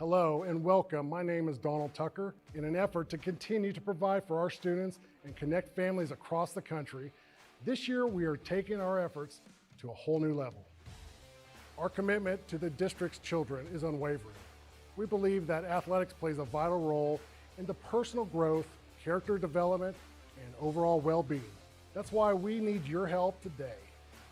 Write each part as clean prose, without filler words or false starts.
Hello and welcome. My name is Donald Tucker. In an effort to continue to provide for our students and connect families across the country, this year we are taking our efforts to a whole new level. Our commitment to the district's children is unwavering. We believe that athletics plays a vital role in the personal growth, character development, and overall well-being. That's why we need your help today.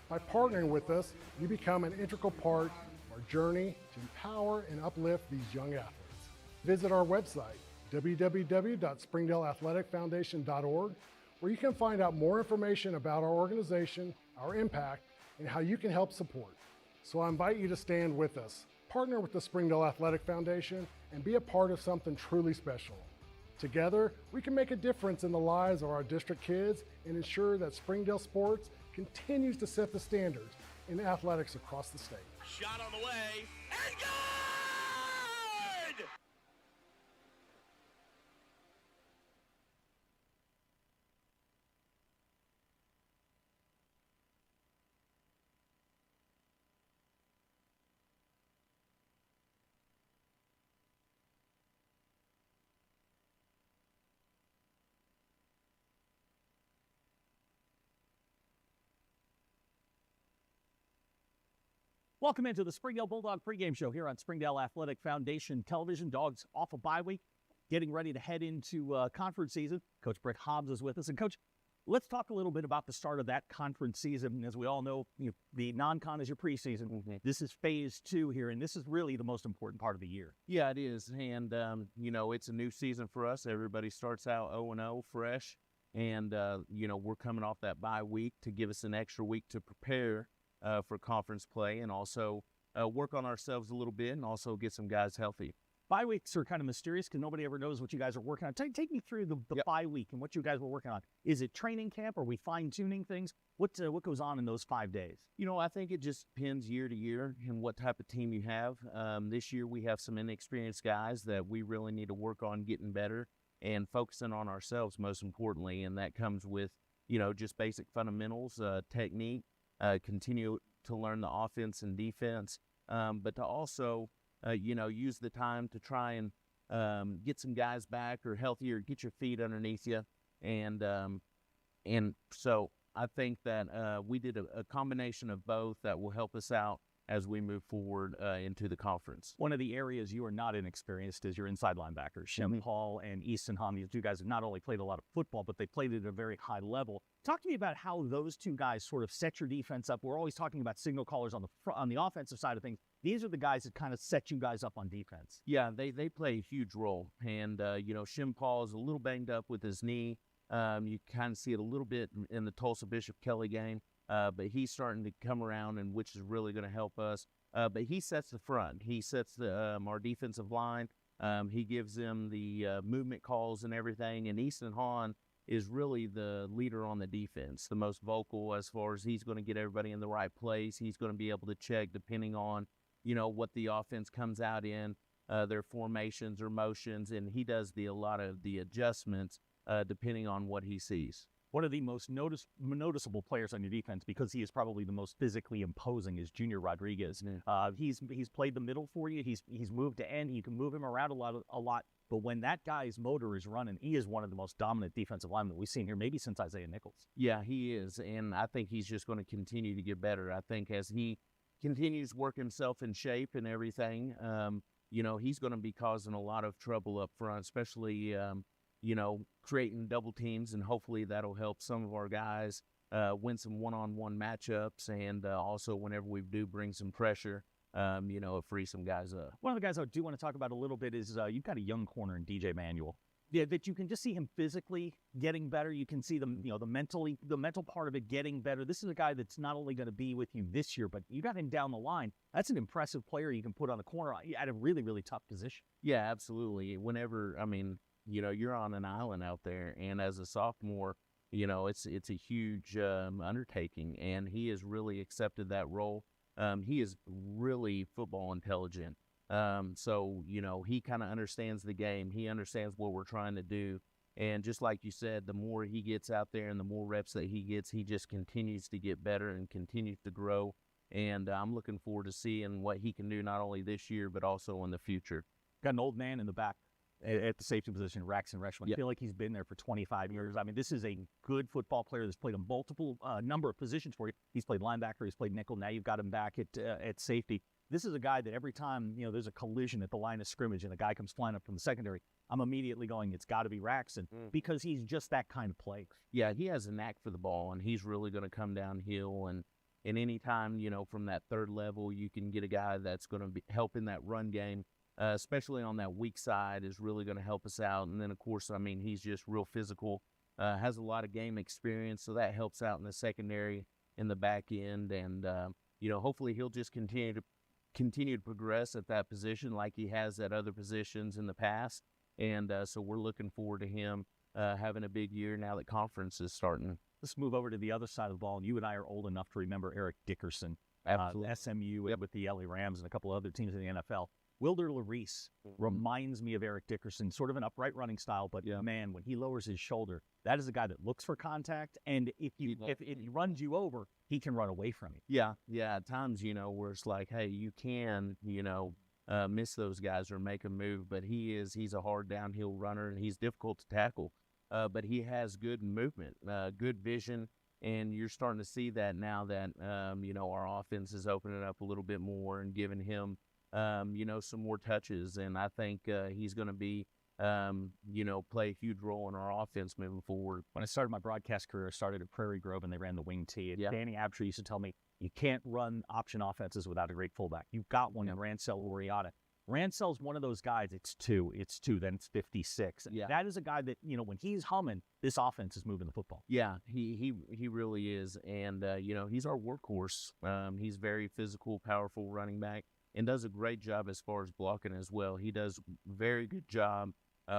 By partnering with us, you become an integral part of our journey to empower and uplift these young athletes. Visit our website, www.springdaleathleticfoundation.org, where you can find out more information about our organization, our impact, and how you can help support. So I invite you to stand with us, partner with the Springdale Athletic Foundation, and be a part of something truly special. Together, we can make a difference in the lives of our district kids and ensure that Springdale sports continues to set the standards in athletics across the state. Shot on the way, and good! Welcome into the Springdale Bulldog pregame show here on Springdale Athletic Foundation Television. Dogs off a bye week, getting ready to head into conference season. Coach Britt Hobbs is with us. And Coach, let's talk a little bit about the start of that conference season. As we all know, the non-con is your preseason. Mm-hmm. This is phase 2 here, and this is really the most important part of the year. Yeah, it is. And, it's a new season for us. Everybody starts out 0-0 fresh. And, we're coming off that bye week to give us an extra week to prepare for conference play and also work on ourselves a little bit and also get some guys healthy. Bye weeks are kind of mysterious because nobody ever knows what you guys are working on. Take me through the bye week and what you guys were working on. Is it training camp? Are we fine-tuning things? What goes on in those 5 days? I think it just depends year to year and what type of team you have. This year we have some inexperienced guys that we really need to work on getting better and focusing on ourselves most importantly, and that comes with, just basic fundamentals, technique, continue to learn the offense and defense, but to also, use the time to try and get some guys back or healthier, get your feet underneath you. And so I think that we did a combination of both that will help us out as we move forward into the conference. One of the areas you are not inexperienced is your inside linebackers. Shem Paul and Easton Hahn. These two guys have not only played a lot of football, but they played it at a very high level. Talk to me about how those two guys sort of set your defense up. We're always talking about signal callers on the offensive side of things. These are the guys that kind of set you guys up on defense. Yeah, they play a huge role. And, Shem Paul is a little banged up with his knee. You kind of see it a little bit in the Tulsa Bishop Kelly game. But he's starting to come around, and which is really going to help us. But he sets the front. He sets our defensive line. He gives them the movement calls and everything. And Easton Hahn is really the leader on the defense, the most vocal as far as he's going to get everybody in the right place. He's going to be able to check depending on, what the offense comes out in, their formations or motions, and he does a lot of the adjustments depending on what he sees. One of the most noticeable players on your defense, because he is probably the most physically imposing, is Junior Rodriguez. He's played the middle for you. He's moved to end. You can move him around a lot. But when that guy's motor is running, he is one of the most dominant defensive linemen we've seen here, maybe since Isaiah Nichols. Yeah, he is, and I think he's just going to continue to get better. I think as he continues to work himself in shape and everything, he's going to be causing a lot of trouble up front, especially creating double teams, and hopefully that'll help some of our guys win some one-on-one matchups, and also whenever we do bring some pressure, free some guys up. One of the guys I do want to talk about a little bit is you've got a young corner in DJ Manuel. Yeah, that you can just see him physically getting better. You can see the mental part of it getting better. This is a guy that's not only going to be with you this year, but you got him down the line. That's an impressive player you can put on the corner at a really, really tough position. Yeah, absolutely. Whenever, you're on an island out there, and as a sophomore, it's a huge undertaking, and he has really accepted that role. He is really football intelligent. So he kind of understands the game. He understands what we're trying to do. And just like you said, the more he gets out there and the more reps that he gets, he just continues to get better and continues to grow. And I'm looking forward to seeing what he can do not only this year, but also in the future. Got an old man in the back at the safety position, Raxon Reshman. I feel like he's been there for 25 years. I mean, this is a good football player that's played a multiple number of positions for you. He's played linebacker, he's played nickel. Now you've got him back at safety. This is a guy that every time, there's a collision at the line of scrimmage and a guy comes flying up from the secondary, I'm immediately going, it's got to be Raxon, because he's just that kind of player. Yeah, he has a knack for the ball, and he's really going to come downhill. And any time, from that third level, you can get a guy that's going to be helping that run game, especially on that weak side, is really going to help us out. And then, of course, he's just real physical, has a lot of game experience, so that helps out in the secondary, in the back end. And, hopefully he'll just continue to progress at that position like he has at other positions in the past. And so we're looking forward to him having a big year now that conference is starting. Let's move over to the other side of the ball. And you and I are old enough to remember Eric Dickerson, SMU with the LA Rams and a couple of other teams in the NFL. Wilder Larice reminds me of Eric Dickerson, sort of an upright running style, but man, when he lowers his shoulder, that is a guy that looks for contact, and if he runs you over, he can run away from you. Yeah. At times, where it's like, hey, you can, miss those guys or make a move, but he's a hard downhill runner, and he's difficult to tackle. But he has good movement, good vision, and you're starting to see that now that, our offense is opening up a little bit more and giving him some more touches. And I think he's going to be, play a huge role in our offense moving forward. When I started my broadcast career, I started at Prairie Grove, and they ran the wing tee. And Danny Absher used to tell me, you can't run option offenses without a great fullback. You've got one in Ransell Oriata. Ransell's one of those guys, it's two, then it's 56. Yeah. That is a guy that, when he's humming, this offense is moving the football. Yeah, he really is. And, he's our workhorse. He's very physical, powerful running back, and does a great job as far as blocking as well. He does very good job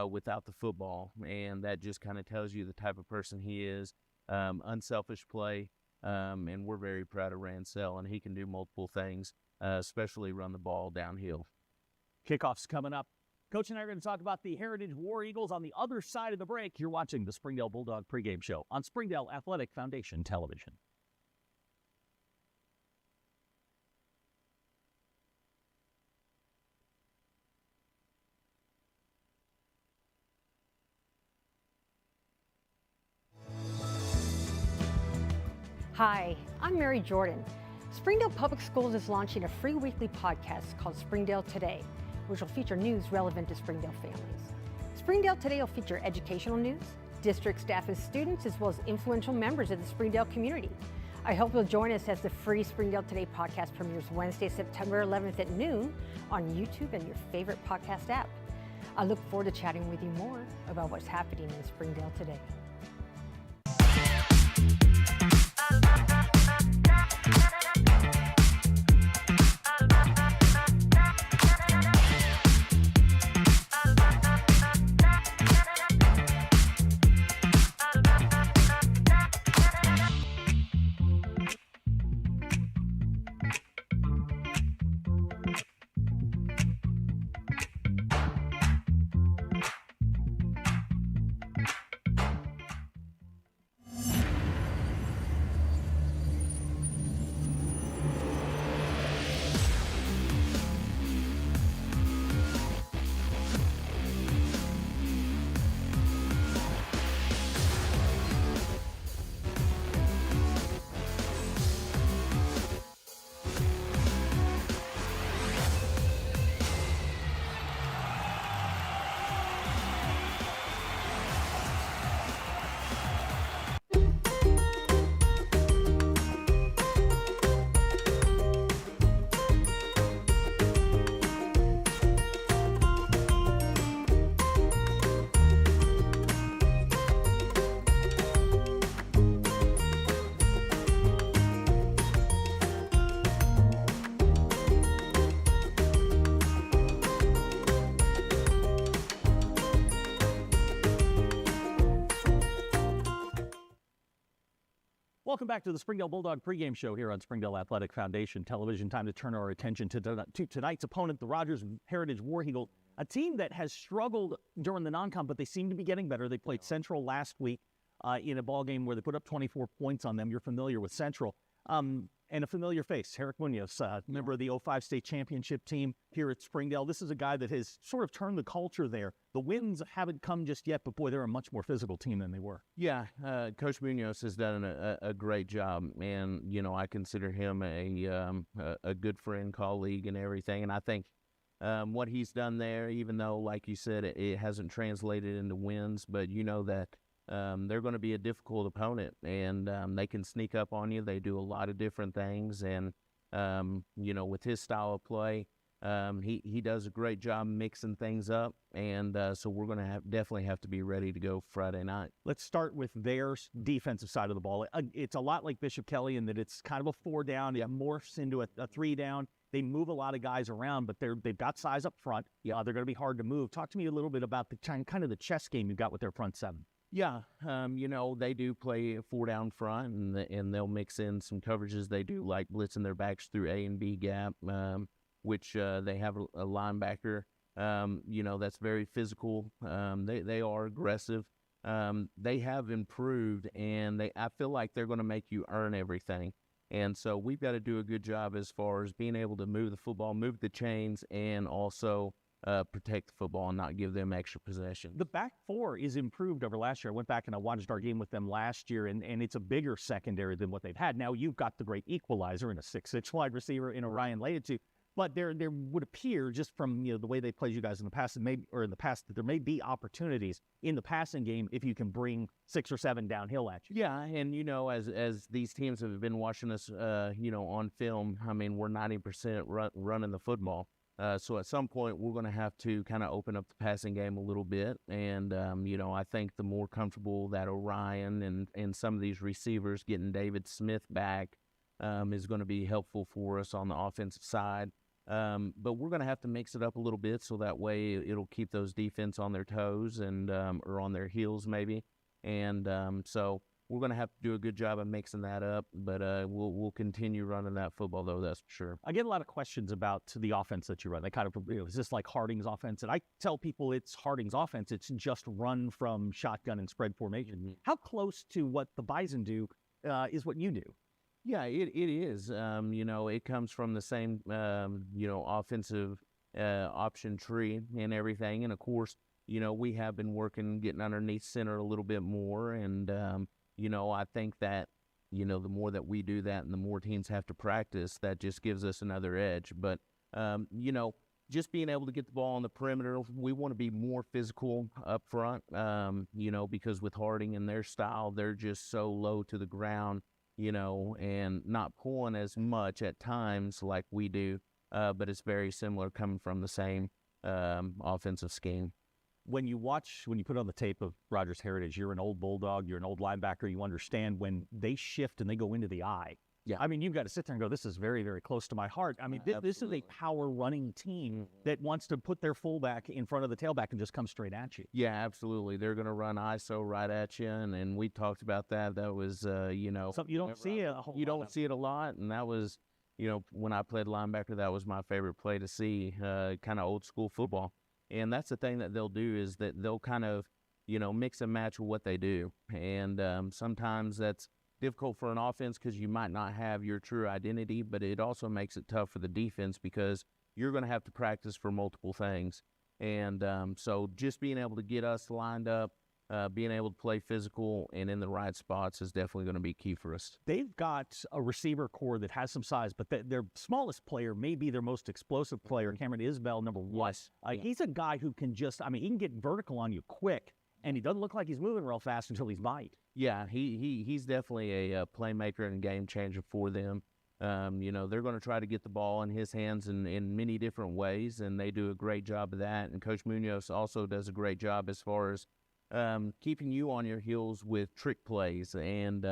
without the football, and that just kind of tells you the type of person he is. Unselfish play, and we're very proud of Ransell, and he can do multiple things, especially run the ball downhill. Kickoff's coming up. Coach and I are going to talk about the Heritage War Eagles on the other side of the break. You're watching the Springdale Bulldog pregame show on Springdale Athletic Foundation Television. Hi, I'm Mary Jordan. Springdale Public Schools is launching a free weekly podcast called Springdale Today, which will feature news relevant to Springdale families. Springdale Today will feature educational news, district staff and students, as well as influential members of the Springdale community. I hope you'll join us as the free Springdale Today podcast premieres Wednesday, September 11th at noon on YouTube and your favorite podcast app. I look forward to chatting with you more about what's happening in Springdale today. Welcome back to the Springdale Bulldog pregame show here on Springdale Athletic Foundation Television. Time to turn our attention to tonight's opponent, the Rogers Heritage War Eagles, a team that has struggled during the non-con, but they seem to be getting better. They played Central last week in a ball game where they put up 24 points on them. You're familiar with Central. And a familiar face, Herrick Munoz, member of the '05 state championship team here at Springdale. This is a guy that has sort of turned the culture there. The wins haven't come just yet, but boy, they're a much more physical team than they were. Yeah, Coach Munoz has done a great job, and I consider him a good friend, colleague, and everything. And I think what he's done there, even though, like you said, it hasn't translated into wins, but that they're going to be a difficult opponent, and they can sneak up on you. They do a lot of different things, and with his style of play, he does a great job mixing things up, and so we're going to definitely have to be ready to go Friday night. Let's start with their defensive side of the ball. It's a lot like Bishop Kelly in that it's kind of a 4 down. It morphs into a 3 down. They move a lot of guys around, but they've got size up front. Yeah, they're going to be hard to move. Talk to me a little bit about the kind of the chess game you've got with their front 7. Yeah, they do play a 4 down front, and they'll mix in some coverages. They do like blitzing their backs through A and B gap, which they have a linebacker, that's very physical. They are aggressive. They have improved, and I feel like they're going to make you earn everything. And so we've got to do a good job as far as being able to move the football, move the chains, and also protect the football and not give them extra possession. The back 4 is improved over last year. I went back and I watched our game with them last year, and it's a bigger secondary than what they've had. Now you've got the great equalizer in a 6'6" wide receiver in Orion Laetu, but there would appear, just from the way they played you guys in the past, that there may be opportunities in the passing game if you can bring 6 or 7 downhill at you. Yeah, and as these teams have been watching us, on film, I mean, we're 90% running the football. So at some point, we're going to have to kind of open up the passing game a little bit. And, I think the more comfortable that Orion and some of these receivers getting David Smith back is going to be helpful for us on the offensive side. But we're going to have to mix it up a little bit so that way it'll keep those defense on their toes and or on their heels maybe. And so we're going to have to do a good job of mixing that up, but we'll continue running that football, though, that's for sure. I get a lot of questions about the offense that you run. They kind of, is this like Harding's offense? And I tell people it's Harding's offense. It's just run from shotgun and spread formation. Mm-hmm. How close to what the Bison do is what you do? Yeah, it is. It comes from the same, offensive option tree and everything. And, of course, we have been getting underneath center a little bit more. And, I think that, the more that we do that and the more teams have to practice, that just gives us another edge. But, just being able to get the ball on the perimeter, we want to be more physical up front, because with Harding and their style, they're just so low to the ground, and not pulling as much at times like we do, but it's very similar coming from the same offensive scheme. When you put on the tape of Rogers Heritage, you're an old Bulldog, you're an old linebacker, you understand when they shift and they go into the eye. Yeah. I mean, you've got to sit there and go, this is very, very close to my heart. I mean, this is a power running team that wants to put their fullback in front of the tailback and just come straight at you. Yeah, absolutely. They're going to run ISO right at you, and we talked about that. That was, something you don't see a whole lot. You don't see it a lot, and that was, when I played linebacker, that was my favorite play to see, kind of old school football. And that's the thing that they'll do is that they'll kind of, mix and match with what they do. And sometimes that's difficult for an offense because you might not have your true identity, but it also makes it tough for the defense because you're going to have to practice for multiple things. And so just being able to get us lined up, being able to play physical and in the right spots is definitely going to be key for us. They've got a receiver core that has some size, but their smallest player may be their most explosive player, Cameron Isbell, number 1. He's a guy who can he can get vertical on you quick, and he doesn't look like he's moving real fast until he's bite. Yeah, he's definitely a playmaker and game changer for them. They're going to try to get the ball in his hands in many different ways, and they do a great job of that. And Coach Munoz also does a great job as far as keeping you on your heels with trick plays. And,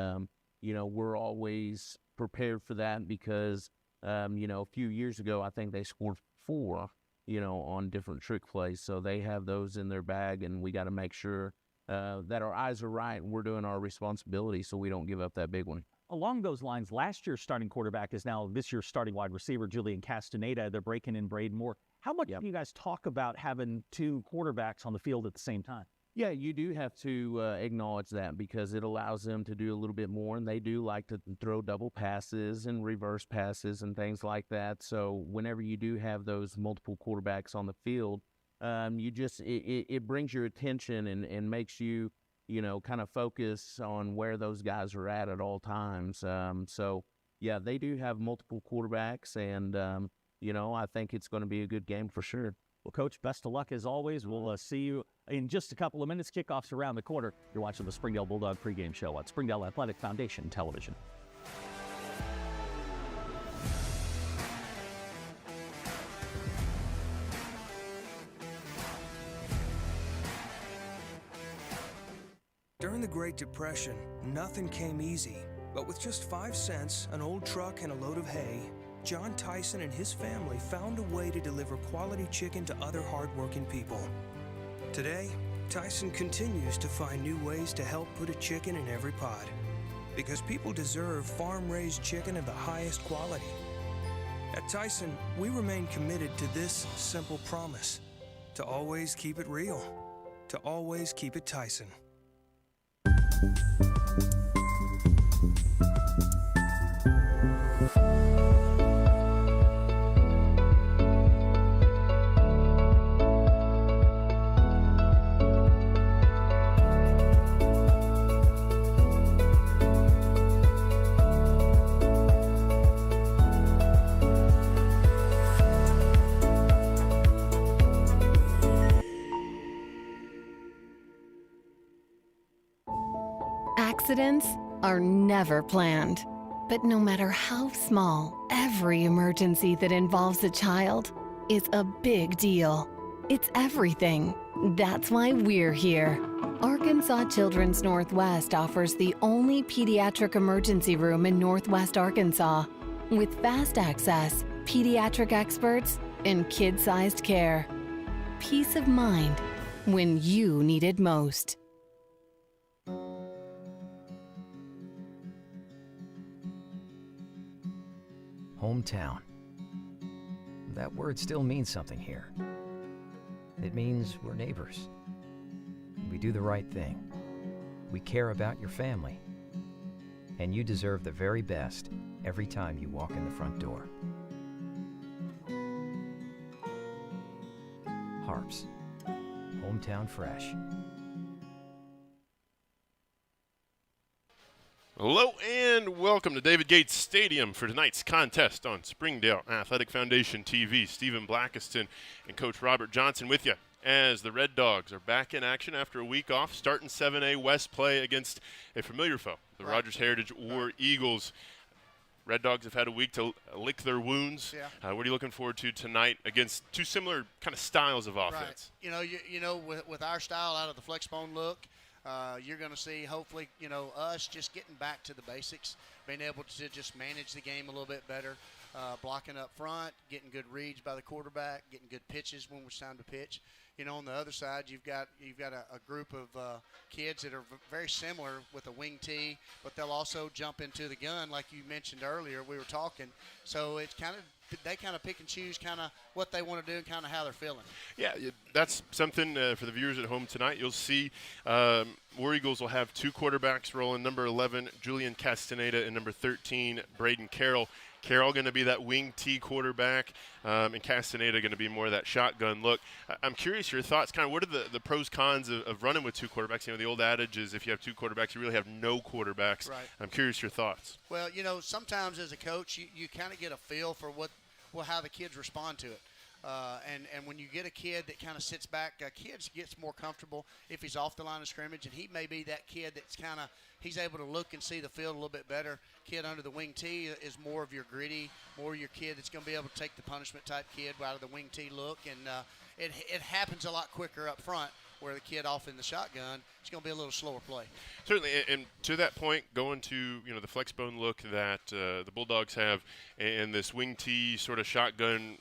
we're always prepared for that because, a few years ago, I think they scored 4, on different trick plays. So they have those in their bag, and we got to make sure that our eyes are right and we're doing our responsibility so we don't give up that big one. Along those lines, last year's starting quarterback is now this year's starting wide receiver, Julian Castaneda. They're breaking in Braden Moore. How much do you guys talk about having 2 quarterbacks on the field at the same time? Yeah, you do have to acknowledge that because it allows them to do a little bit more, and they do like to throw double passes and reverse passes and things like that. So whenever you do have those multiple quarterbacks on the field, it brings your attention and makes you, kind of focus on where those guys are at all times. So, yeah, they do have multiple quarterbacks, and, I think it's going to be a good game for sure. Well, Coach, best of luck as always. We'll see you in just a couple of minutes. Kickoffs around the corner. You're watching the Springdale Bulldog pregame show on Springdale Athletic Foundation Television. During the Great Depression, nothing came easy. But with just 5 cents, an old truck, and a load of hay, John Tyson and his family found a way to deliver quality chicken to other hardworking people. Today, Tyson continues to find new ways to help put a chicken in every pot. Because people deserve farm-raised chicken of the highest quality. At Tyson, we remain committed to this simple promise: to always keep it real, to always keep it Tyson. Accidents are never planned. But no matter how small, every emergency that involves a child is a big deal. It's everything. That's why we're here. Arkansas Children's Northwest offers the only pediatric emergency room in Northwest Arkansas, with fast access, pediatric experts, and kid-sized care. Peace of mind when you need it most. Hometown. That word still means something here. It means we're neighbors. We do the right thing. We care about your family. And you deserve the very best every time you walk in the front door. Harps. Hometown fresh. Hello and welcome to David Gates Stadium for tonight's contest on Springdale Athletic Foundation TV. Stephen Blackiston and Coach Robert Johnson with you as the Red Dogs are back in action after a week off, starting 7A West play against a familiar foe, the Rogers Heritage War Eagles. Red Dogs have had a week to lick their wounds. Yeah. What are you looking forward to tonight against two similar kind of styles of offense? Right. With our style out of the flexbone look, you're going to see, hopefully, us just getting back to the basics, being able to just manage the game a little bit better, blocking up front, getting good reads by the quarterback, getting good pitches when it's time to pitch. On the other side, you've got a group of kids that are very similar with a wing tee, but they'll also jump into the gun, like you mentioned earlier. We were talking, so it's they kind of pick and choose kind of what they want to do and kind of how they're feeling. Yeah, that's something for the viewers at home tonight. You'll see War Eagles will have two quarterbacks rolling, number 11, Julian Castaneda, and number 13, Braden Carroll. Carroll going to be that wing T quarterback, and Castaneda going to be more of that shotgun look. I'm curious your thoughts, kind of what are the pros, cons of running with two quarterbacks? The old adage is if you have two quarterbacks, you really have no quarterbacks. Right. I'm curious your thoughts. Well, sometimes as a coach, you kind of get a feel for how the kids respond to it. And when you get a kid that kind of sits back, kids gets more comfortable if he's off the line of scrimmage, and he may be that kid that's kind of he's able to look and see the field a little bit better. Kid under the wing tee is more of your gritty, more of your kid that's going to be able to take the punishment type kid out of the wing tee look, and it happens a lot quicker up front. Where the kid off in the shotgun, it's going to be a little slower play. Certainly, and to that point, going to the flexbone look that the Bulldogs have, and this wing tee sort of shotgun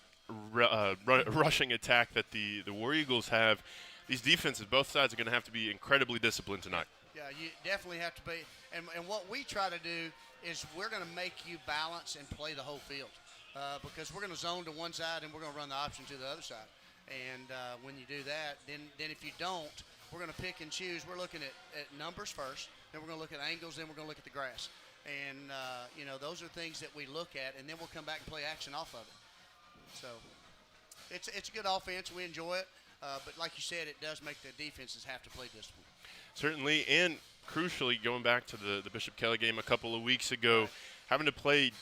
rushing attack that the War Eagles have, these defenses, both sides are going to have to be incredibly disciplined tonight. Yeah, you definitely have to be. And what we try to do is we're going to make you balance and play the whole field because we're going to zone to one side and we're going to run the option to the other side. And when you do that, then if you don't, we're going to pick and choose. We're looking at numbers first, then we're going to look at angles, then we're going to look at the grass. And, those are things that we look at, and then we'll come back and play action off of it. So it's a good offense. We enjoy it. But like you said, it does make the defenses have to play discipline. Certainly, and crucially, going back to the Bishop Kelly game a couple of weeks ago, having to play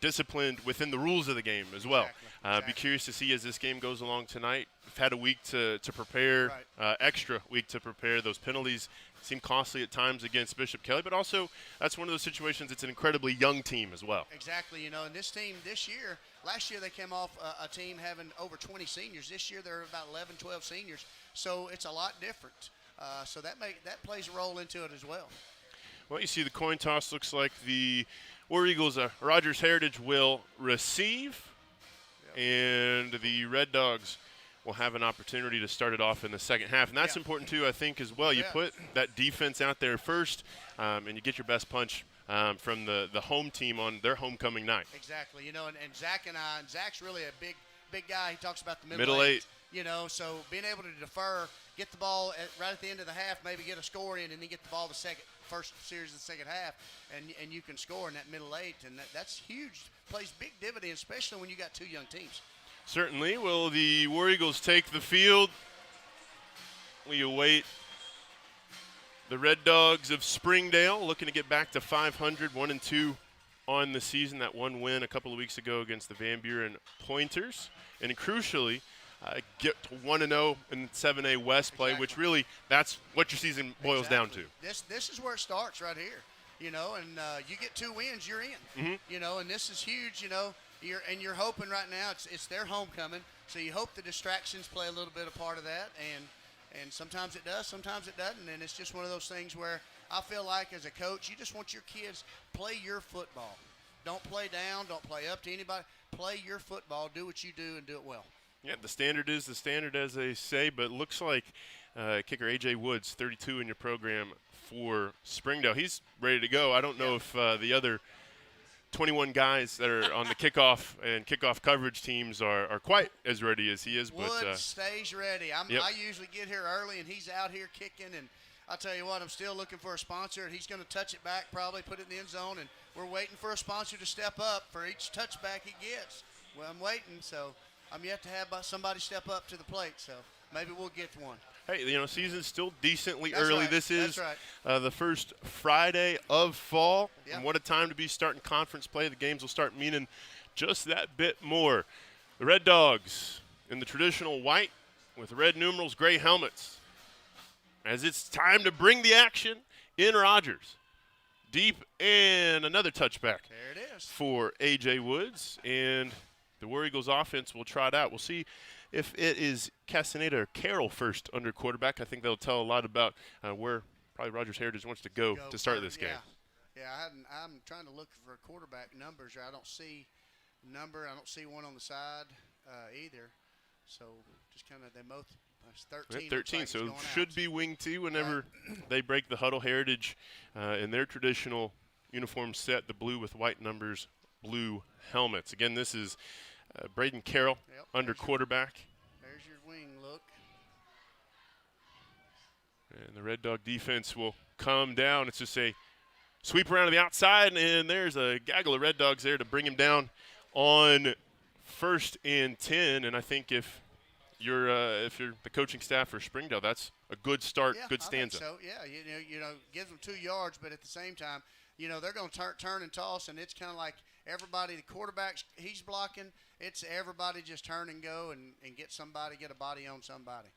disciplined within the rules of the game as well. Exactly. Be curious to see as this game goes along tonight. We've had a week to prepare, extra week to prepare. Those penalties seem costly at times against Bishop Kelly, but also that's one of those situations. It's an incredibly young team as well. Exactly. And this team this year, last year they came off a team having over 20 seniors. This year they're about 11, 12 seniors. So it's a lot different. So that plays a role into it as well. Well, you see the coin toss. Looks like the War Eagles, Rogers Heritage will receive, and the Red Dogs will have an opportunity to start it off in the second half. And that's important, too, I think, as well. You put that defense out there first, and you get your best punch from the home team on their homecoming night. Exactly. And Zach and Zach's really a big guy. He talks about the middle eight. So being able to defer, get the ball right at the end of the half, maybe get a score in, and then get the ball first series of the second half, and you can score in that middle eight, and that's huge. Plays big dividends, especially when you got two young teams. Certainly. Will the War Eagles take the field? We await the Red Dogs of Springdale, looking to get back to 500, 1-2 on the season. That one win a couple of weeks ago against the Van Buren Pointers, and crucially, get to 1-0 in 7A West play, which really, that's what your season boils down to. This is where it starts right here, and you get 2 wins, you're in, and this is huge, you're hoping right now it's their homecoming, so you hope the distractions play a little bit a part of that, and sometimes it does, sometimes it doesn't, and it's just one of those things where I feel like as a coach, you just want your kids play your football. Don't play down, don't play up to anybody. Play your football, do what you do, and do it well. Yeah, the standard is the standard, as they say, but it looks like kicker A.J. Woods, 32 in your program for Springdale. He's ready to go. I don't know if the other 21 guys that are on the kickoff and kickoff coverage teams are quite as ready as he is. Woods but stays ready. I usually get here early, and he's out here kicking, and I'll tell you what, I'm still looking for a sponsor, and he's going to touch it back, probably put it in the end zone, and we're waiting for a sponsor to step up for each touchback he gets. Well, I'm waiting, so I'm yet to have somebody step up to the plate, so maybe we'll get one. Hey, season's still decently early. Right. This is right. The first Friday of fall, and what a time to be starting conference play. The games will start meaning just that bit more. The Red Dogs in the traditional white with red numerals, gray helmets, as it's time to bring the action in Rogers. Deep, and another touchback. There it is. For A.J. Woods, and the War Eagles offense will trot out. We'll see if it is Castaneda or Carroll first under quarterback. I think they'll tell a lot about where probably Rogers Heritage wants to go to start this game. Yeah, I'm trying to look for quarterback numbers. I don't see number. I don't see one on the side either. So just kind of they both 13. 13, so it should be wing T whenever they break the huddle. Heritage in their traditional uniform set, the blue with white numbers, blue helmets. Again, this is Braden Carroll under quarterback. There's your wing look. And the Red Dog defense will come down. It's just a sweep around to the outside, and there's a gaggle of Red Dogs there to bring him down on 1st and 10. And I think if you're the coaching staff for Springdale, that's a good start, good stanza. I think so, yeah. Gives them 2 yards, but at the same time, they're going to turn and toss, and it's kind of like everybody, the quarterback, he's blocking. It's everybody just turn and go and get a body on somebody.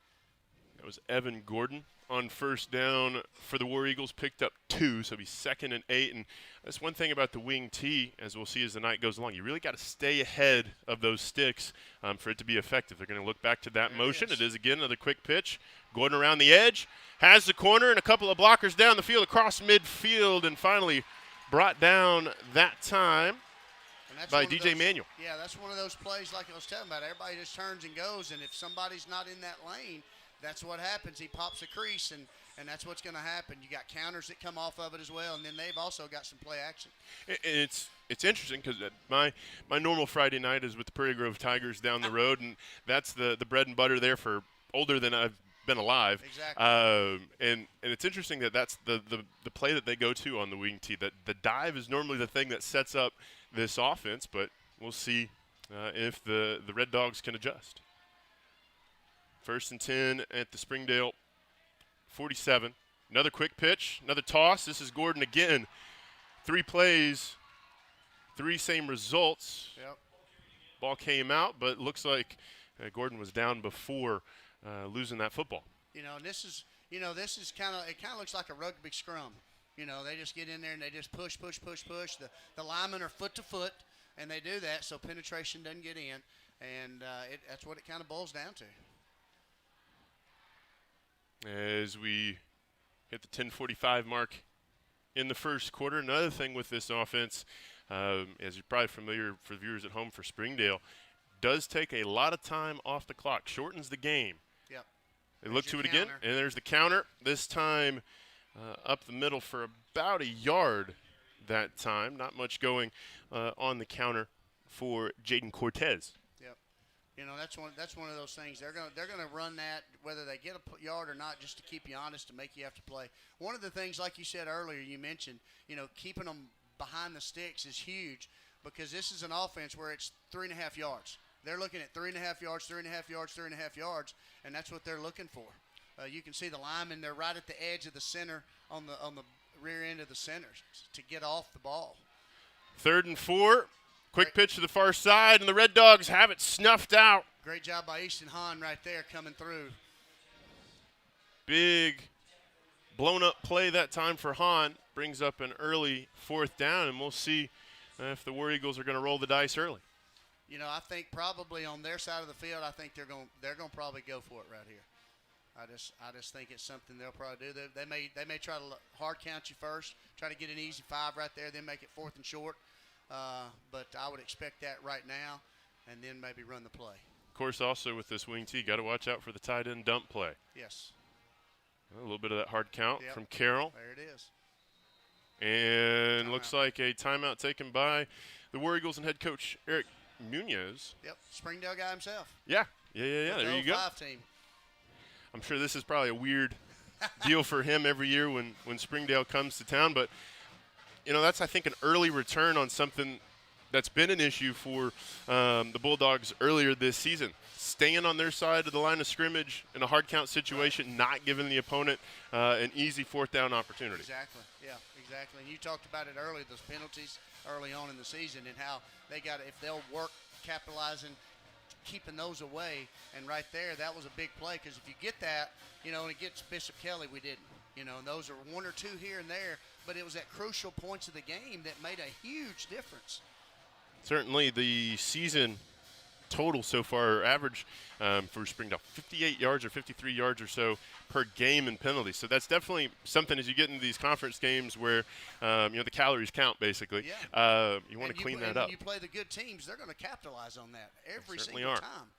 That was Evan Gordon on 1st down for the War Eagles, picked up 2, so he's 2nd and 8. And that's one thing about the wing T, as we'll see as the night goes along. You really got to stay ahead of those sticks for it to be effective. They're going to look back to that motion. It is, again, another quick pitch. Gordon around the edge, has the corner, and a couple of blockers down the field across midfield, and finally brought down that time by DJ Manuel. Yeah, that's one of those plays like I was telling about. Everybody just turns and goes, and if somebody's not in that lane, that's what happens. He pops a crease, and that's what's going to happen. You got counters that come off of it as well, and then they've also got some play action. It's interesting because my normal Friday night is with the Prairie Grove Tigers down the road, and that's the bread and butter there for older than I've been alive. Exactly. And it's interesting that that's the play that they go to on the wing tee. That the dive is normally the thing that sets up this offense, but we'll see if the Red Dogs can adjust. 1st and 10 at the Springdale 47. Another quick pitch, another toss. This is Gordon again. 3 plays, 3 same results. Yep. Ball came out, but looks like Gordon was down before losing that football. This is kind of, it kind of looks like a rugby scrum. They just get in there and they just push. The linemen are foot to foot, and they do that so penetration doesn't get in, and that's what it kind of boils down to. As we hit the 10:45 mark in the first quarter, another thing with this offense, as you're probably familiar for viewers at home for Springdale, does take a lot of time off the clock, shortens the game. Yep. They look to it again, and there's the counter. This time up the middle for about a yard that time. Not much going on the counter for Jaden Cortez. Yep. That's one of those things. They're gonna run that whether they get a yard or not, just to keep you honest, to make you have to play. One of the things, like you said earlier, you mentioned, keeping them behind the sticks is huge, because this is an offense where it's 3.5 yards. They're looking at 3.5 yards, 3.5 yards, 3.5 yards, and that's what they're looking for. You can see the linemen, they're right at the edge of the center on the rear end of the center to get off the ball. 3rd and 4. Quick pitch to the far side, and the Red Dogs have it snuffed out. Great job by Easton Hahn right there coming through. Big blown-up play that time for Hahn. Brings up an early 4th down, and we'll see if the War Eagles are going to roll the dice early. I think probably on their side of the field, I think they're going to probably go for it right here. I just think it's something they'll probably do. They may try to hard count you first, try to get an easy 5 right there, then make it 4th and short. But I would expect that right now, and then maybe run the play. Of course, also with this wing tee, got to watch out for the tight end dump play. Yes. A little bit of that hard count from Carroll. There it is. And looks like a timeout taken by the War Eagles and head coach Eric Munoz. Yep, Springdale guy himself. Yeah. There you go. Team. I'm sure this is probably a weird deal for him every year when Springdale comes to town, but that's, I think, an early return on something that's been an issue for the Bulldogs earlier this season. Staying on their side of the line of scrimmage in a hard count situation, not giving the opponent an easy 4th down opportunity. Exactly. And you talked about it earlier, those penalties early on in the season, and how they got, if they'll work capitalizing, keeping those away. And right there, that was a big play, because if you get that, and it gets Bishop Kelly, we didn't. And those are 1 or 2 here and there, but it was at crucial points of the game that made a huge difference. Certainly the season total so far, average for Springdale, 58 yards or 53 yards or so per game in penalties. So that's definitely something as you get into these conference games where, the calories count, basically. Yeah. You want to clean that up. When you play the good teams, they're going to capitalize on that every single time.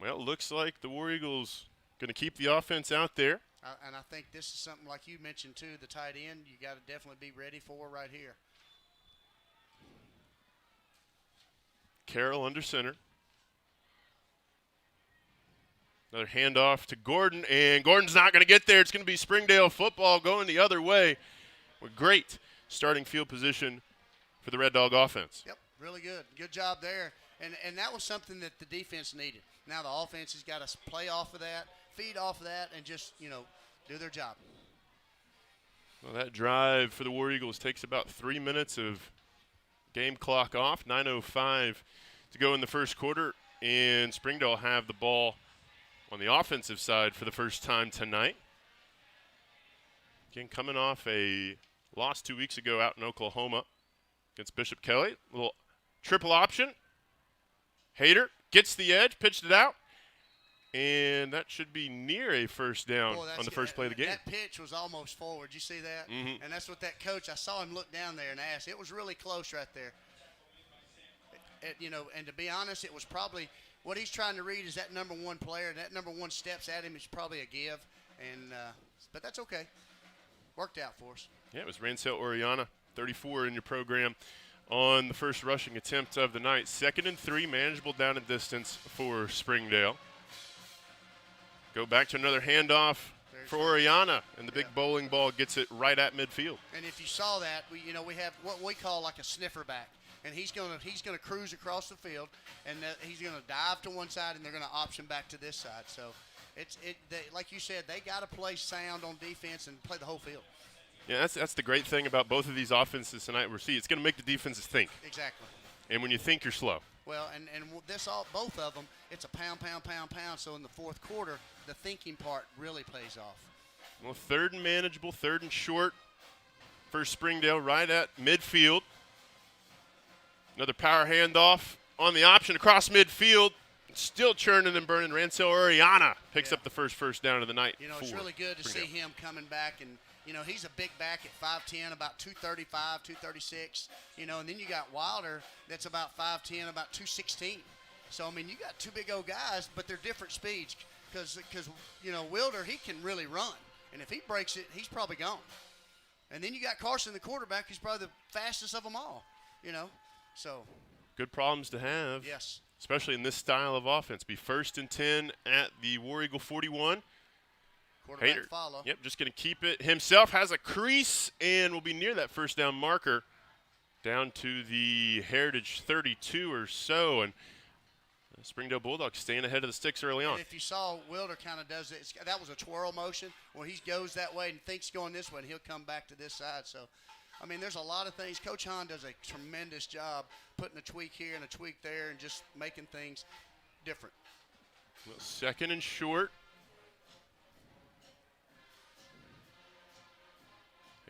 Well, it looks like the War Eagles going to keep the offense out there. And I think this is something, like you mentioned, too, the tight end, you got to definitely be ready for right here. Carroll under center. Another handoff to Gordon, and Gordon's not going to get there. It's going to be Springdale football going the other way. With great starting field position for the Red Dog offense. Yep, really good. Good job there. And that was something that the defense needed. Now the offense has got to play off of that, feed off of that, and just, do their job. Well, that drive for the War Eagles takes about 3 minutes of game clock off. 9:05 to go in the first quarter, and Springdale have the ball on the offensive side for the first time tonight. Again, coming off a loss 2 weeks ago out in Oklahoma against Bishop Kelly. A little triple option. Hayter gets the edge, pitched it out, and that should be near a first down on the first play of the game. That pitch was almost forward. You see that? Mm-hmm. And that's what that coach, I saw him look down there and ask. It was really close right there. And to be honest, it was probably what he's trying to read is that number 1 player, and that number 1 steps at him is probably a give. But that's okay. Worked out for us. Yeah, it was Rancel Oriana, 34 in your program on the first rushing attempt of the night. 2nd and 3, manageable down and distance for Springdale. Go back to another handoff for Oriana, and the big bowling ball gets it right at midfield. And if you saw that, we have what we call like a sniffer back, and he's gonna cruise across the field, and he's gonna dive to one side, and they're gonna option back to this side. So like you said, they got to play sound on defense and play the whole field. Yeah, that's the great thing about both of these offenses tonight. It's going to make the defenses think. Exactly. And when you think, you're slow. Well, and both of them, it's a pound. So in the fourth quarter, the thinking part really plays off. Well, third and manageable, third and short for Springdale right at midfield. Another power handoff on the option across midfield. Still churning and burning. Rancel Oriana picks up the first down of the night. It's really good to see him coming back, and he's a big back at 5'10", about 235, 236. And then you got Wilder that's about 5'10", about 216. So you got two big old guys, but they're different speeds because Wilder, he can really run, and if he breaks it, he's probably gone. And then you got Carson, the quarterback, who's probably the fastest of them all. So good problems to have. Yes. Especially in this style of offense. Be 1st and 10 at the War Eagle 41. Quarterback follow. Yep, just going to keep it himself. Has a crease and will be near that first down marker down to the Heritage 32 or so. And the Springdale Bulldogs staying ahead of the sticks early on. And if you saw, Wilder kind of does it. That was a twirl motion where he goes that way and thinks going this way, and he'll come back to this side. So, there's a lot of things. Coach Hahn does a tremendous job putting a tweak here and a tweak there and just making things different. Well, second and short.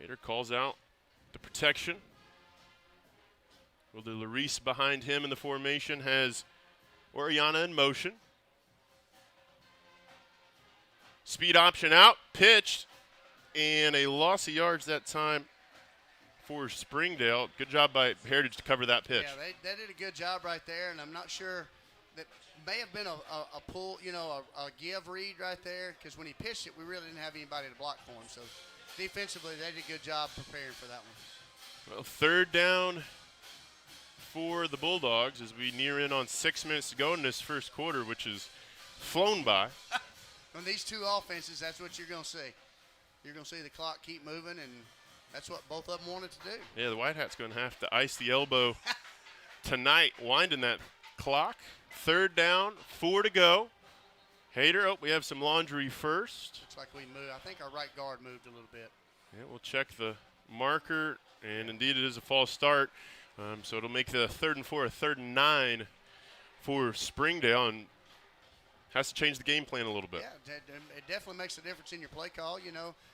Hader calls out the protection. Well, the Larice behind him in the formation has Oriana in motion. Speed option out, pitched, and a loss of yards that time for Springdale. Good job by Heritage to cover that pitch. Yeah, they did a good job right there, and I'm not sure that may have been a pull, a give read right there, because when he pitched it, we really didn't have anybody to block for him. So defensively, they did a good job preparing for that one. Well, third down for the Bulldogs as we near in on 6 minutes to go in this first quarter, which is flown by. On these two offenses, that's what you're going to see. You're going to see the clock keep moving, and that's what both of them wanted to do. Yeah, the White Hat's going to have to ice the elbow tonight, winding that clock. Third down, 4 to go. Hader, we have some laundry first. Looks like we moved. I think our right guard moved a little bit. Yeah, we'll check the marker, and indeed it is a false start. So it'll make the 3rd and 4 a 3rd and 9 for Springdale, and has to change the game plan a little bit. Yeah, it definitely makes a difference in your play call.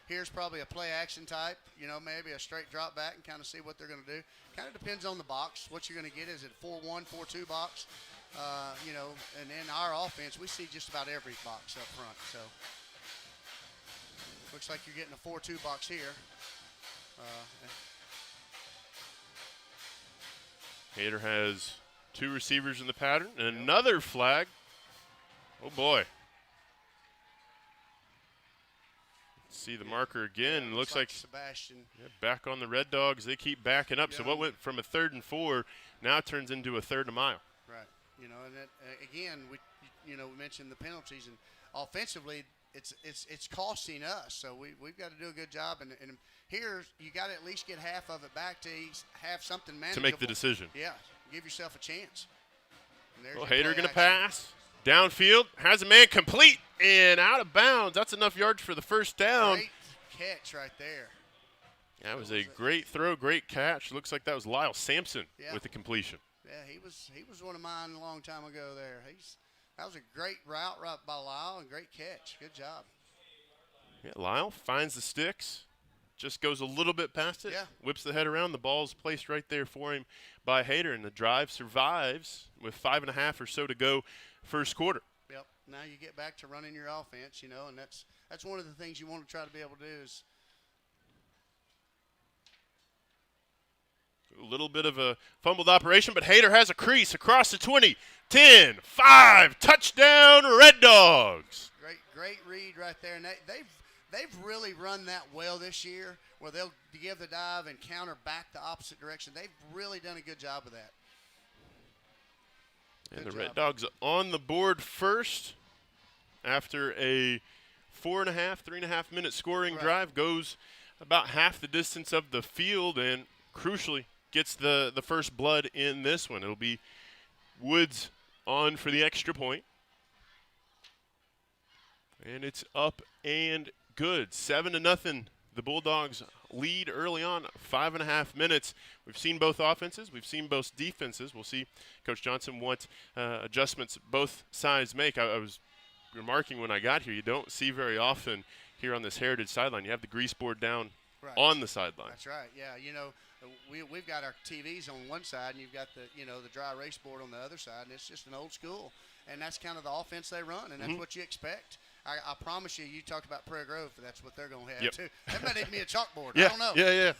Here's probably a play action type, maybe a straight drop back and kind of see what they're going to do. Kind of depends on the box. What you're going to get, is it 4-1, 4-2 box? And in our offense, we see just about every box up front. So looks like you're getting a 4-2 box here. Hader has 2 receivers in the pattern and another flag. Oh, boy. See the marker again. Yeah, looks like Sebastian. Yeah, back on the Red Dogs. They keep backing up. Yeah. So what went from a 3rd and 4 now turns into a 3rd and a mile. Right. And that, again, we mentioned the penalties, and offensively, it's costing us. So we've got to do a good job. And here you got to at least get half of it back to have something manageable to make the decision. Yeah, give yourself a chance. Well, Hader going to pass. Downfield, has a man complete and out of bounds. That's enough yards for the first down. Great catch right there. That was a great throw, great catch. Looks like that was Lyle Sampson with the completion. Yeah, he was one of mine a long time ago there. That was a great route right by Lyle and great catch. Good job. Yeah, Lyle finds the sticks. Just goes a little bit past it, whips the head around. The ball's placed right there for him by Hader, and the drive survives with 5.5 or so to go first quarter. Yep. Now you get back to running your offense, and that's one of the things you want to try to be able to do is a little bit of a fumbled operation, but Hader has a crease across the 20, 10, 5, touchdown Red Dogs. Great read right there, and they've really run that well this year, where they'll give the dive and counter back the opposite direction. They've really done a good job of that. And the Red Dogs on the board first. after a 3.5 minute scoring Right. drive, goes about half the distance of the field, and crucially gets the first blood in this one. It'll be Woods on for the extra point. And it's up and good. 7-0. The Bulldogs lead early on, 5.5 minutes. We've seen both offenses. We've seen both defenses. We'll see, Coach Johnson, what adjustments both sides make. I was remarking when I got here, you don't see very often here on this Heritage sideline. You have the grease board down Right. on the sideline. That's right. Yeah, we've got our TVs on one side, and you've got the dry erase board on the other side, and it's just an old school. And that's kind of the offense they run, and that's what you expect. I promise you, you talked about Prairie Grove, that's what they're going to have, too. That might even be a chalkboard. Yeah, I don't know. Yeah.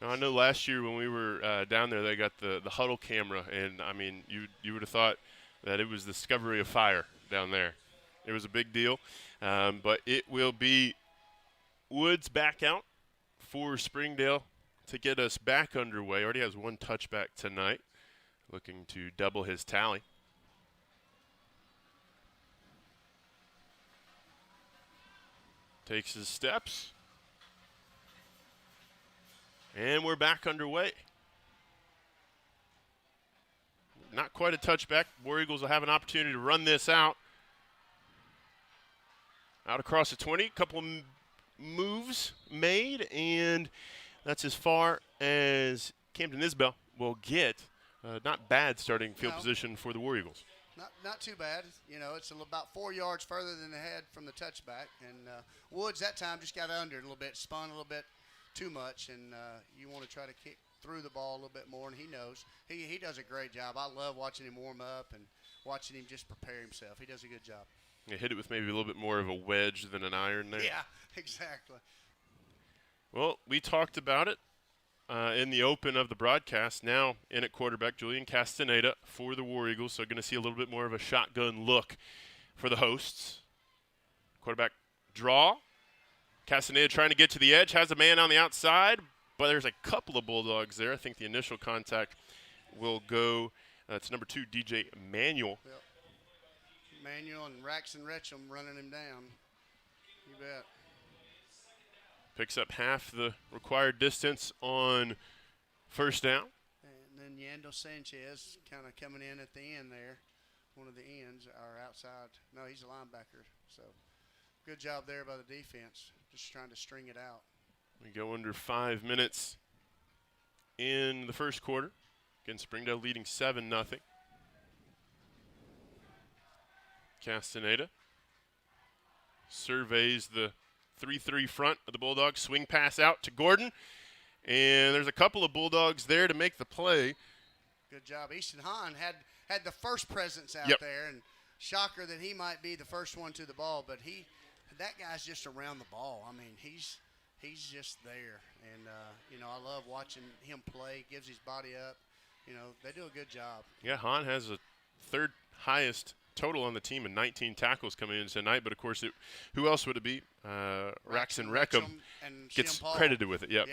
No, I know last year when we were down there, they got the huddle camera, and, I mean, you would have thought that it was the discovery of fire down there. It was a big deal. But it will be Woods back out for Springdale to get us back underway. Already has one touchback tonight, looking to double his tally. Takes his steps. And we're back underway. Not quite a touchback. War Eagles will have an opportunity to run this out. Out across the 20. Couple of moves made, and that's as far as Camden Isbell will get. Not bad starting field position for the War Eagles. Not too bad. It's about 4 yards further than they had from the touchback. And Woods that time just got under it a little bit, spun a little bit too much, and you want to try to kick through the ball a little bit more, and he knows. He does a great job. I love watching him warm up and watching him just prepare himself. He does a good job. You hit it with maybe a little bit more of a wedge than an iron there. Yeah, exactly. Well, we talked about it in the open of the broadcast. Now in at quarterback, Julian Castaneda for the War Eagles. So going to see a little bit more of a shotgun look for the hosts. Quarterback draw. Castaneda trying to get to the edge. Has a man on the outside, but there's a couple of Bulldogs there. I think the initial contact will go to number 2, DJ Manuel. Yep. Manuel and Raxon Retcham running him down. You bet. Picks up half the required distance on first down. And then Yandel Sanchez kind of coming in at the end there. One of the ends, or outside. No, he's a linebacker. So good job there by the defense, just trying to string it out. We go under 5 minutes in the first quarter. Again, Springdale leading 7-0. Castaneda surveys the 3-3 front of the Bulldogs. Swing pass out to Gordon. And there's a couple of Bulldogs there to make the play. Good job. Easton Hahn had the first presence out there, and shocker that he might be the first one to the ball, but that guy's just around the ball. I mean, he's just there. And, I love watching him play, gives his body up. They do a good job. Yeah, Hahn has a third highest total on the team and 19 tackles coming in tonight. But, of course, who else would it be? Raxon Reckham and gets Shim Paul. credited with it. Yep.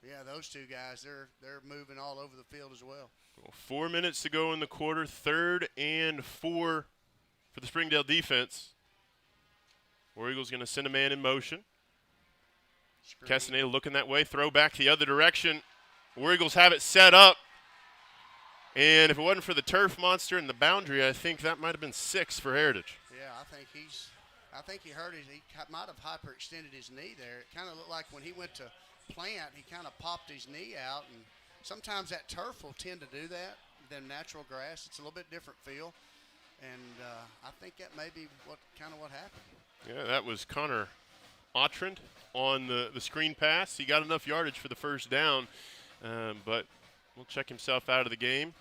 Yeah, those two guys, they're moving all over the field as well. 4 minutes to go in the quarter. 3rd and 4 for the Springdale defense. War Eagles going to send a man in motion. Castaneda looking that way. Throw back the other direction. War Eagles have it set up. And if it wasn't for the turf monster and the boundary, I think that might have been 6 for Heritage. Yeah, I think he hurt he might have hyperextended his knee there. It kind of looked like when he went to plant, he kind of popped his knee out. And sometimes that turf will tend to do that than natural grass. It's a little bit different feel. And I think that may be what happened. Yeah, that was Connor Autrand on the screen pass. He got enough yardage for the first down, but will check himself out of the game.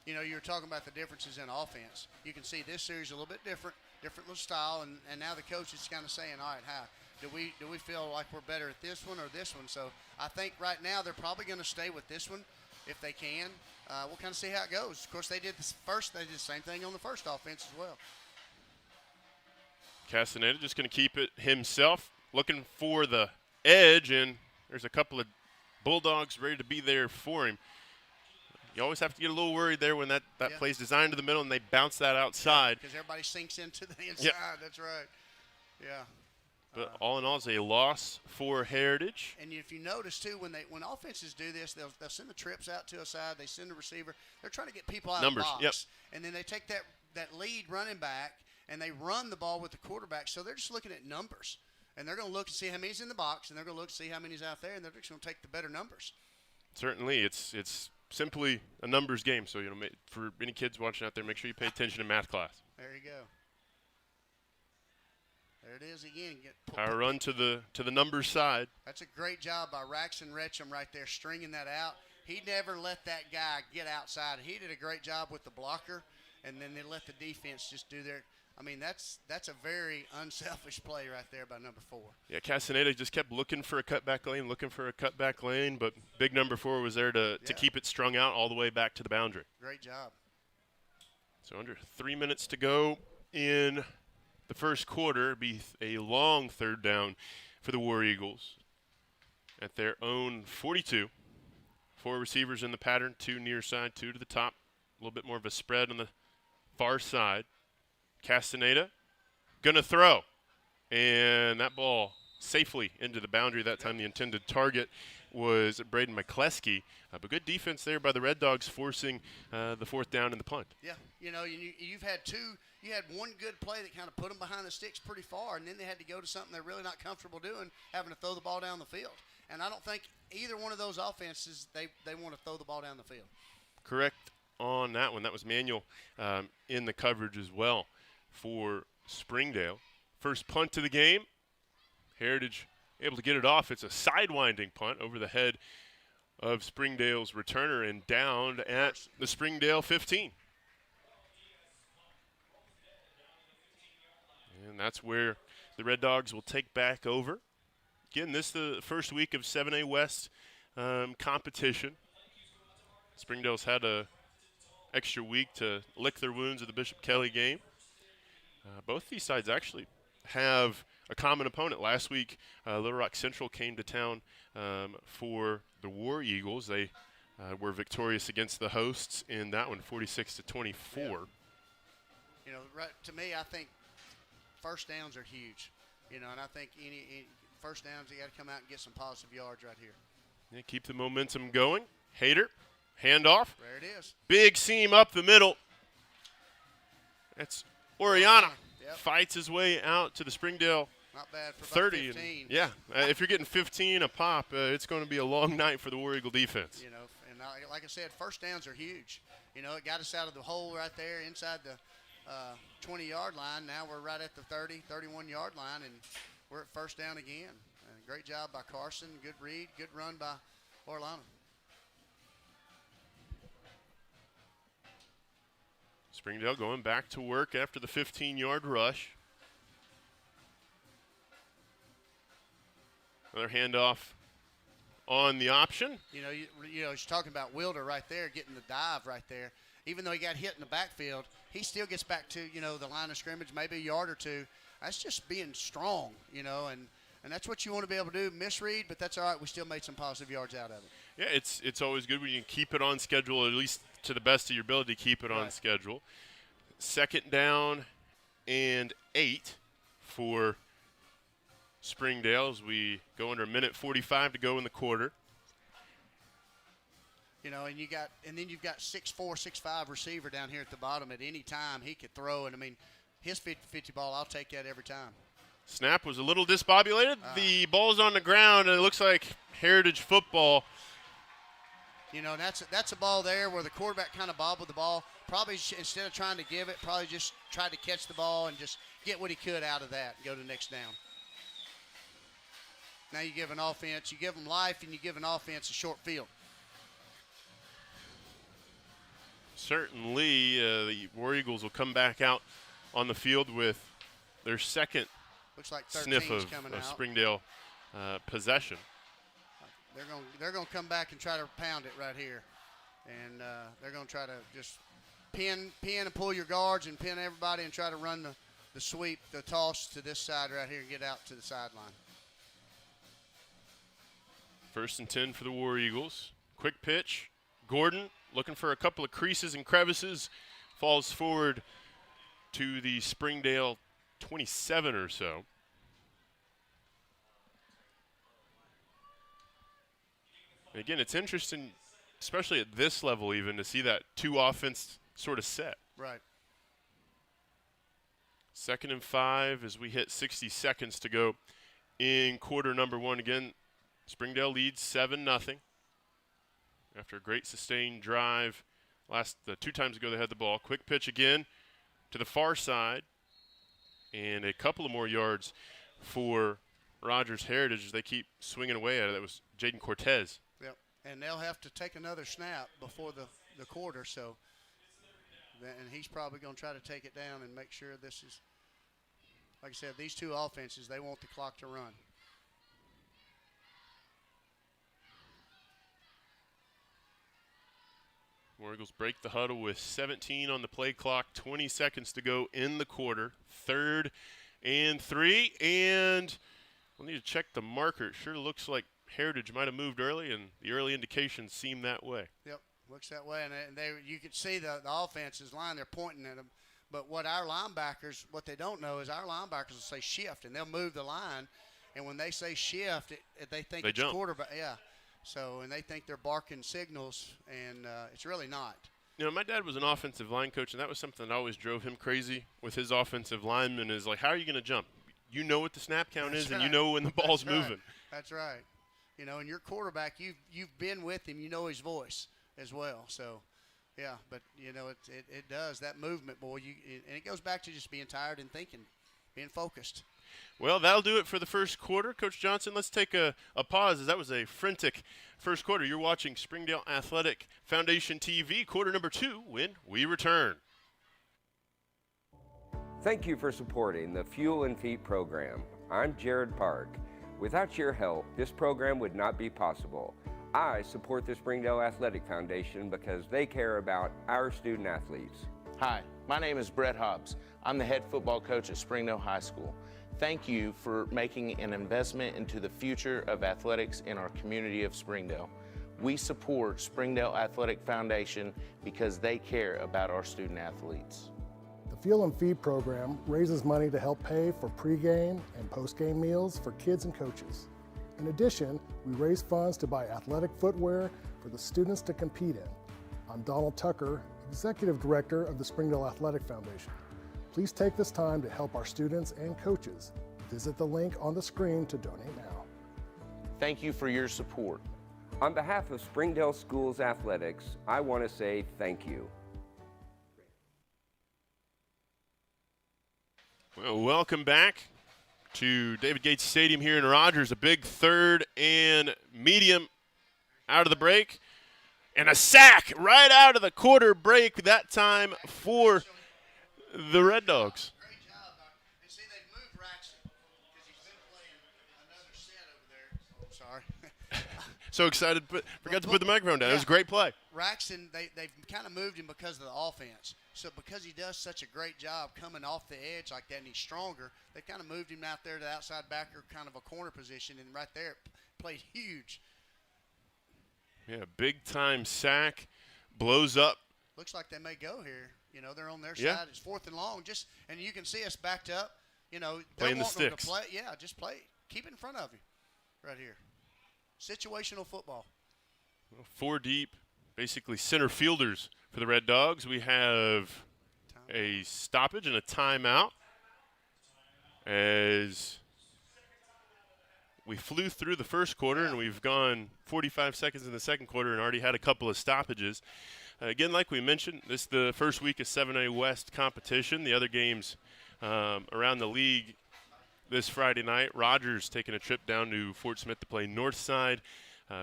You were talking about the differences in offense. You can see this series a little bit different little style, and now the coach is kind of saying, all right, do we feel like we're better at this one or this one? So I think right now they're probably going to stay with this one if they can. We'll kind of see how it goes. Of course, they did the same thing on the first offense as well. Castaneda just going to keep it himself, looking for the edge, and there's a couple of Bulldogs ready to be there for him. you always have to get a little worried there when that Yeah. play's designed to the middle and they bounce that outside. Because everybody sinks into the inside. Yep. That's right. Yeah. But all in all, it's a loss for Heritage. And if you notice too, when offenses do this, they'll send the trips out to a side. They send the receiver. They're trying to get people out Numbers, of the box. yep. And then they take that lead running back and they run the ball with the quarterback. So they're just looking at numbers, and they're going to look and see how many's in the box, and they're going to look and see how many's out there, and they're just going to take the better numbers. Certainly, it's simply a numbers game. So for any kids watching out there, make sure you pay attention in math class. There you go. There it is again. Power run to the numbers side. That's a great job by Raxon Retcham right there, stringing that out. He never let that guy get outside. He did a great job with the blocker, and then they let the defense just do their. I mean, that's a very unselfish play right there by number 4. Yeah, Castaneda just kept looking for a cutback lane, but big number 4 was there to keep it strung out all the way back to the boundary. Great job. So under 3 minutes to go in the first quarter. It'd be a long third down for the War Eagles at their own 42. 4 receivers in the pattern, 2 near side, 2 to the top. A little bit more of a spread on the far side. Castaneda gonna throw, and that ball safely into the boundary. That time the intended target was Braden McCleskey, but good defense there by the Red Dogs, forcing the 4th down and the punt. Yeah, you've had you had one good play that kind of put them behind the sticks pretty far, and then they had to go to something they're really not comfortable doing, having to throw the ball down the field. And I don't think either one of those offenses, they want to throw the ball down the field. Correct on that one. That was Manuel in the coverage as well for Springdale. First punt to the game. Heritage able to get it off. It's a sidewinding punt over the head of Springdale's returner and down at the Springdale 15. And that's where the Red Dogs will take back over. Again, this is the first week of 7A West competition. Springdale's had a extra week to lick their wounds of the Bishop Kelly game. Both these sides actually have a common opponent. Last week, Little Rock Central came to town for the War Eagles. They were victorious against the hosts in that one, 46-24. Yeah. To me, I think first downs are huge. And I think any first downs, you got to come out and get some positive yards right here. Yeah, keep the momentum going. Hayter, handoff. There it is. Big seam up the middle. That's Oriana. Yep. Fights his way out to the Springdale Not bad for 30. 15. Yeah, if you're getting 15 a pop, it's going to be a long night for the War Eagle defense. And like I said, first downs are huge. It got us out of the hole right there inside the 20-yard line. Now we're right at the 30, 31-yard line, and we're at first down again. Great job by Carson. Good read. Good run by Orlando. Springdale going back to work after the 15-yard rush. Another handoff on the option. You're talking about Wilder right there, getting the dive right there. Even though he got hit in the backfield, he still gets back to, the line of scrimmage, maybe a yard or two. That's just being strong, and that's what you want to be able to do. Misread, but that's all right. We still made some positive yards out of it. Yeah, it's always good when you can keep it on schedule, at least to the best of your ability to keep it on schedule. 2nd down and 8 for Springdale as we go under a minute 45 to go in the quarter. And then you've got 6'4", 6'5" receiver down here at the bottom. At any time he could throw, and his 50-50 ball, I'll take that every time. Snap was a little disbobulated. The ball's on the ground, and it looks like Heritage football. That's a ball there where the quarterback kind of bobbled the ball. Probably instead of trying to give it, probably just tried to catch the ball and just get what he could out of that and go to the next down. Now you give an offense, you give them life, and you give an offense a short field. Certainly, the War Eagles will come back out on the field with their second sniff of Springdale possession. They're going to come back and try to pound it right here, and they're going to try to just pin and pull your guards and pin everybody and try to run the sweep, the toss to this side right here and get out to the sideline. 1st and 10 for the War Eagles. Quick pitch. Gordon looking for a couple of creases and crevices. Falls forward to the Springdale 27 or so. And again, it's interesting, especially at this level even, to see that two offense sort of set. Right. 2nd and 5 as we hit 60 seconds to go in quarter number 1. Again, Springdale leads 7-0 after a great sustained drive. The 2 times ago they had the ball. Quick pitch again to the far side. And a couple of more yards for Rogers Heritage as they keep swinging away at it. That was Jaden Cortez. Yep. And they'll have to take another snap before the quarter, so and he's probably going to try to take it down and make sure this is, like I said, these two offenses, they want the clock to run. War Eagles break the huddle with 17 on the play clock, 20 seconds to go in the quarter. 3rd and 3, and we'll need to check the marker. It sure looks like Heritage might have moved early, and the early indications seem that way. Yep, looks that way, and you could see the offense's line, they're pointing at them. But what our linebackers, what they don't know is our linebackers will say shift, and they'll move the line, and when they say shift, they think it's jump. Quarterback. Yeah. So, and they think they're barking signals, and it's really not. You know, my dad was an offensive line coach, and that was something that always drove him crazy with his offensive linemen is like, how are you going to jump? You know what the snap count is, and you know when the ball's moving. That's right. You know, and your quarterback, you've been with him. You know his voice as well. So, yeah, but, you know, it does. That movement, boy, and it goes back to just being tired and thinking, being focused. Well, that'll do it for the first quarter. Coach Johnson, let's take a pause, as that was a frantic first quarter. You're watching Springdale Athletic Foundation TV, quarter number 2, when we return. Thank you for supporting the Fuel and Feet program. I'm Jared Park. Without your help, this program would not be possible. I support the Springdale Athletic Foundation because they care about our student athletes. Hi, my name is Brett Hobbs. I'm the head football coach at Springdale High School. Thank you for making an investment into the future of athletics in our community of Springdale. We support Springdale Athletic Foundation because they care about our student athletes. The Fuel and Feed program raises money to help pay for pregame and postgame meals for kids and coaches. In addition, we raise funds to buy athletic footwear for the students to compete in. I'm Donald Tucker, Executive Director of the Springdale Athletic Foundation. Please take this time to help our students and coaches. Visit the link on the screen to donate now. Thank you for your support. On behalf of Springdale Schools Athletics, I want to say thank you. Well, welcome back to David Gates Stadium here in Rogers. A big 3rd and medium out of the break. And a sack right out of the quarter break, that time for the Red Dogs. Great job, Doc. And see, they've moved Raxton because he's been playing another set over there. Oh, sorry. So excited, forgot to put the microphone down. It was a great play. Raxton, they've kind of moved him because of the offense. So because he does such a great job coming off the edge like that and he's stronger, they kind of moved him out there to the outside backer, kind of a corner position, and right there played huge. Yeah, big-time sack, blows up. Looks like they may go here. You know, they're on their Yeah. side. It's 4th and long. And you can see us backed up. You know, Playing the they're wanting them sticks. to play. Yeah, just play. Keep it in front of you right here. Situational football. 4 deep, basically center fielders for the Red Dogs. We have a stoppage and a timeout as we flew through the first quarter, and we've gone 45 seconds in the second quarter and already had a couple of stoppages. Again, like we mentioned, this is the first week of 7A West competition. The other games around the league this Friday night. Rogers taking a trip down to Fort Smith to play Northside.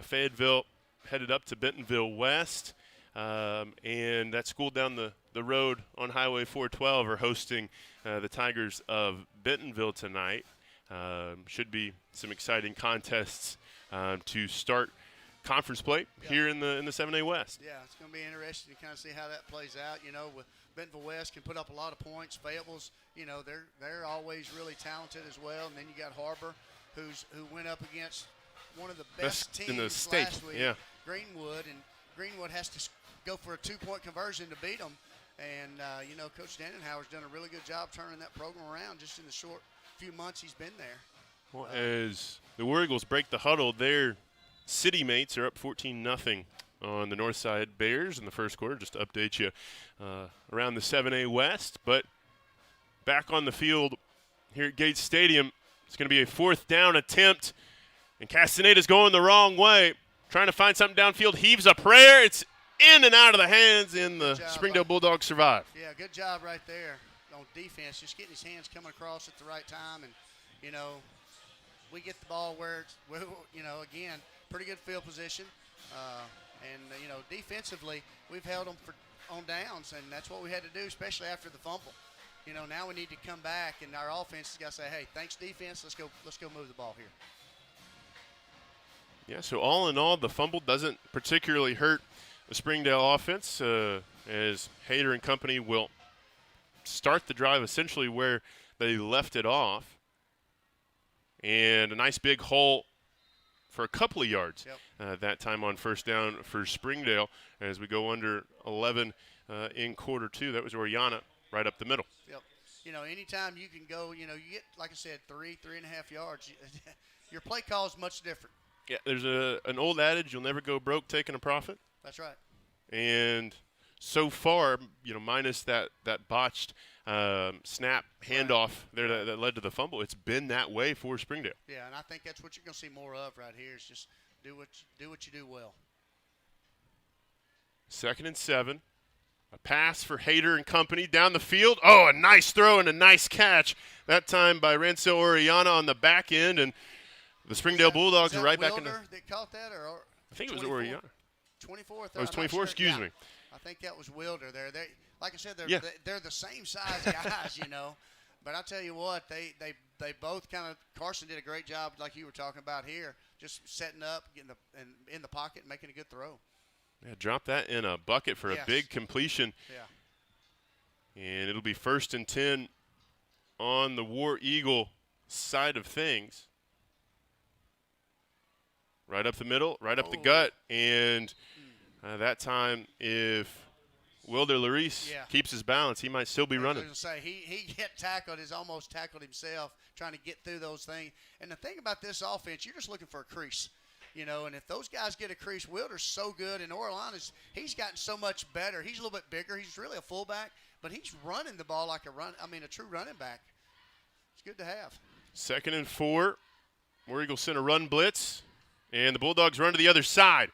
Fayetteville headed up to Bentonville West. And that school down the road on Highway 412 are hosting the Tigers of Bentonville tonight. Should be some exciting contests to start conference play here in the 7A West. Yeah, it's going to be interesting to kind of see how that plays out. You know, with Bentonville West can put up a lot of points. Fayetteville's, you know, they're always really talented as well. And then you got Harbor, who went up against one of the best teams in the state. last week, yeah. Greenwood, Greenwood has to go for a 2-point conversion to beat them. And, Coach Dannenhauer's done a really good job turning that program around just in the short few months he's been there. Well, as the War Eagles break the huddle, their city mates are up 14-0 on the Northside Bears in the first quarter, just to update you around the 7A West. But back on the field here at Gates Stadium, it's going to be a 4th down attempt. And Castaneda's going the wrong way, trying to find something downfield, heaves a prayer. It's in and out of the hands, and the Springdale Bulldogs survive. Yeah, good job right there on defense, just getting his hands coming across at the right time. And, we get the ball where it's, again, pretty good field position. Defensively, we've held them on downs, and that's what we had to do, especially after the fumble. Now we need to come back, and our offense has got to say, hey, thanks, defense, let's go move the ball here. Yeah, so all in all, the fumble doesn't particularly hurt the Springdale offense, as Hayter and company will start the drive essentially where they left it off. And a nice big hole for a couple of yards that time on 1st down for Springdale as we go under 11 in quarter 2. That was Oriana right up the middle. Yep. Anytime you can go, you get, like I said, 3.5 yards, your play call is much different. Yeah, there's an old adage, you'll never go broke taking a profit. That's right. And so far, minus that botched snap handoff there that led to the fumble, it's been that way for Springdale. Yeah, and I think that's what you're going to see more of right here is just do what you do well. 2nd and 7. A pass for Hayter and company down the field. Oh, a nice throw and a nice catch. That time by Rancel Oriana on the back end, and the Springdale Bulldogs are right back in the – that caught that, or I think it was Oriana. 24 or 30. Oh, it was 24, excuse me. I think that was Wilder there. Like I said, they're the same size guys, But I tell you what, they both kind of – Carson did a great job, like you were talking about here, just setting up, getting in the pocket, and making a good throw. Yeah, drop that in a bucket for a big completion. Yeah. And it'll be 1st and 10 on the War Eagle side of things. Right up the middle, right up the gut. And that time, if Wilder Larice keeps his balance, he might still be running. I was going to say, he get tackled, he's almost tackled himself trying to get through those things. And the thing about this offense, you're just looking for a crease. And if those guys get a crease, Wilder's so good, and Orlana's, he's gotten so much better. He's a little bit bigger. He's really a fullback, but he's running the ball like a true running back. It's good to have. 2nd and 4. War Eagles sent a run blitz, and the Bulldogs run to the other side.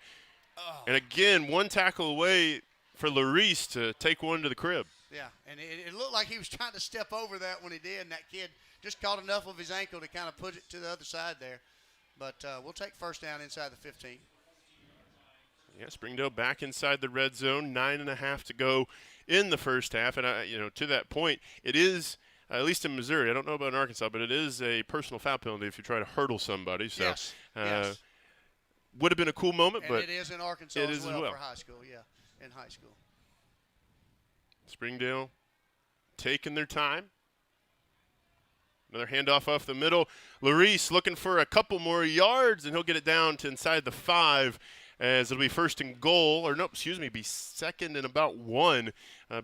Oh. And again, one tackle away for Larice to take one to the crib. Yeah, and it looked like he was trying to step over that when he did, and that kid just caught enough of his ankle to kind of put it to the other side there. But we'll take 1st down inside the 15. Yeah, Springdale back inside the red zone. 9.5 to go in the first half. And, to that point, it is, at least in Missouri, I don't know about in Arkansas, but it is a personal foul penalty if you try to hurdle somebody. So, yes. Would have been a cool moment, and but it is in Arkansas it as is well, as well for high school, in high school. Springdale taking their time. Another handoff off the middle. Larice looking for a couple more yards, and he'll get it down to inside the 5 as it'll be 1st and goal. Be 2nd and about 1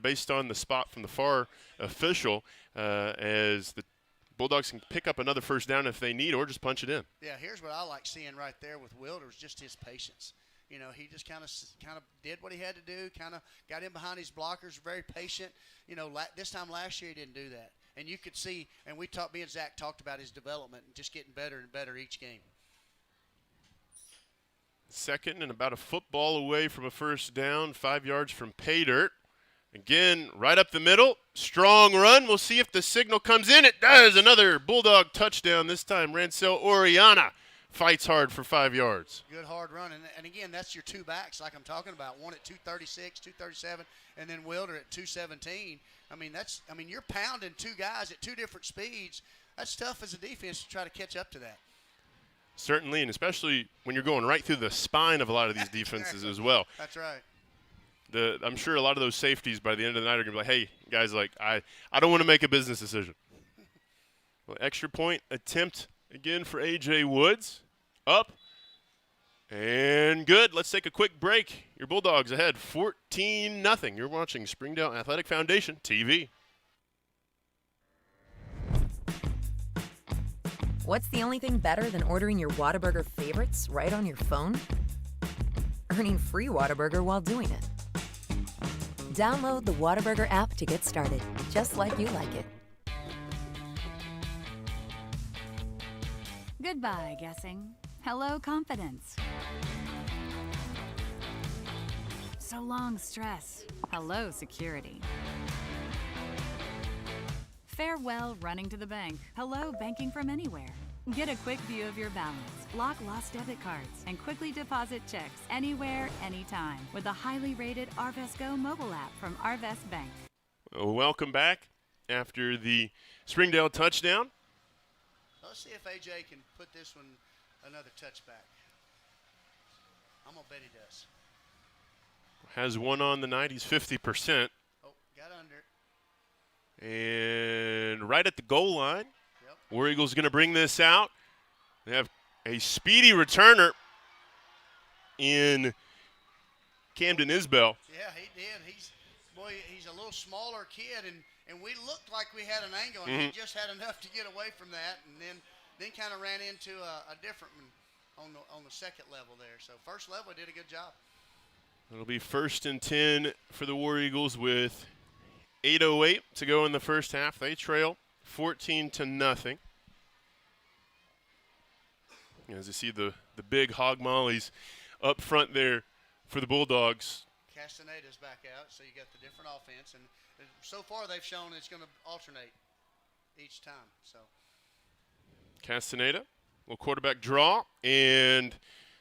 based on the spot from the far official as the Bulldogs can pick up another 1st down if they need or just punch it in. Yeah, here's what I like seeing right there with Wilder is just his patience. He just kind of did what he had to do, kind of got in behind his blockers, very patient. This time last year he didn't do that. And you could see, and me and Zach talked about his development and just getting better and better each game. 2nd and about a football away from a 1st down, 5 yards from pay dirt. Again, right up the middle, strong run. We'll see if the signal comes in. It does. Another Bulldog touchdown. This time, Rancel Oriana fights hard for 5 yards. Good hard run. And again, that's your two backs like I'm talking about. One at 236, 237, and then Wilder at 217. You're pounding 2 guys at 2 different speeds. That's tough as a defense to try to catch up to that. Certainly, and especially when you're going right through the spine of a lot of these defenses as well. That's right. I'm sure a lot of those safeties by the end of the night are going to be like, hey, guys, I don't want to make a business decision. Well, extra point attempt again for A.J. Woods. Up. And good. Let's take a quick break. Your Bulldogs ahead 14-0. You're watching Springdale Athletic Foundation TV. What's the only thing better than ordering your Whataburger favorites right on your phone? Earning free Whataburger while doing it. Download the Whataburger app to get started, just like you like it. Goodbye, guessing. Hello, confidence. So long, stress. Hello, security. Farewell, running to the bank. Hello, banking from anywhere. Get a quick view of your balance, block lost debit cards, and quickly deposit checks anywhere, anytime with a highly rated Arvest Go mobile app from Arvest Bank. Welcome back after the Springdale touchdown. Let's see if AJ can put this one another touchback. I'm going to bet he does. Has one on the night. He's 50%. Oh, got under. And right at the goal line, Yep. War Eagles going to bring this out. They have a speedy returner in Camden Isbell. Yeah, he did. He's a little smaller kid, and we looked like we had an angle, and he just had enough to get away from that, and then kind of ran into a different one on the second level there. So first level, he did a good job. It'll be 1st and 10 for the War Eagles with 8:08 to go in the first half. They trail 14-0. As you see the big hog mollies up front there for the Bulldogs. Castaneda's back out, so you got the different offense, and so far they've shown it's going to alternate each time. So Castaneda, little quarterback draw, and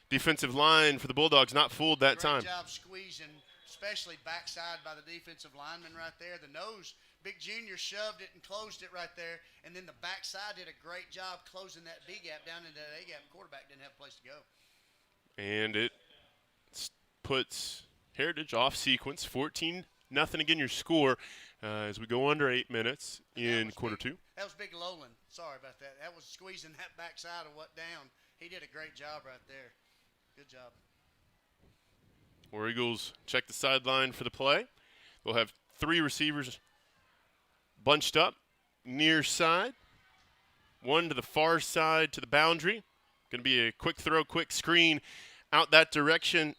defensive line for the Bulldogs not fooled that time. Great job squeezing, especially backside by the defensive lineman right there. The nose, Big Junior shoved it and closed it right there, and then the backside did a great job closing that B gap down into that A gap. Quarterback didn't have a place to go. And it puts Heritage off sequence, 14-0 again your score as we go under 8 minutes in quarter two. That was Big Lowland. Sorry about that. That was squeezing that backside of what down. He did a great job right there. Good job. War Eagles check the sideline for the play. We'll have 3 receivers bunched up near side. One to the far side to the boundary. Going to be a quick throw, quick screen out that direction.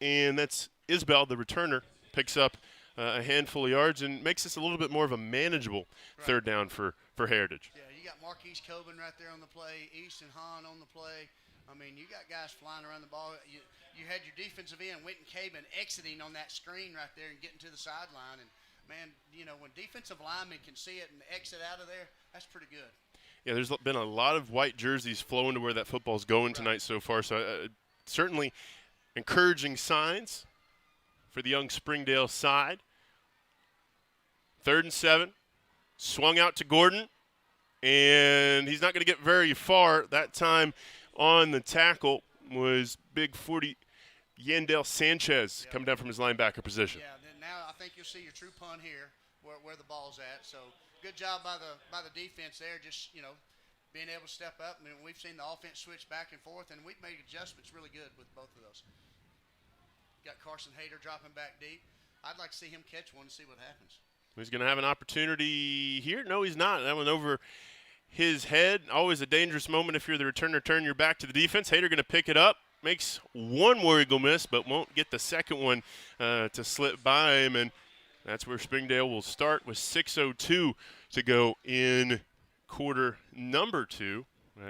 And that's Isbell, the returner, picks up a handful of yards and makes this a little bit more of a manageable third down for Heritage. Yeah, you got Marquise Coben right there on the play, Easton Hahn on the play. I mean, you got guys flying around the ball. You had your defensive end, Wynton Caben, exiting on that screen right there and getting to the sideline. And, man, you know, when defensive linemen can see it and exit out of there, that's pretty good. Yeah, there's been a lot of white jerseys flowing to where that football's going tonight so far. So certainly encouraging signs for the young Springdale side. 3rd and 7. Swung out to Gordon. And he's not going to get very far. That time on the tackle was big 40 Yandel Sanchez coming down from his linebacker position. Yeah, then now I think you'll see your true punt here where the ball's at. So good job by the defense there, just, you know, being able to step up. I mean, we've seen the offense switch back and forth, and we've made adjustments really good with both of those. Got Carson Hayter dropping back deep. I'd like to see him catch one and see what happens. He's going to have an opportunity here. No, he's not. That went over his head. Always a dangerous moment if you're the returner. Turn your back to the defense. Hayter going to pick it up. Makes one War Eagle miss, but won't get the second one to slip by him. And that's where Springdale will start with 6:02 to go in quarter number 2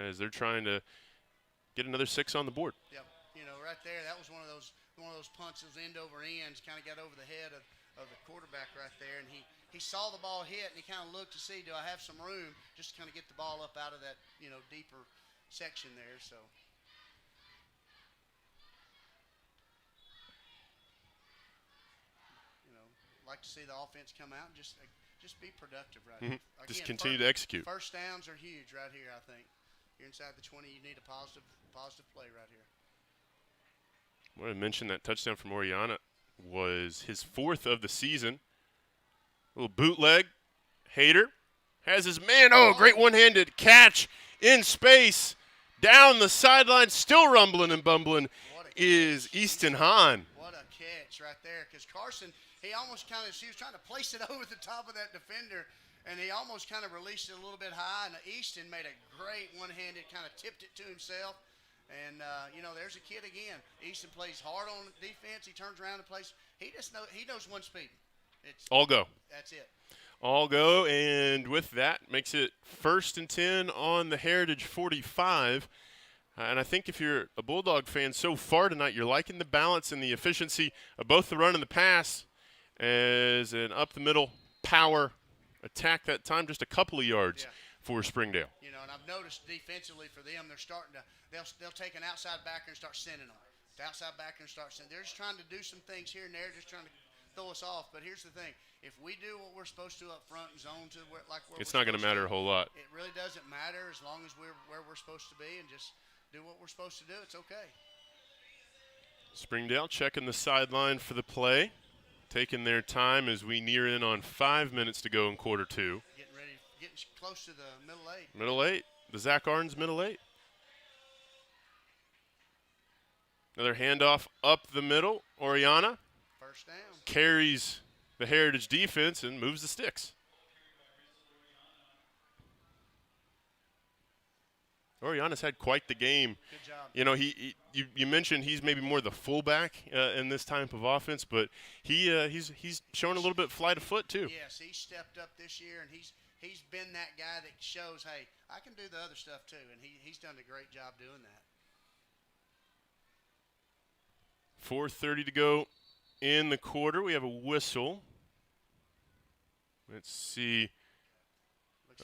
as they're trying to get another 6 on the board. Yep. You know, right there, that was one of those punts, those end over ends, kind of got over the head of the quarterback right there, and he saw the ball hit, and he kind of looked to see, do I have some room, just to kind of get the ball up out of that, you know, deeper section there. So you know, like to see the offense come out and just be productive right here. Again, just continue to execute. First downs are huge right here, I think. You're inside the 20, you need a positive play right here. I want to mention that touchdown from Oriana was his 4th of the season. A little bootleg. Hayter has his man. Oh, great one-handed catch in space. Down the sideline, still rumbling and bumbling. is Easton Hahn. What a catch right there, because Carson, he almost he was trying to place it over the top of that defender, and he almost kind of released it a little bit high, and Easton made a great one-handed, kind of tipped it to himself. And, there's a kid again. Easton plays hard on defense. He turns around and plays. He knows one speed. It's all go. That's it. All go, and with that, makes it 1st and 10 on the Heritage 45. And I think if you're a Bulldog fan so far tonight, you're liking the balance and the efficiency of both the run and the pass as an up-the-middle power attack that time, just a couple of yards for Springdale. And I've noticed defensively for them, they're starting to they'll take an outside backer and start sending them. The outside backer and start sending. They're just trying to do some things here and there, just trying to throw us off. But here's the thing: if we do what we're supposed to up front and zone to where it's not going to matter a whole lot. It really doesn't matter as long as we're where we're supposed to be and just do what we're supposed to do. It's okay. Springdale checking the sideline for the play, taking their time as we near in on 5 minutes to go in quarter 2. Getting close to the middle 8. Middle 8. The Zach Arns middle 8. Another handoff up the middle. Oriana first down. Carries the Heritage defense and moves the sticks. Oriana's had quite the game. Good job. You mentioned he's maybe more the fullback in this type of offense, but he's showing a little bit of flight of foot too. Yes, he's stepped up this year, and he's been that guy that shows, hey, I can do the other stuff too, and he's done a great job doing that. 4:30 to go in the quarter. We have a whistle. Let's see.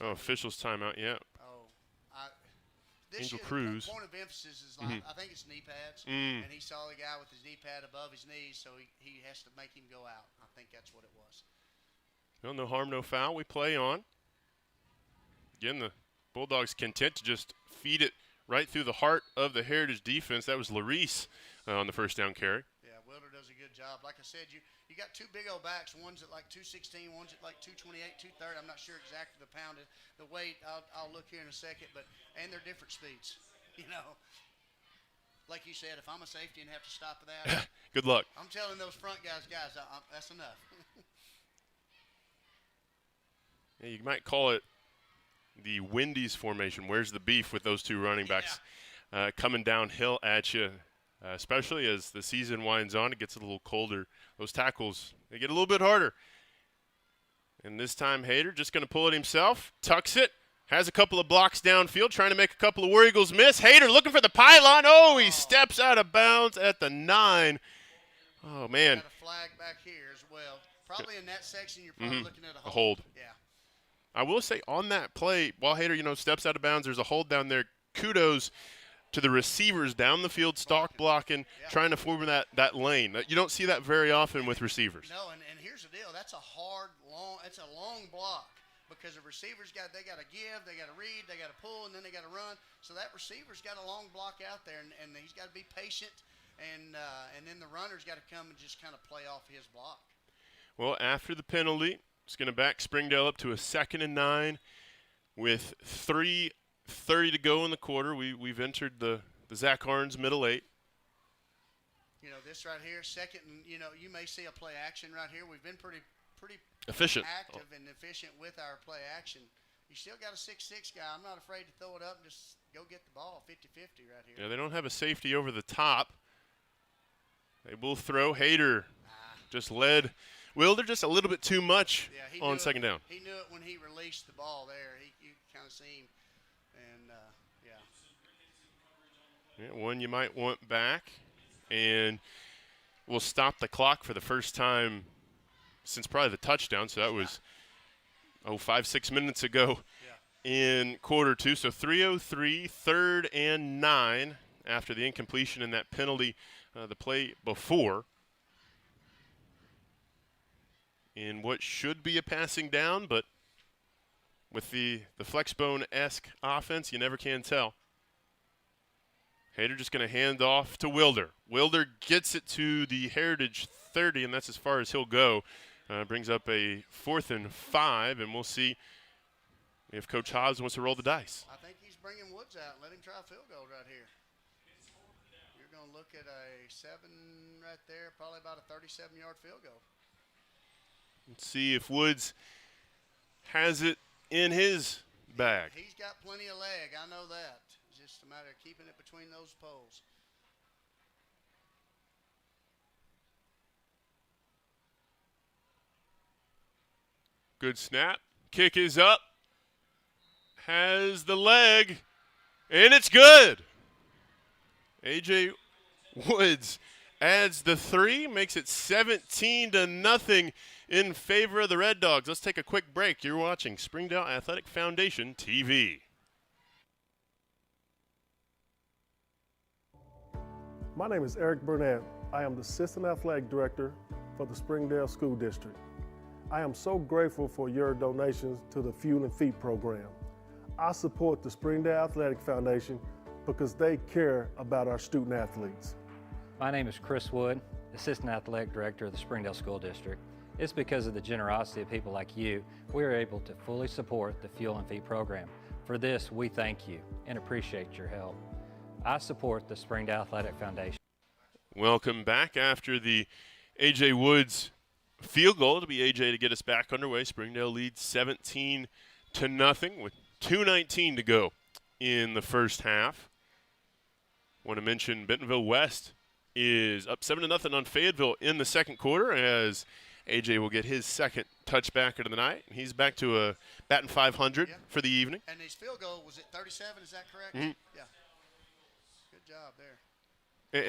Officials timeout. Yeah. This Angel year, Cruz. The point of emphasis is I think it's knee pads, and he saw the guy with his knee pad above his knees, so he has to make him go out. I think that's what it was. Well, no harm, no foul. We play on. Again, the Bulldogs content to just feed it right through the heart of the Heritage defense. That was Larice on the first down carry. Yeah, Wilder does a good job. Like I said, you got two big old backs. One's at like 216, one's at like 228, 230. I'm not sure exactly the pound, the weight. I'll look here in a second, and they're different speeds. Like you said, if I'm a safety and have to stop for that, good luck. I'm telling those front guys, that's enough. Yeah, you might call it the Wendy's formation. Where's the beef with those two running backs coming downhill at you? Especially as the season winds on, it gets a little colder. Those tackles, they get a little bit harder. And this time, Hayter just going to pull it himself, tucks it, has a couple of blocks downfield, trying to make a couple of War Eagles miss. Hayter looking for the pylon. Oh, he steps out of bounds at the 9. Oh, man. Got a flag back here as well. Probably in that section, you're probably looking at a hold. Yeah. I will say on that play, while Hayter, steps out of bounds, there's a hold down there. Kudos to the receivers down the field, stalk blocking, trying to form that lane. You don't see that very often with receivers. No, and here's the deal. That's a long block because the receivers got to give, they got to read, they got to pull, and then they got to run. So that receiver's got a long block out there, and he's got to be patient, and then the runner's got to come and just kind of play off his block. Well, after the penalty, it's going to back Springdale up to a 2nd and 9 with 3:30 to go in the quarter. We've entered the Zach Arns middle 8. This right here, second, and you may see a play action right here. We've been pretty efficient, active and efficient with our play action. You still got a 6'6" guy. I'm not afraid to throw it up and just go get the ball 50-50 right here. Yeah, they don't have a safety over the top. They will throw. Hayter just led Wilder just a little bit too much on second down. He knew it when he released the ball there. You kind of see him. And, one you might want back. And we'll stop the clock for the first time since probably the touchdown. So that was, 5-6 minutes ago in quarter 2. So 3:03, 3rd and 9 after the incompletion and that penalty, the play before. In what should be a passing down, but with the Flexbone-esque offense, you never can tell. Hayter just going to hand off to Wilder. Wilder gets it to the Heritage 30, and that's as far as he'll go. Brings up a 4th and 5, and we'll see if Coach Hobbs wants to roll the dice. I think he's bringing Woods out. Let him try a field goal right here. You're going to look at a 7 right there, probably about a 37-yard field goal. Let's see if Woods has it in his bag. He's got plenty of leg. I know that. It's just a matter of keeping it between those poles. Good snap. Kick is up. Has the leg. And it's good. A.J. Woods adds the 3, makes it 17-0 in favor of the Red Dogs. Let's take a quick break. You're watching Springdale Athletic Foundation TV. My name is Eric Burnett. I am the Assistant Athletic Director for the Springdale School District. I am so grateful for your donations to the Fuel and Feet program. I support the Springdale Athletic Foundation because they care about our student athletes. My name is Chris Wood, Assistant Athletic Director of the Springdale School District. It's because of the generosity of people like you, we are able to fully support the Fuel and Feet program. For this, we thank you and appreciate your help. I support the Springdale Athletic Foundation. Welcome back after the A.J. Woods field goal. To be A.J. to get us back underway. Springdale leads 17-0 with 2:19 to go in the first half. Want to mention Bentonville West is up 7-0 on Fayetteville in the second quarter as A.J. will get his second touchback of the night. He's back to a batting 500 for the evening. And his field goal was at 37, is that correct? Mm-hmm. Yeah. Good job there.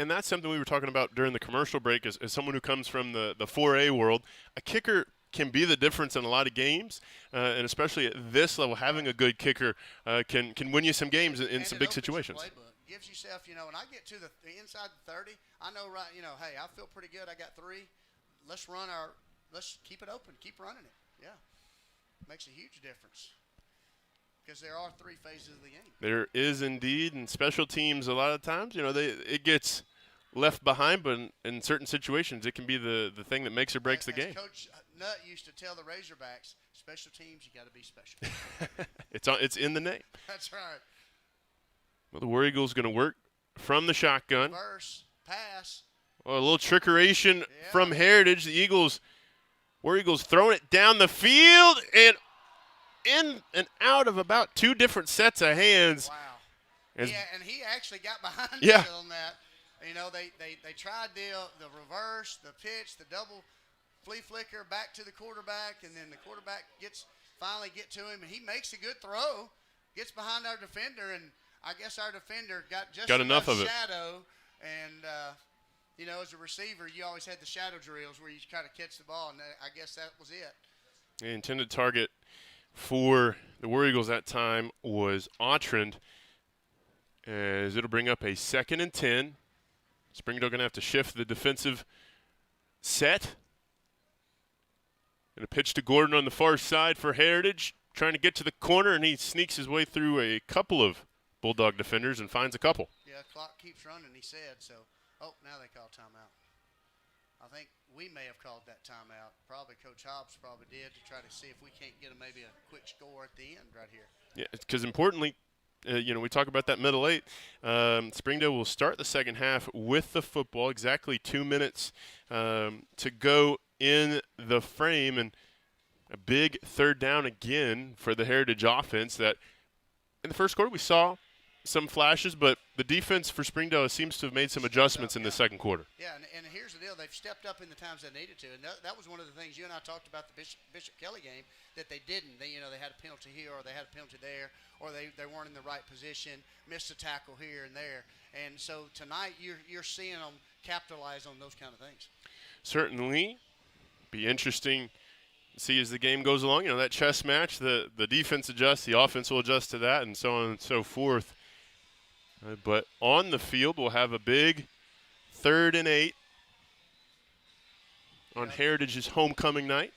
And that's something we were talking about during the commercial break as someone who comes from the 4A world. A kicker can be the difference in a lot of games, and especially at this level, having a good kicker can win you some games in some big situations. Gives yourself, when I get to the inside the 30, I know, hey, I feel pretty good. I got 3. Let's keep it open. Keep running it. Yeah. Makes a huge difference because there are 3 phases of the game. There is indeed, and special teams a lot of times, it gets left behind, but in certain situations, it can be the thing that makes or breaks the game. Coach Nutt used to tell the Razorbacks, special teams, you got to be special. It's in the name. That's right. Well, the War Eagles going to work from the shotgun. Reverse, pass. Well, a little trickeration from Heritage. The War Eagles throwing it down the field and in and out of about 2 different sets of hands. Wow. And he actually got behind us on that. They tried the reverse, the pitch, the double flea flicker back to the quarterback, and then the quarterback finally get to him, and he makes a good throw, gets behind our defender, and I guess our defender got enough of it. Shadow, and as a receiver, you always had the shadow drills where you kind of catch the ball, and I guess that was it. The intended target for the War Eagles that time was Autrand, as it'll bring up a 2nd and 10. Springdale going to have to shift the defensive set. And a pitch to Gordon on the far side for Heritage, trying to get to the corner, and he sneaks his way through a couple of Bulldog defenders and finds a couple. Yeah, clock keeps running, he said. So, now they call timeout. I think we may have called that timeout. Probably Coach Hobbs probably did to try to see if we can't get maybe a quick score at the end right here. Yeah, because importantly, we talk about that middle 8. Springdale will start the second half with the football, exactly 2 minutes to go in the frame, and a big 3rd down again for the Heritage offense. That in the first quarter we saw some flashes, but the defense for Springdale seems to have made some adjustments in the second quarter. Yeah, and here's the deal. They've stepped up in the times they needed to, and that was one of the things you and I talked about the Bishop Kelly game that they didn't. They had a penalty here, or they had a penalty there, or they weren't in the right position, missed a tackle here and there. And so tonight you're seeing them capitalize on those kind of things. Certainly. Be interesting to see as the game goes along. That chess match, the defense adjusts, the offense will adjust to that, and so on and so forth. But on the field, we'll have a big 3rd and 8 on Heritage's homecoming night.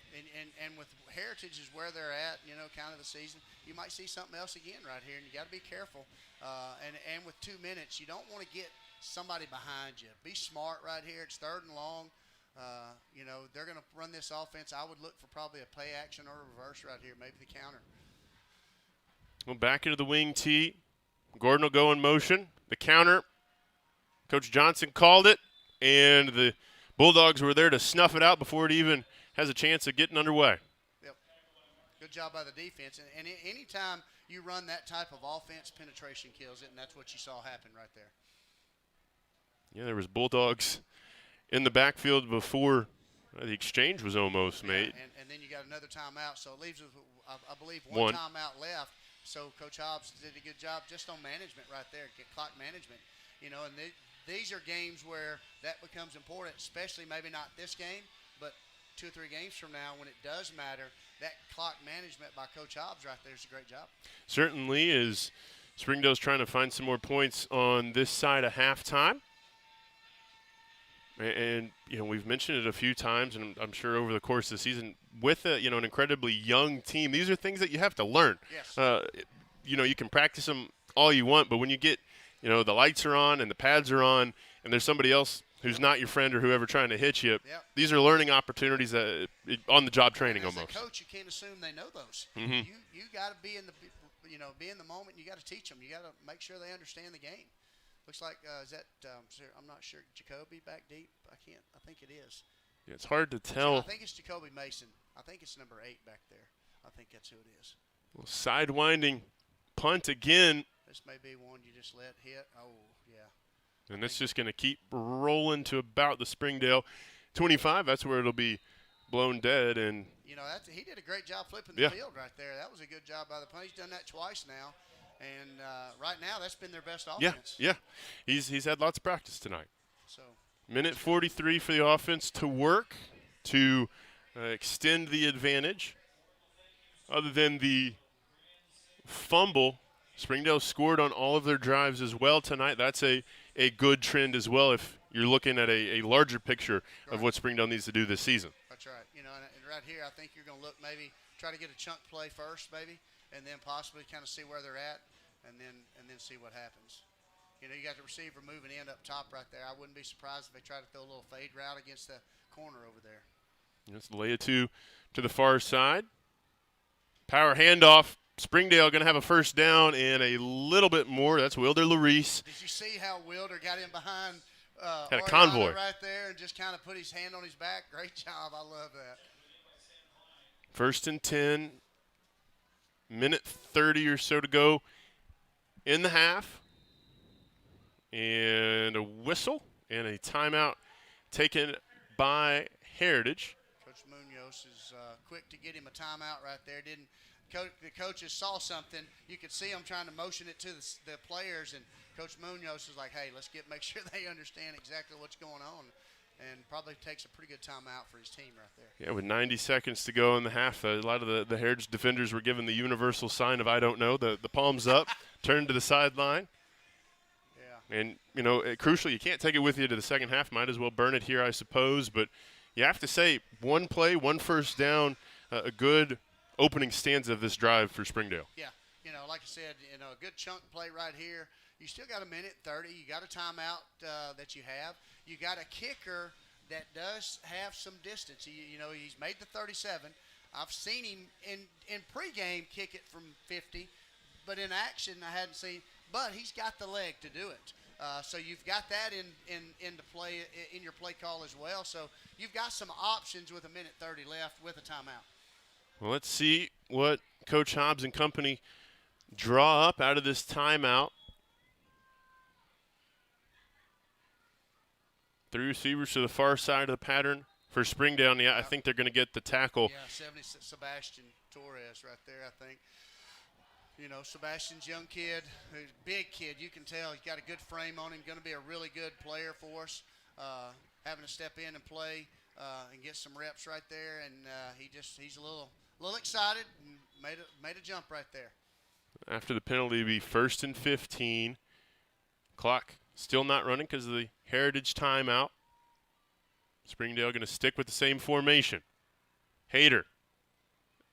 And with Heritage is where they're at, kind of the season, you might see something else again right here, and you got to be careful. And with 2 minutes, you don't want to get somebody behind you. Be smart right here. It's 3rd and long. They're going to run this offense. I would look for probably a play action or a reverse right here, maybe the counter. Well, back into the wing tee. Gordon will go in motion. The counter Coach Johnson called it, and the Bulldogs were there to snuff it out before it even has a chance of getting underway. Yep. Good job by the defense. And anytime you run that type of offense, penetration kills it, and that's what you saw happen right there. Yeah, there was Bulldogs in the backfield before the exchange was almost made. And then you got another timeout, so it leaves, I believe, one timeout left. So Coach Hobbs did a good job just on management right there, clock management. You know, and these are games where that becomes important, especially maybe not this game, but 2 or 3 games from now when it does matter. That clock management by Coach Hobbs right there is a great job. Certainly is. Springdale's trying to find some more points on this side of halftime. And, you know, we've mentioned it a few times, and I'm sure over the course of the season, with an incredibly young team, these are things that you have to learn. Yes. You know, you can practice them all you want, but when you get, the lights are on and the pads are on, and there's somebody else who's not your friend or whoever trying to hit you, these are learning opportunities on-the-job training and as almost. As a coach, you can't assume they know those. Mm-hmm. You got to be in the moment. You got to teach them. You got to make sure they understand the game. Looks like I'm not sure, Jacoby back deep. I think it is. Yeah, it's hard to tell. I think it's Jacoby Mason. I think it's number 8 back there. I think that's who it is. Well, sidewinding punt again. This may be one you just let hit. Oh, yeah. And it's just going to keep rolling to about the Springdale 25. That's where it'll be blown dead. And he did a great job flipping the field right there. That was a good job by the punt. He's done that twice now. And right now, that's been their best offense. Yeah. He's had lots of practice tonight. So minute 43 for the offense to work to extend the advantage. Other than the fumble, Springdale scored on all of their drives as well tonight. That's a good trend as well if you're looking at a larger picture of what Springdale needs to do this season. That's right. And right here, I think you're going to look maybe try to get a chunk play first maybe, and then possibly kind of see where they're at, and then see what happens. You got the receiver moving in up top right there. I wouldn't be surprised if they try to throw a little fade route against the corner over there. Let's lay it to the far side. Power handoff. Springdale going to have a first down and a little bit more. That's Wilder Larice. Did you see how Wilder got in behind had a convoy right there and just kind of put his hand on his back? Great job. I love that. First and 10. Minute 30 or so to go in the half. And a whistle and a timeout taken by Heritage. Coach Munoz is quick to get him a timeout right there. The coaches saw something. You could see them trying to motion it to the players, and Coach Munoz was like, hey, let's make sure they understand exactly what's going on, and probably takes a pretty good timeout for his team right there. Yeah, with 90 seconds to go in the half, a lot of the Heritage defenders were given the universal sign of I don't know, the palms up, turned to the sideline. Yeah. And, crucially, you can't take it with you to the second half. Might as well burn it here, I suppose. But you have to say, one play, one first down, a good opening stanza of this drive for Springdale. Yeah. Like I said, a good chunk play right here. You still got a minute 30. You got a timeout that you have. You got a kicker that does have some distance. He's made the 37. I've seen him in pregame kick it from 50, but in action I hadn't seen. But he's got the leg to do it. So you've got that into play in your play call as well. So you've got some options with a minute 30 left with a timeout. Well, let's see what Coach Hobbs and company draw up out of this timeout. 3 receivers to the far side of the pattern for Springdale. Yeah, I think they're going to get the tackle. Yeah, 70 Sebastian Torres right there, I think. Sebastian's young kid, big kid. You can tell he's got a good frame on him. Going to be a really good player for us. Having to step in and play and get some reps right there, and he's a little excited and made a jump right there. After the penalty, be 1st and 15. Clock still not running because of the Heritage timeout. Springdale going to stick with the same formation. Hayter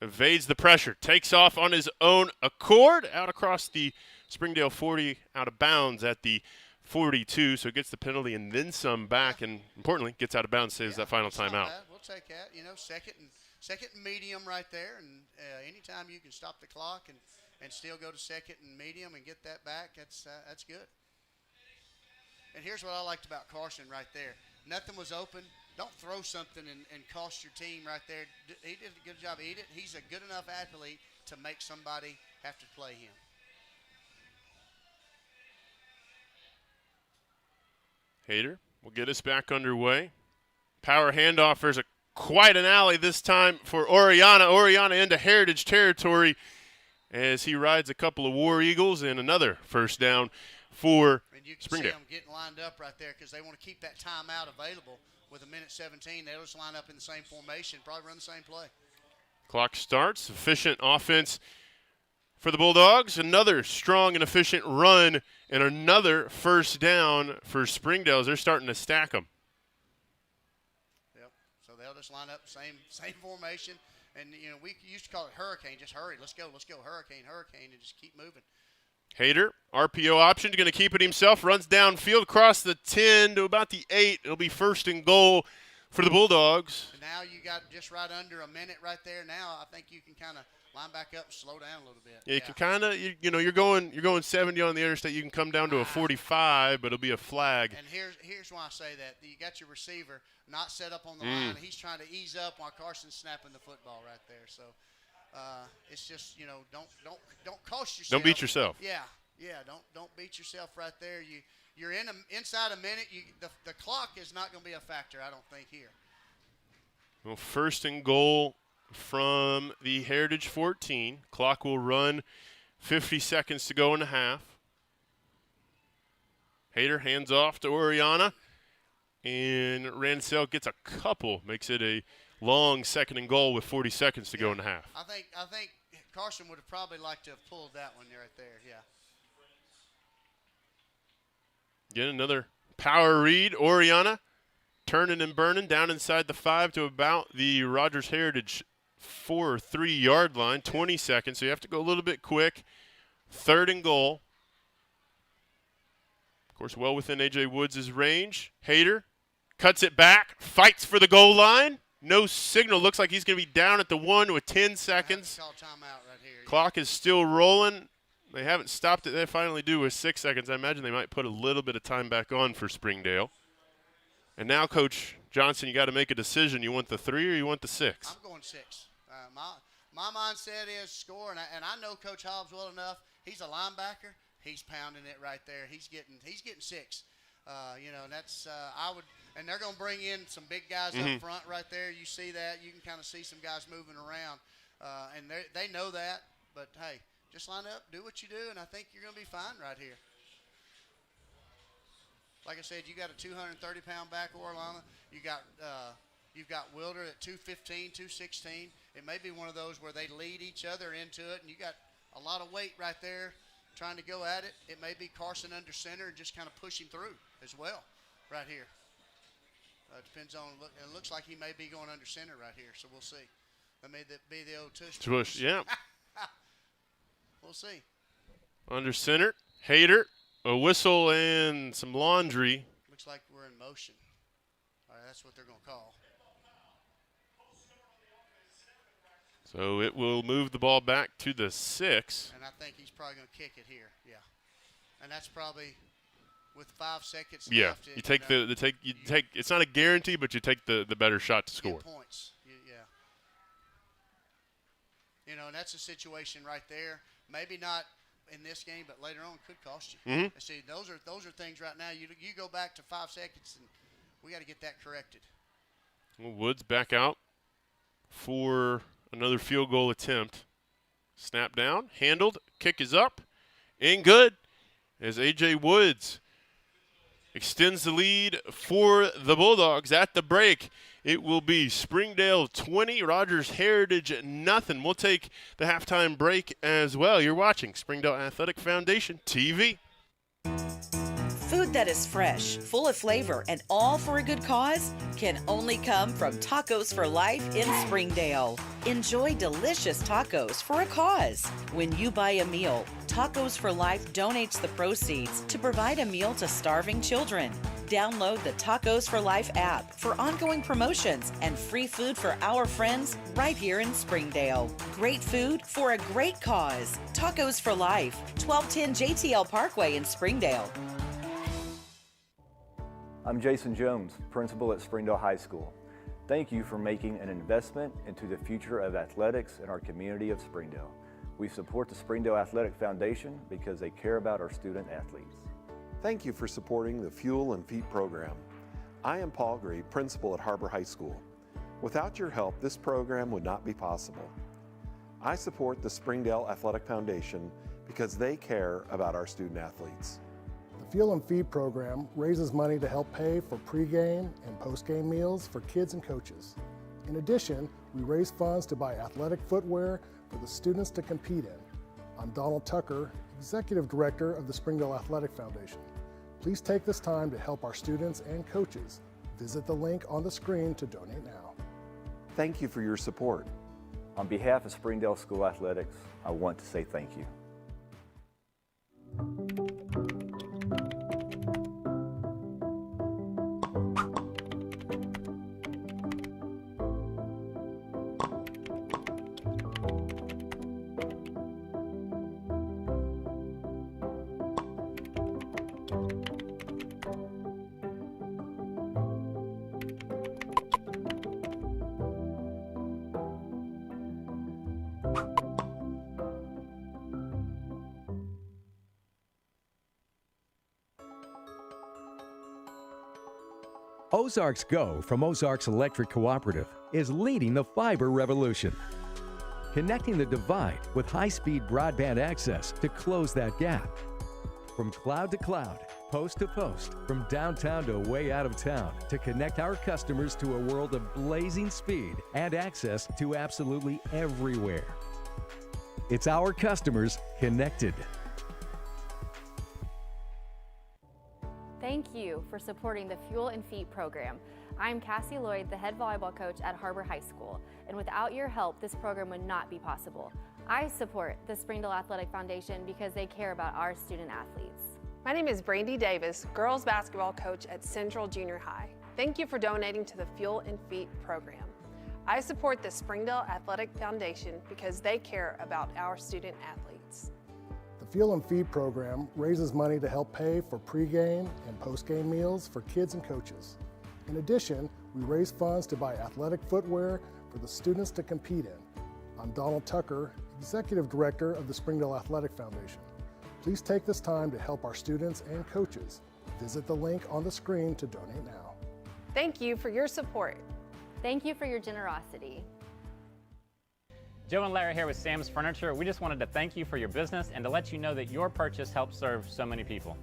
evades the pressure, takes off on his own accord, out across the Springdale 40, out of bounds at the 42, so gets the penalty and then some back, and importantly, gets out of bounds, saves that final timeout. We'll take that. Second and medium right there, and anytime you can stop the clock and still go to second and medium and get that back, that's good. And here's what I liked about Carson right there. Nothing was open. Don't throw something and cost your team right there. He did a good job. He's a good enough athlete to make somebody have to play him. Hader will get us back underway. Power handoff. There's quite an alley this time for Oriana. Oriana into Heritage territory as he rides a couple of War Eagles and another first down for and you can Springdale. See them getting lined up right there because they want to keep that timeout available. With a minute 17, they'll just line up in the same formation, probably run the same play. Clock starts. Efficient offense for the Bulldogs. Another strong and efficient run and another first down for Springdale as they're starting to stack them. Yep. So they'll just line up same formation. And, we used to call it hurricane. Just hurry. Let's go, hurricane, and just keep moving. Hader, RPO option, going to keep it himself. Runs downfield across the 10 to about the 8. It'll be first and goal for the Bulldogs. And now you got just right under a minute right there. Now I think you can kind of line back up and slow down a little bit. Yeah, you can kind of, you're going 70 on the interstate. You can come down to a 45, but it'll be a flag. And here's why I say that. You got your receiver not set up on the line. He's trying to ease up while Carson's snapping the football right there. So it's just, don't cost yourself. Don't beat yourself. Yeah. Don't beat yourself right there. You're inside a minute. The clock is not going to be a factor, I don't think, here. Well, first and goal from the Heritage 14. Clock will run 50 seconds to go in the half. Hader hands off to Oriana. And Ransell gets a couple, makes it a long second and goal with 40 seconds to go in the half. I think Carson would have probably liked to have pulled that one right there, yeah. Again, another power read. Oriana turning and burning down inside the 5 to about the Rogers Heritage 4 or 3 yard line, 20 seconds. So you have to go a little bit quick. Third and goal. Of course, well within A.J. Woods' range. Hader cuts it back, fights for the goal line. No signal. Looks like he's going to be down at the 1 with 10 seconds. Call timeout right here. Clock is still rolling. They haven't stopped it. They finally do with 6 seconds. I imagine they might put a little bit of time back on for Springdale. And now, Coach Johnson, you got to make a decision. You want the 3 or you want the 6? I'm going 6. My mindset is score, and I know Coach Hobbs well enough. He's a linebacker. He's pounding it right there. He's getting 6. And that's I would, and they're going to bring in some big guys up front right there. You see that? You can kind of see some guys moving around, and they know that. But hey, just line up, do what you do, and I think you're going to be fine right here. Like I said, you got a 230-pound back, Orlana. You've got Wilder at 215, 216. It may be one of those where they lead each other into it, and you got a lot of weight right there trying to go at it. It may be Carson under center and just kind of pushing through as well right here. Depends on – it looks like he may be going under center right here, so we'll see. That may be the old tush. Tush, yeah. We'll see. Under center, Hader, a whistle and some laundry. Looks like we're in motion. All right, that's what they're going to call. So it will move the ball back to the 6. And I think he's probably going to kick it here. Yeah. And that's probably with 5 seconds Yeah, left. you take it's not a guarantee, but you take the better shot to score. Points. Yeah. And that's a situation right there. Maybe not in this game, but later on could cost you. Mm-hmm. See, those are things right now. You go back to 5 seconds, and we got to get that corrected. Well, Woods back out for another field goal attempt. Snap down, handled, kick is up, and good as A.J. Woods extends the lead for the Bulldogs at the break. It will be Springdale 20, Rogers Heritage nothing. We'll take the halftime break as well. You're watching Springdale Athletic Foundation TV. Food that is fresh, full of flavor, and all for a good cause can only come from Tacos for Life in Springdale. Enjoy delicious tacos for a cause. When you buy a meal, Tacos for Life donates the proceeds to provide a meal to starving children. Download the Tacos for Life app for ongoing promotions and free food for our friends right here in Springdale. Great food for a great cause. Tacos for Life, 1210 JTL Parkway in Springdale. I'm Jason Jones, principal at Springdale High School. Thank you for making an investment into the future of athletics in our community of Springdale. We support the Springdale Athletic Foundation because they care about our student athletes. Thank you for supporting the Fuel and Feet program. I am Paul Gree, principal at Harbor High School. Without your help, this program would not be possible. I support the Springdale Athletic Foundation because they care about our student athletes. The Fuel and Feed program raises money to help pay for pregame and postgame meals for kids and coaches. In addition, we raise funds to buy athletic footwear for the students to compete in. I'm Donald Tucker, Executive Director of the Springdale Athletic Foundation. Please take this time to help our students and coaches. Visit the link on the screen to donate now. Thank you for your support. On behalf of Springdale School Athletics, I want to say thank you. Ozarks Go from Ozarks Electric Cooperative is leading the fiber revolution, connecting the divide with high-speed broadband access to close that gap. From cloud to cloud, post to post, from downtown to way out of town, to connect our customers to a world of blazing speed and access to absolutely everywhere. It's our customers connected. Thank you for supporting the Fuel and Feet program. I'm Cassie Lloyd, the head volleyball coach at Harbor High School, and without your help, this program would not be possible. I support the Springdale Athletic Foundation because they care about our student athletes. My name is Brandy Davis, girls basketball coach at Central Junior High. Thank you for donating to the Fuel and Feet program. I support the Springdale Athletic Foundation because they care about our student athletes. The Fuel and Feed program raises money to help pay for pregame and postgame meals for kids and coaches. In addition, we raise funds to buy athletic footwear for the students to compete in. I'm Donald Tucker, Executive Director of the Springdale Athletic Foundation. Please take this time to help our students and coaches. Visit the link on the screen to donate now. Thank you for your support. Thank you for your generosity. Joe and Larry here with Sam's Furniture. We just wanted to thank you for your business and to let you know that your purchase helps serve so many people.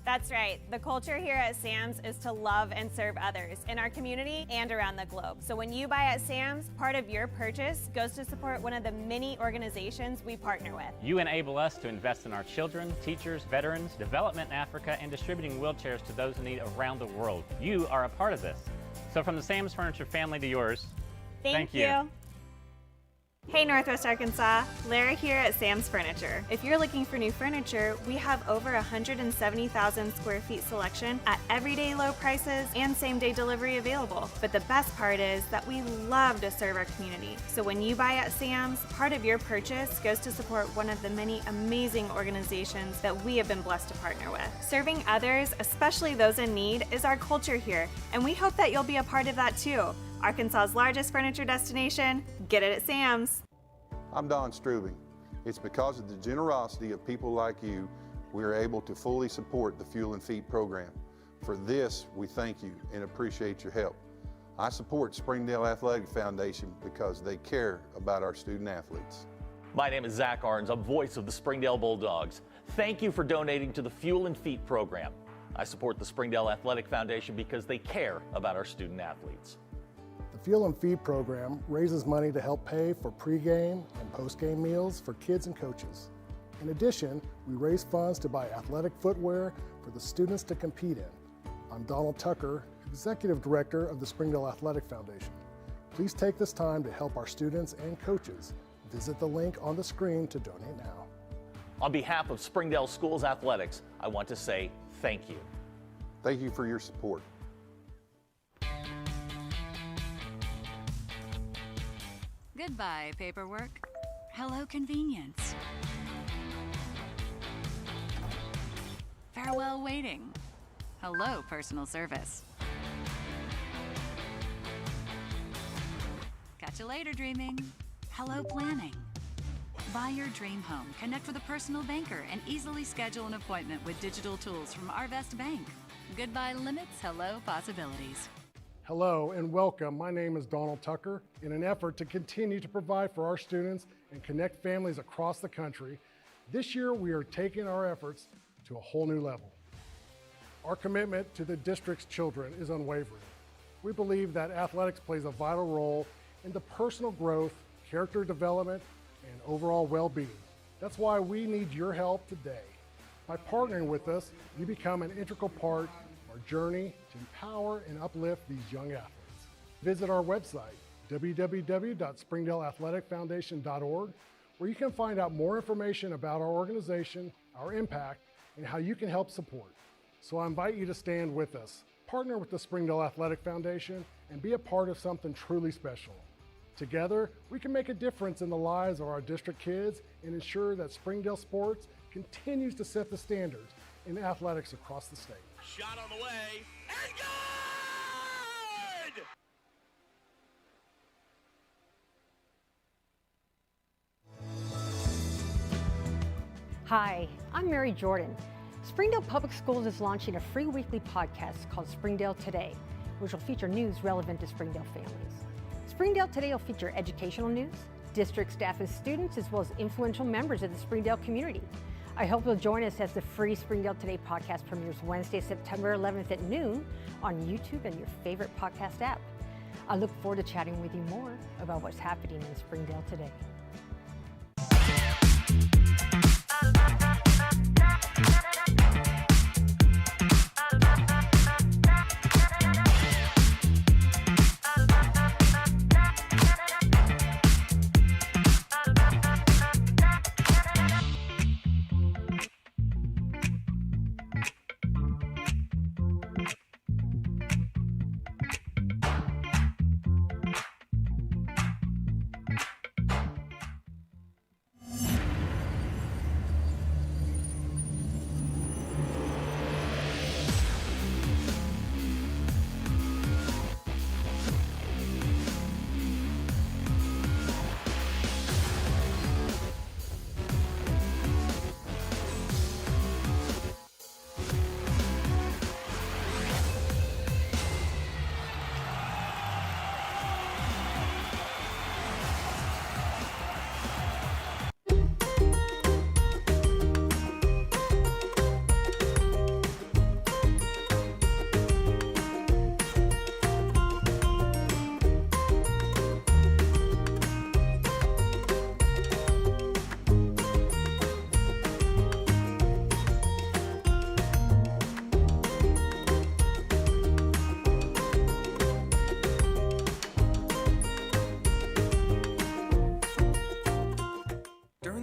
That's right. The culture here at Sam's is to love and serve others in our community and around the globe. So when you buy at Sam's, part of your purchase goes to support one of the many organizations we partner with. You enable us to invest in our children, teachers, veterans, development in Africa, and distributing wheelchairs to those in need around the world. You are a part of this. So from the Sam's Furniture family to yours, thank you. Hey Northwest Arkansas, Lara here at Sam's Furniture. If you're looking for new furniture, we have over 170,000 square feet selection at everyday low prices and same-day delivery available. But the best part is that we love to serve our community. So when you buy at Sam's, part of your purchase goes to support one of the many amazing organizations that we have been blessed to partner with. Serving others, especially those in need, is our culture here, and we hope that you'll be a part of that too. Arkansas's largest furniture destination, get it at Sam's. I'm Don Strubing. It's because of the generosity of people like you, we are able to fully support the Fuel and Feed program. For this, we thank you and appreciate your help. I support Springdale Athletic Foundation because they care about our student athletes. My name is Zach Arns. I'm voice of the Springdale Bulldogs. Thank you for donating to the Fuel and Feed program. I support the Springdale Athletic Foundation because they care about our student athletes. The Fuel and Feed program raises money to help pay for pregame and postgame meals for kids and coaches. In addition, we raise funds to buy athletic footwear for the students to compete in. I'm Donald Tucker, Executive Director of the Springdale Athletic Foundation. Please take this time to help our students and coaches. Visit the link on the screen to donate now. On behalf of Springdale Schools Athletics, I want to say thank you. Thank you for your support. Goodbye, paperwork. Hello, convenience. Farewell, waiting. Hello, personal service. See you later, dreaming. Hello, planning. Buy your dream home, connect with a personal banker, and easily schedule an appointment with digital tools from Arvest Bank. Goodbye limits, hello possibilities. Hello and welcome. My name is Donald Tucker. In an effort to continue to provide for our students and connect families across the country, this year we are taking our efforts to a whole new level. Our commitment to the district's children is unwavering. We believe that athletics plays a vital role in the personal growth, character development, and overall well-being. That's why we need your help today. By partnering with us, you become an integral part of our journey to empower and uplift these young athletes. Visit our website, www.springdaleathleticfoundation.org, where you can find out more information about our organization, our impact, and how you can help support. So I invite you to stand with us, partner with the Springdale Athletic Foundation, and be a part of something truly special. Together, we can make a difference in the lives of our district kids and ensure that Springdale sports continues to set the standards in athletics across the state. Shot on the way, and good! Hi, I'm Mary Jordan. Springdale Public Schools is launching a free weekly podcast called Springdale Today, which will feature news relevant to Springdale families. Springdale Today will feature educational news, district staff and students, as well as influential members of the Springdale community. I hope you'll join us as the free Springdale Today podcast premieres Wednesday, September 11th at noon on YouTube and your favorite podcast app. I look forward to chatting with you more about what's happening in Springdale today.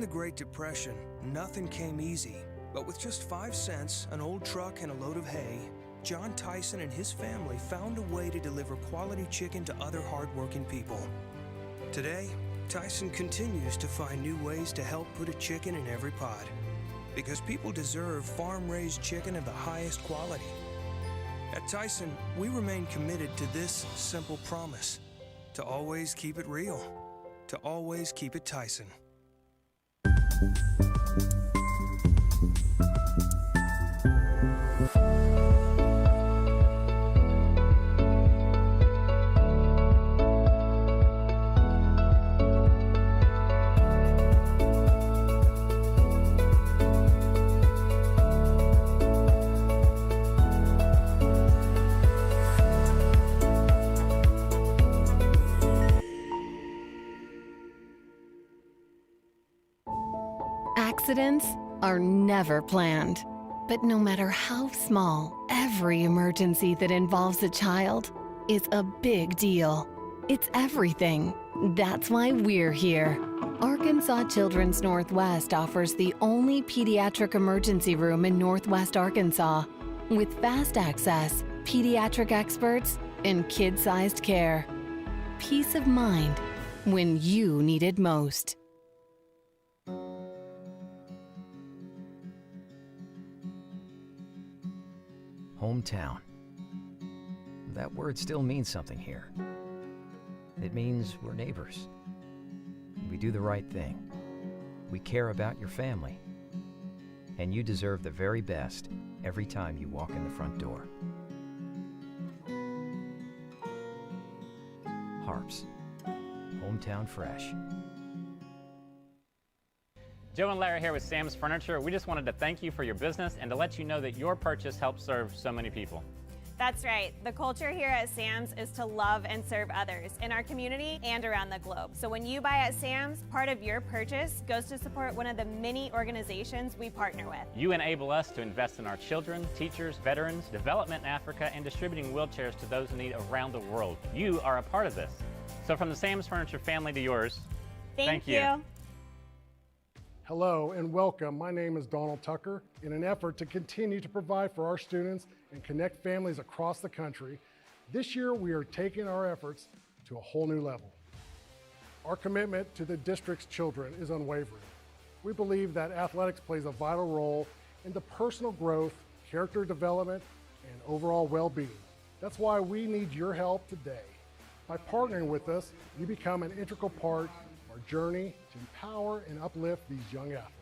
Great Depression, nothing came easy. But with just 5 cents, an old truck, and a load of hay, John Tyson and his family found a way to deliver quality chicken to other hardworking people. Today, Tyson continues to find new ways to help put a chicken in every pot. Because people deserve farm-raised chicken of the highest quality. At Tyson, we remain committed to this simple promise: to always keep it real, to always keep it Tyson. Accidents are never planned. But no matter how small, every emergency that involves a child is a big deal. It's everything. That's why we're here. Arkansas Children's Northwest offers the only pediatric emergency room in Northwest Arkansas, with fast access, pediatric experts, and kid-sized care. Peace of mind when you need it most. Hometown. That word still means something here. It means we're neighbors. We do the right thing. We care about your family. And you deserve the very best every time you walk in the front door. Harps, hometown fresh. Joe and Larry here with Sam's Furniture. We just wanted to thank you for your business and to let you know that your purchase helps serve so many people. That's right. The culture here at Sam's is to love and serve others in our community and around the globe. So when you buy at Sam's, part of your purchase goes to support one of the many organizations we partner with. You enable us to invest in our children, teachers, veterans, development in Africa, and distributing wheelchairs to those in need around the world. You are a part of this. So from the Sam's Furniture family to yours, thank you. Hello and welcome. My name is Donald Tucker. In an effort to continue to provide for our students and connect families across the country, this year we are taking our efforts to a whole new level. Our commitment to the district's children is unwavering. We believe that athletics plays a vital role in the personal growth, character development, and overall well-being. That's why we need your help today. By partnering with us, you become an integral part our journey to empower and uplift these young athletes.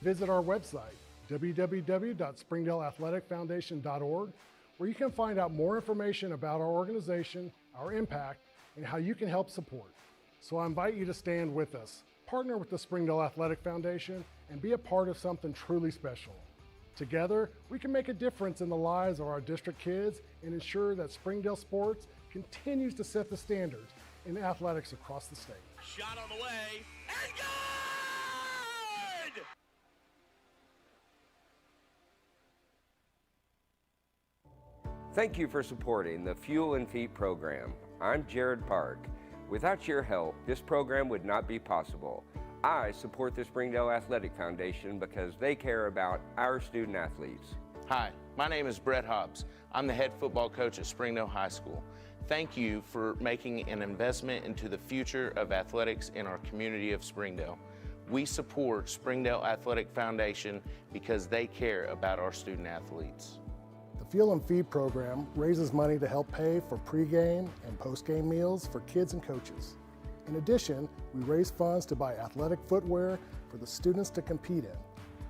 Visit our website, www.springdaleathleticfoundation.org, where you can find out more information about our organization, our impact, and how you can help support. So I invite you to stand with us, partner with the Springdale Athletic Foundation, and be a part of something truly special. Together, we can make a difference in the lives of our district kids and ensure that Springdale sports continues to set the standards in athletics across the state. Shot on the way, and good! Thank you for supporting the Fuel and Feet program. I'm Jared Park. Without your help, this program would not be possible. I support the Springdale Athletic Foundation because they care about our student athletes. Hi, my name is Brett Hobbs. I'm the head football coach at Springdale High School. Thank you for making an investment into the future of athletics in our community of Springdale. We support Springdale Athletic Foundation because they care about our student athletes. The Fuel and Feed program raises money to help pay for pregame and postgame meals for kids and coaches. In addition, we raise funds to buy athletic footwear for the students to compete in.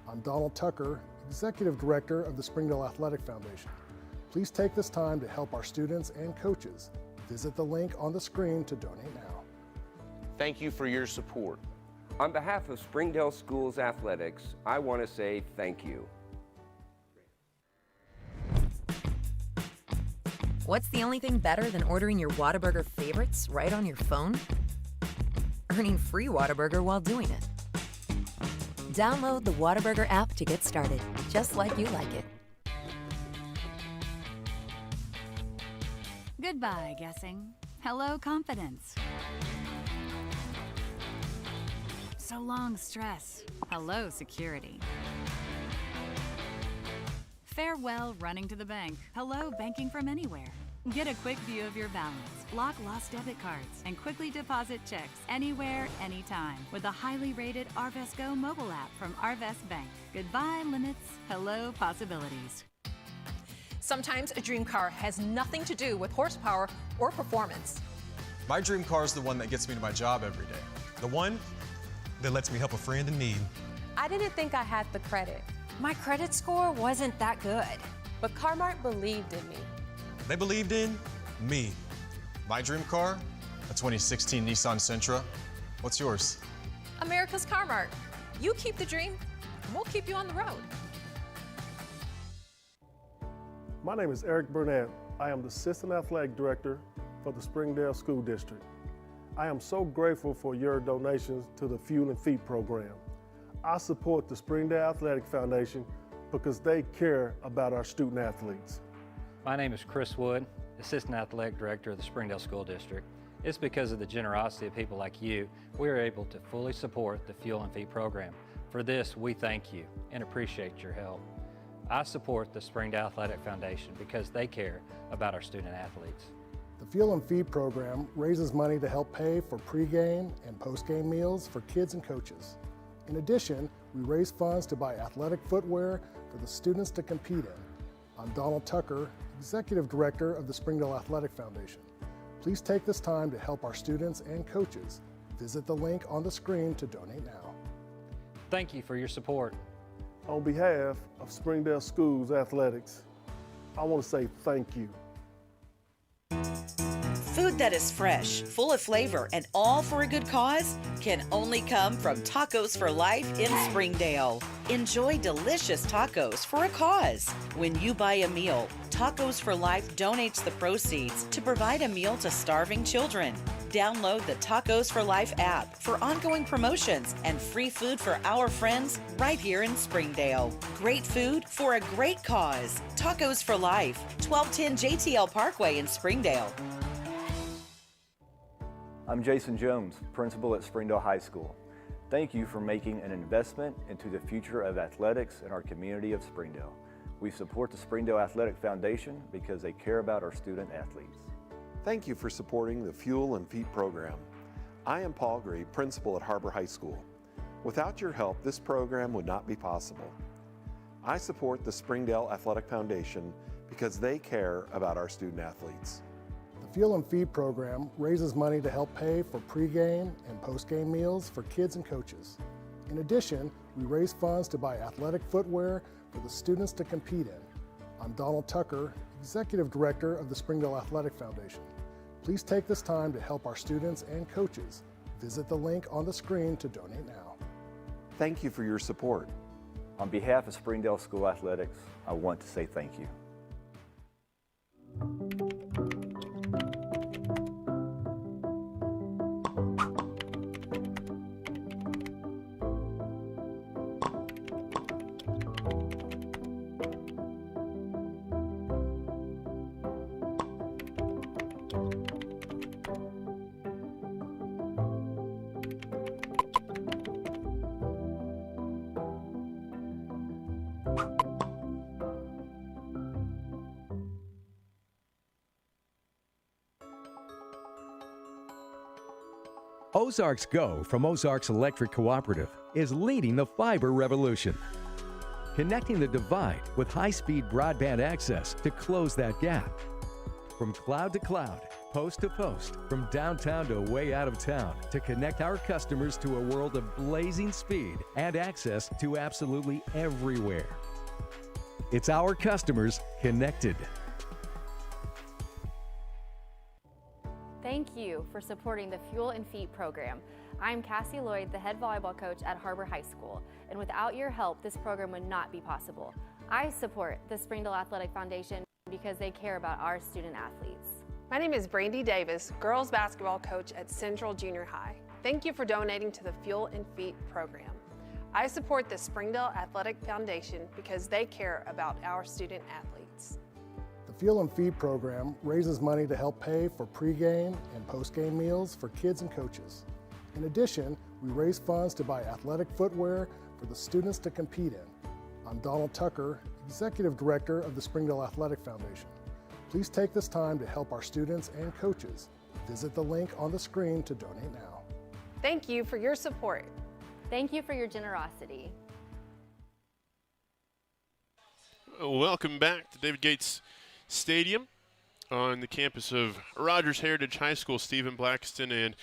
I'm Donald Tucker, Executive Director of the Springdale Athletic Foundation. Please take this time to help our students and coaches. Visit the link on the screen to donate now. Thank you for your support. On behalf of Springdale Schools Athletics, I want to say thank you. What's the only thing better than ordering your Whataburger favorites right on your phone? Earning free Whataburger while doing it. Download the Whataburger app to get started, just like you like it. Goodbye, guessing. Hello, confidence. So long, stress. Hello, security. Farewell, running to the bank. Hello, banking from anywhere. Get a quick view of your balance, block lost debit cards, and quickly deposit checks anywhere, anytime with the highly rated Arvest Go mobile app from Arvest Bank. Goodbye, limits. Hello, possibilities. Sometimes a dream car has nothing to do with horsepower or performance. My dream car is the one that gets me to my job every day. The one that lets me help a friend in need. I didn't think I had the credit. My credit score wasn't that good, but Car-Mart believed in me. They believed in me. My dream car, a 2016 Nissan Sentra. What's yours? America's Car-Mart. You keep the dream, and we'll keep you on the road. My name is Eric Burnett. I am the Assistant Athletic Director for the Springdale School District. I am so grateful for your donations to the Fuel and Feet program. I support the Springdale Athletic Foundation because they care about our student athletes. My name is Chris Wood, Assistant Athletic Director of the Springdale School District. It's because of the generosity of people like you, we are able to fully support the Fuel and Feed program. For this, we thank you and appreciate your help. I support the Springdale Athletic Foundation because they care about our student athletes. The Fuel and Feed program raises money to help pay for pregame and postgame meals for kids and coaches. In addition, we raise funds to buy athletic footwear for the students to compete in. I'm Donald Tucker, Executive Director of the Springdale Athletic Foundation. Please take this time to help our students and coaches. Visit the link on the screen to donate now. Thank you for your support. On behalf of Springdale Schools Athletics, I want to say thank you. Food that is fresh, full of flavor, and all for a good cause can only come from Tacos for Life in Springdale. Enjoy delicious tacos for a cause. When you buy a meal, Tacos for Life donates the proceeds to provide a meal to starving children. Download the Tacos for Life app for ongoing promotions and free food for our friends right here in Springdale. Great food for a great cause. Tacos for Life, 1210 JTL Parkway in Springdale. I'm Jason Jones, principal at Springdale High School. Thank you for making an investment into the future of athletics in our community of Springdale. We support the Springdale Athletic Foundation because they care about our student athletes. Thank you for supporting the Fuel and Feet program. I am Paul Gree, principal at Harbor High School. Without your help, this program would not be possible. I support the Springdale Athletic Foundation because they care about our student athletes. The Fuel and Feed program raises money to help pay for pregame and postgame meals for kids and coaches. In addition, we raise funds to buy athletic footwear for the students to compete in. I'm Donald Tucker, Executive Director of the Springdale Athletic Foundation. Please take this time to help our students and coaches. Visit the link on the screen to donate now. Thank you for your support. On behalf of Springdale School Athletics, I want to say thank you. Ozarks Go from Ozarks Electric Cooperative is leading the fiber revolution, connecting the divide with high-speed broadband access to close that gap. From cloud to cloud, post to post, from downtown to way out of town, to connect our customers to a world of blazing speed and access to absolutely everywhere. It's our customers connected. Thank you for supporting the Fuel and Feet program. I'm Cassie Lloyd, the head volleyball coach at Harbor High School, and without your help, this program would not be possible. I support the Springdale Athletic Foundation because they care about our student athletes. My name is Brandy Davis, girls basketball coach at Central Junior High. Thank you for donating to the Fuel and Feet program. I support the Springdale Athletic Foundation because they care about our student athletes. The Fuel and Feed program raises money to help pay for pregame and postgame meals for kids and coaches. In addition, we raise funds to buy athletic footwear for the students to compete in. I'm Donald Tucker, Executive Director of the Springdale Athletic Foundation. Please take this time to help our students and coaches. Visit the link on the screen to donate now. Thank you for your support. Thank you for your generosity. Welcome back to David Gates Stadium on the campus of Rogers Heritage High School. Stephen Blackiston and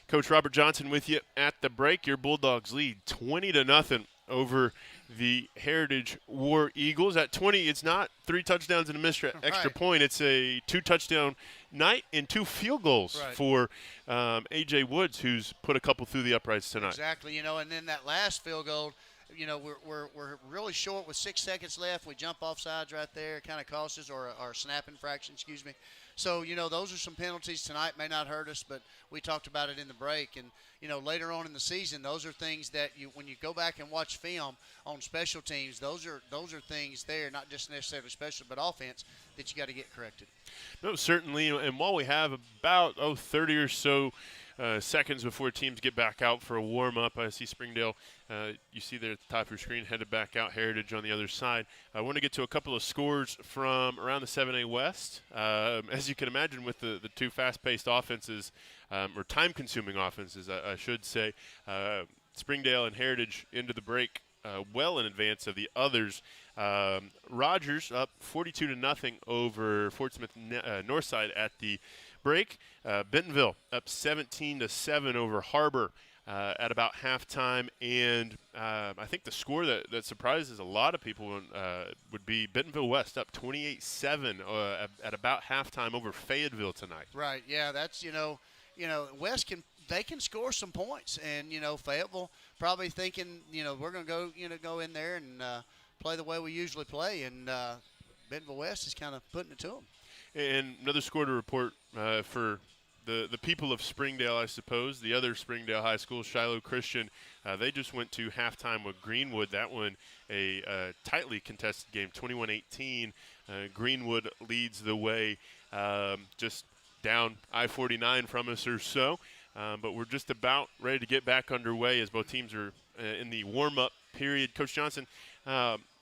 Coach Robert Johnson with you at the break. Your Bulldogs lead 20-0 over the Heritage War Eagles. At 20, it's not 3 touchdowns and a missed extra point. It's a 2-touchdown night and 2 field goals for A.J. Woods, who's put a couple through the uprights tonight. Exactly, and then that last field goal, we're really short with 6 seconds left. We jump off sides right there. It kind of costs us, or snap infraction, excuse me. So, those are some penalties tonight. May not hurt us, but we talked about it in the break. And, later on in the season, those are things that when you go back and watch film on special teams, those are things there, not just necessarily special, but offense, that you got to get corrected. No, certainly. And while we have about 30 or so seconds before teams get back out for a warm-up, I see Springdale, you see there at the top of your screen, headed back out, Heritage on the other side. I want to get to a couple of scores from around the 7A West. As you can imagine, with the 2 fast-paced offenses, or time-consuming offenses, I should say, Springdale and Heritage into the break well in advance of the others. Rogers up 42-0 over Fort Smith Northside at the break, Bentonville up 17-7 over Harbor at about halftime, and I think the score that surprises a lot of people would be Bentonville West up 28-7 at about halftime over Fayetteville tonight. Right. Yeah. That's West can score some points, and Fayetteville probably thinking we're going to go in there and play the way we usually play, and Bentonville West is kind of putting it to them. And another score to report for the people of Springdale, I suppose. The other Springdale High School, Shiloh Christian, they just went to halftime with Greenwood. That one a tightly contested game, 21-18. Greenwood leads the way, just down I-49 from us or so. But we're just about ready to get back underway as both teams are in the warm-up period. Coach Johnson,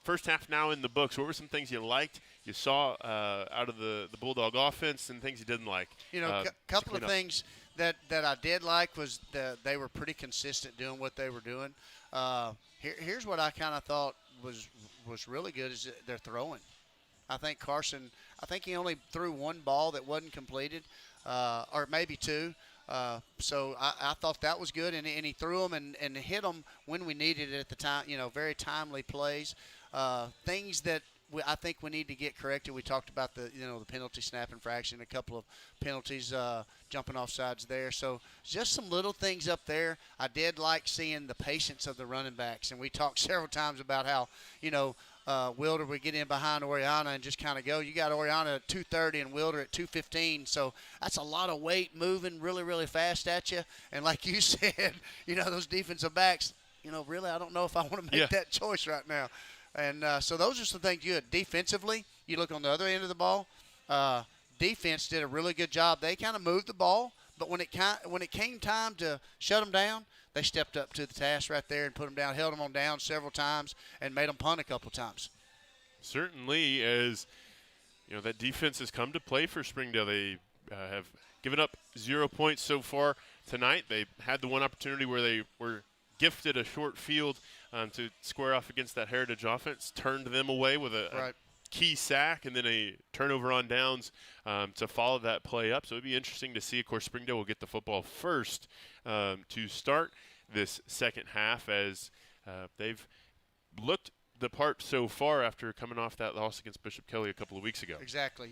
first half now in the books. What were some things you liked, you saw out of the Bulldog offense, and things you didn't like? A couple of things that I did like was they were pretty consistent doing what they were doing. Here's what I kind of thought was really good is they're throwing. I think Carson, he only threw one ball that wasn't completed, or maybe two. So I thought that was good, and he threw them and hit them when we needed it at the time. Very timely plays. Things that I think we need to get corrected. We talked about the penalty snap infraction, a couple of penalties, jumping off sides there. So just some little things up there. I did like seeing the patience of the running backs, and we talked several times about how Wilder would get in behind Oriana and just kind of go. You got Oriana at 230 and Wilder at 215, so that's a lot of weight moving really, really fast at you. And like you said, those defensive backs, really I don't know if I want to make that choice right now. And so those are some things good. Defensively, you look on the other end of the ball, defense did a really good job. They kind of moved the ball, but when it came time to shut them down, they stepped up to the task right there and put them down, held them on down several times, and made them punt a couple times. Certainly, as that defense has come to play for Springdale. They have given up 0 points so far tonight. They had the one opportunity where they were gifted a short field to square off against that Heritage offense, turned them away with a key sack and then a turnover on downs to follow that play up. So it'd be interesting to see. Of course, Springdale will get the football first to start this second half, as they've looked the part so far after coming off that loss against Bishop Kelly a couple of weeks ago. Exactly,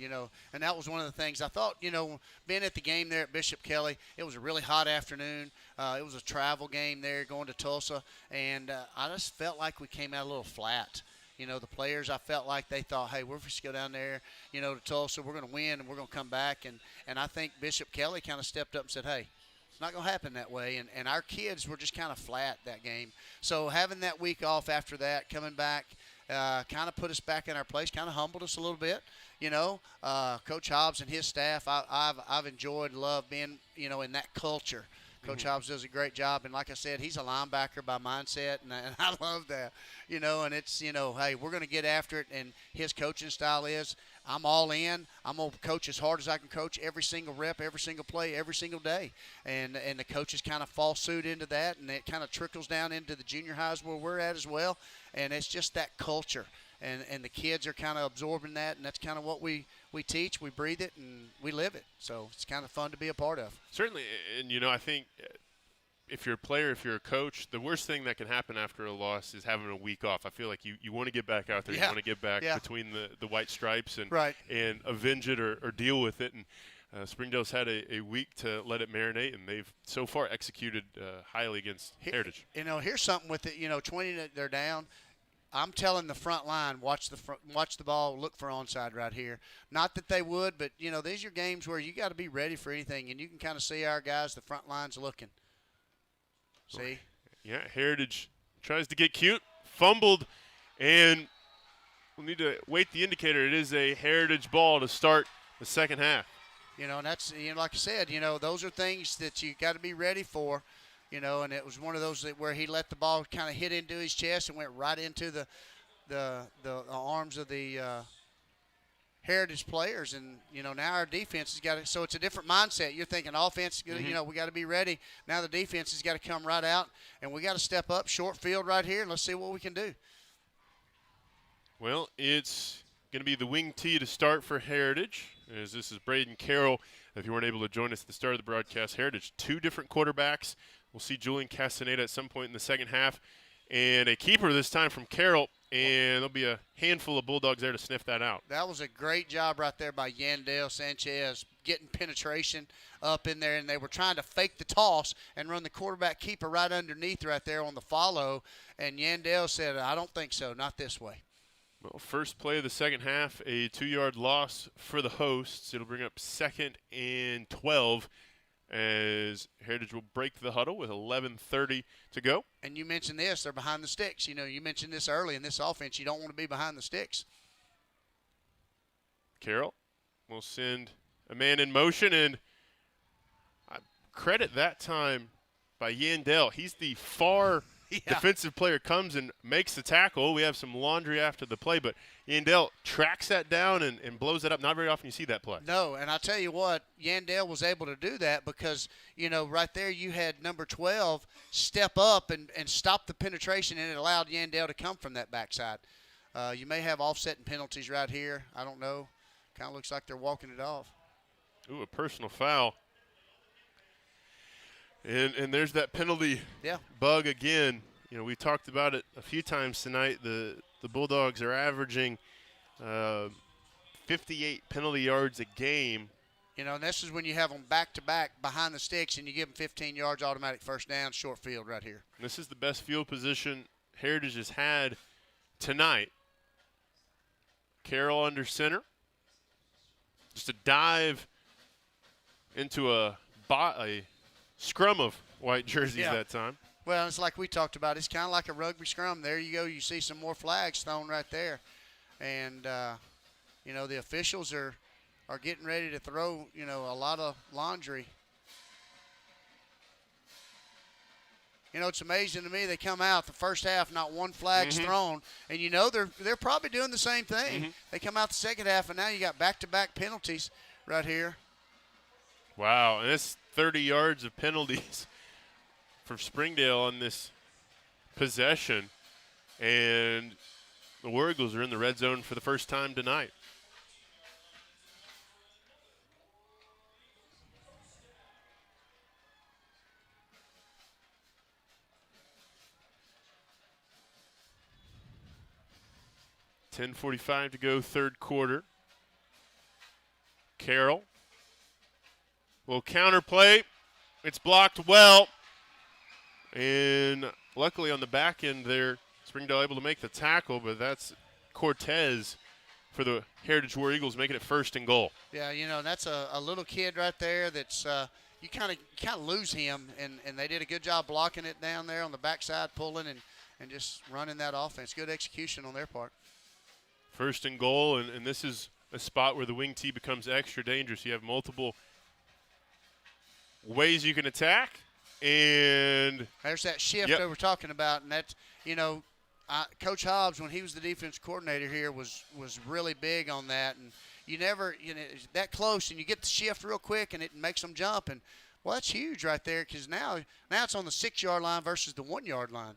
and that was one of the things I thought, being at the game there at Bishop Kelly, it was a really hot afternoon. It was a travel game there going to Tulsa, and I just felt like we came out a little flat. The players, I felt like they thought, hey, we're just go down there, to Tulsa, we're going to win and we're going to come back. And I think Bishop Kelly kind of stepped up and said, hey, it's not going to happen that way. And our kids were just kind of flat that game. So having that week off after that, coming back, kind of put us back in our place, kind of humbled us a little bit. Coach Hobbs and his staff, I've enjoyed, loved being, in that culture. Coach Hobbs does a great job, and like I said, he's a linebacker by mindset, and I love that, and it's, hey, we're going to get after it, and his coaching style is, I'm all in, I'm going to coach as hard as I can coach every single rep, every single play, every single day, and the coaches kind of fall suit into that, and it kind of trickles down into the junior highs where we're at as well, and it's just that culture. And the kids are kind of absorbing that, and that's kind of what we teach. We breathe it, and we live it. So it's kind of fun to be a part of. Certainly, and, I think if you're a player, if you're a coach, the worst thing that can happen after a loss is having a week off. I feel like you want to get back out there. You want to get back between the white stripes and avenge it or deal with it. And Springdale's had a week to let it marinate, and they've so far executed highly against Heritage. Here's something with it. 20 they're down. I'm telling the front line, watch the ball, look for onside right here. Not that they would, but, these are games where you got to be ready for anything, and you can kind of see our guys, the front line's looking. See? Yeah, Heritage tries to get cute, fumbled, and we'll need to wait the indicator. It is a Heritage ball to start the second half. And that's, like I said, those are things that you got to be ready for. And it was one of those where he let the ball kind of hit into his chest and went right into the arms of the Heritage players. And, now our defense has got it. So it's a different mindset. You're thinking offense, we got to be ready. Now the defense has got to come right out, and we got to step up, short field right here, and let's see what we can do. Well, it's going to be the wing tee to start for Heritage, as this is Braden Carroll if you weren't able to join us at the start of the broadcast, Heritage, 2 different quarterbacks. We'll see Julian Castaneda at some point in the second half. And a keeper this time from Carroll, and there'll be a handful of Bulldogs there to sniff that out. That was a great job right there by Yandel Sanchez, getting penetration up in there, and they were trying to fake the toss and run the quarterback keeper right underneath right there on the follow, and Yandel said, I don't think so, not this way. Well, first play of the second half, a 2-yard loss for the hosts. It'll bring up 2nd and 12 as Heritage will break the huddle with 11:30 to go. And you mentioned this, they're behind the sticks. You know, you mentioned this early in this offense. You don't want to be behind the sticks. Carroll will send a man in motion, and I credit that time by Yandel. He's the far defensive player, comes and makes the tackle. We have some laundry after the play, but Yandel tracks that down and blows it up. Not very often you see that play. No, and I tell you what, Yandel was able to do that because, you know, right there you had number 12 step up and stop the penetration, and it allowed Yandel to come from that backside. You may have offsetting penalties right here. I don't know. Kind of looks like they're walking it off. Ooh, a personal foul. And there's that penalty bug again. You know, we talked about it a few times tonight. The Bulldogs are averaging 58 penalty yards a game. You know, and this is when you have them back-to-back behind the sticks and you give them 15 yards, automatic first down, short field right here. This is the best field position Heritage has had tonight. Carroll under center. Just a dive into a scrum of white jerseys that time. Well, it's like we talked about. It's kind of like a rugby scrum. There you go. You see some more flags thrown right there. And, you know, the officials are getting ready to throw, you know, a lot of laundry. You know, it's amazing to me. They come out the first half, not one flag's thrown. And, you know, they're probably doing the same thing. They come out the second half, and now you got back-to-back penalties right here. Wow, and that's 30 yards of penalties for Springdale on this possession. And the War Eagles are in the red zone for the first time tonight. .45 to go, third quarter. Carroll will counterplay. It's blocked well. And luckily on the back end there, Springdale able to make the tackle, but that's Cortez for the Heritage War Eagles making it 1st and goal. Yeah, you know, that's a little kid right there that's you kind of lose him, and they did a good job blocking it down there on the backside, pulling and just running that offense. Good execution on their part. 1st and goal, and this is a spot where the wing tee becomes extra dangerous. You have multiple ways you can attack, and there's that shift that we're talking about, and that's, you know, Coach Hobbs, when he was the defense coordinator here, was really big on that, and you never, you know, that close, and you get the shift real quick, and it makes them jump, and well, that's huge right there, because now it's on the 6-yard line versus the 1-yard line,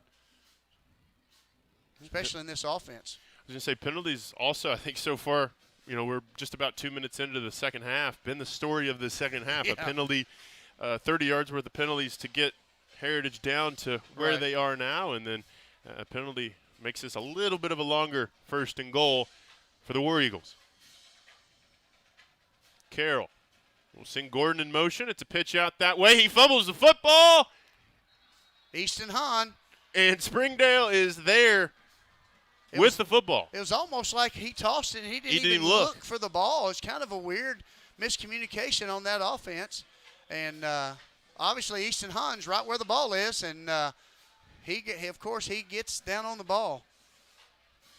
especially in this offense. I was going to say penalties also, I think so far, you know, we're just about 2 minutes into the second half, been the story of the second half. A penalty, 30 yards worth of penalties to get Heritage down to where they are now, and then a penalty makes this a little bit of a longer 1st and goal for the War Eagles. Carroll will send Gordon in motion. It's a pitch out that way. He fumbles the football. Easton Hahn. And Springdale is there with the football. It was almost like he tossed it and he didn't even look for the ball. It's kind of a weird miscommunication on that offense. And obviously Easton Hahn's right where the ball is, and he gets down on the ball.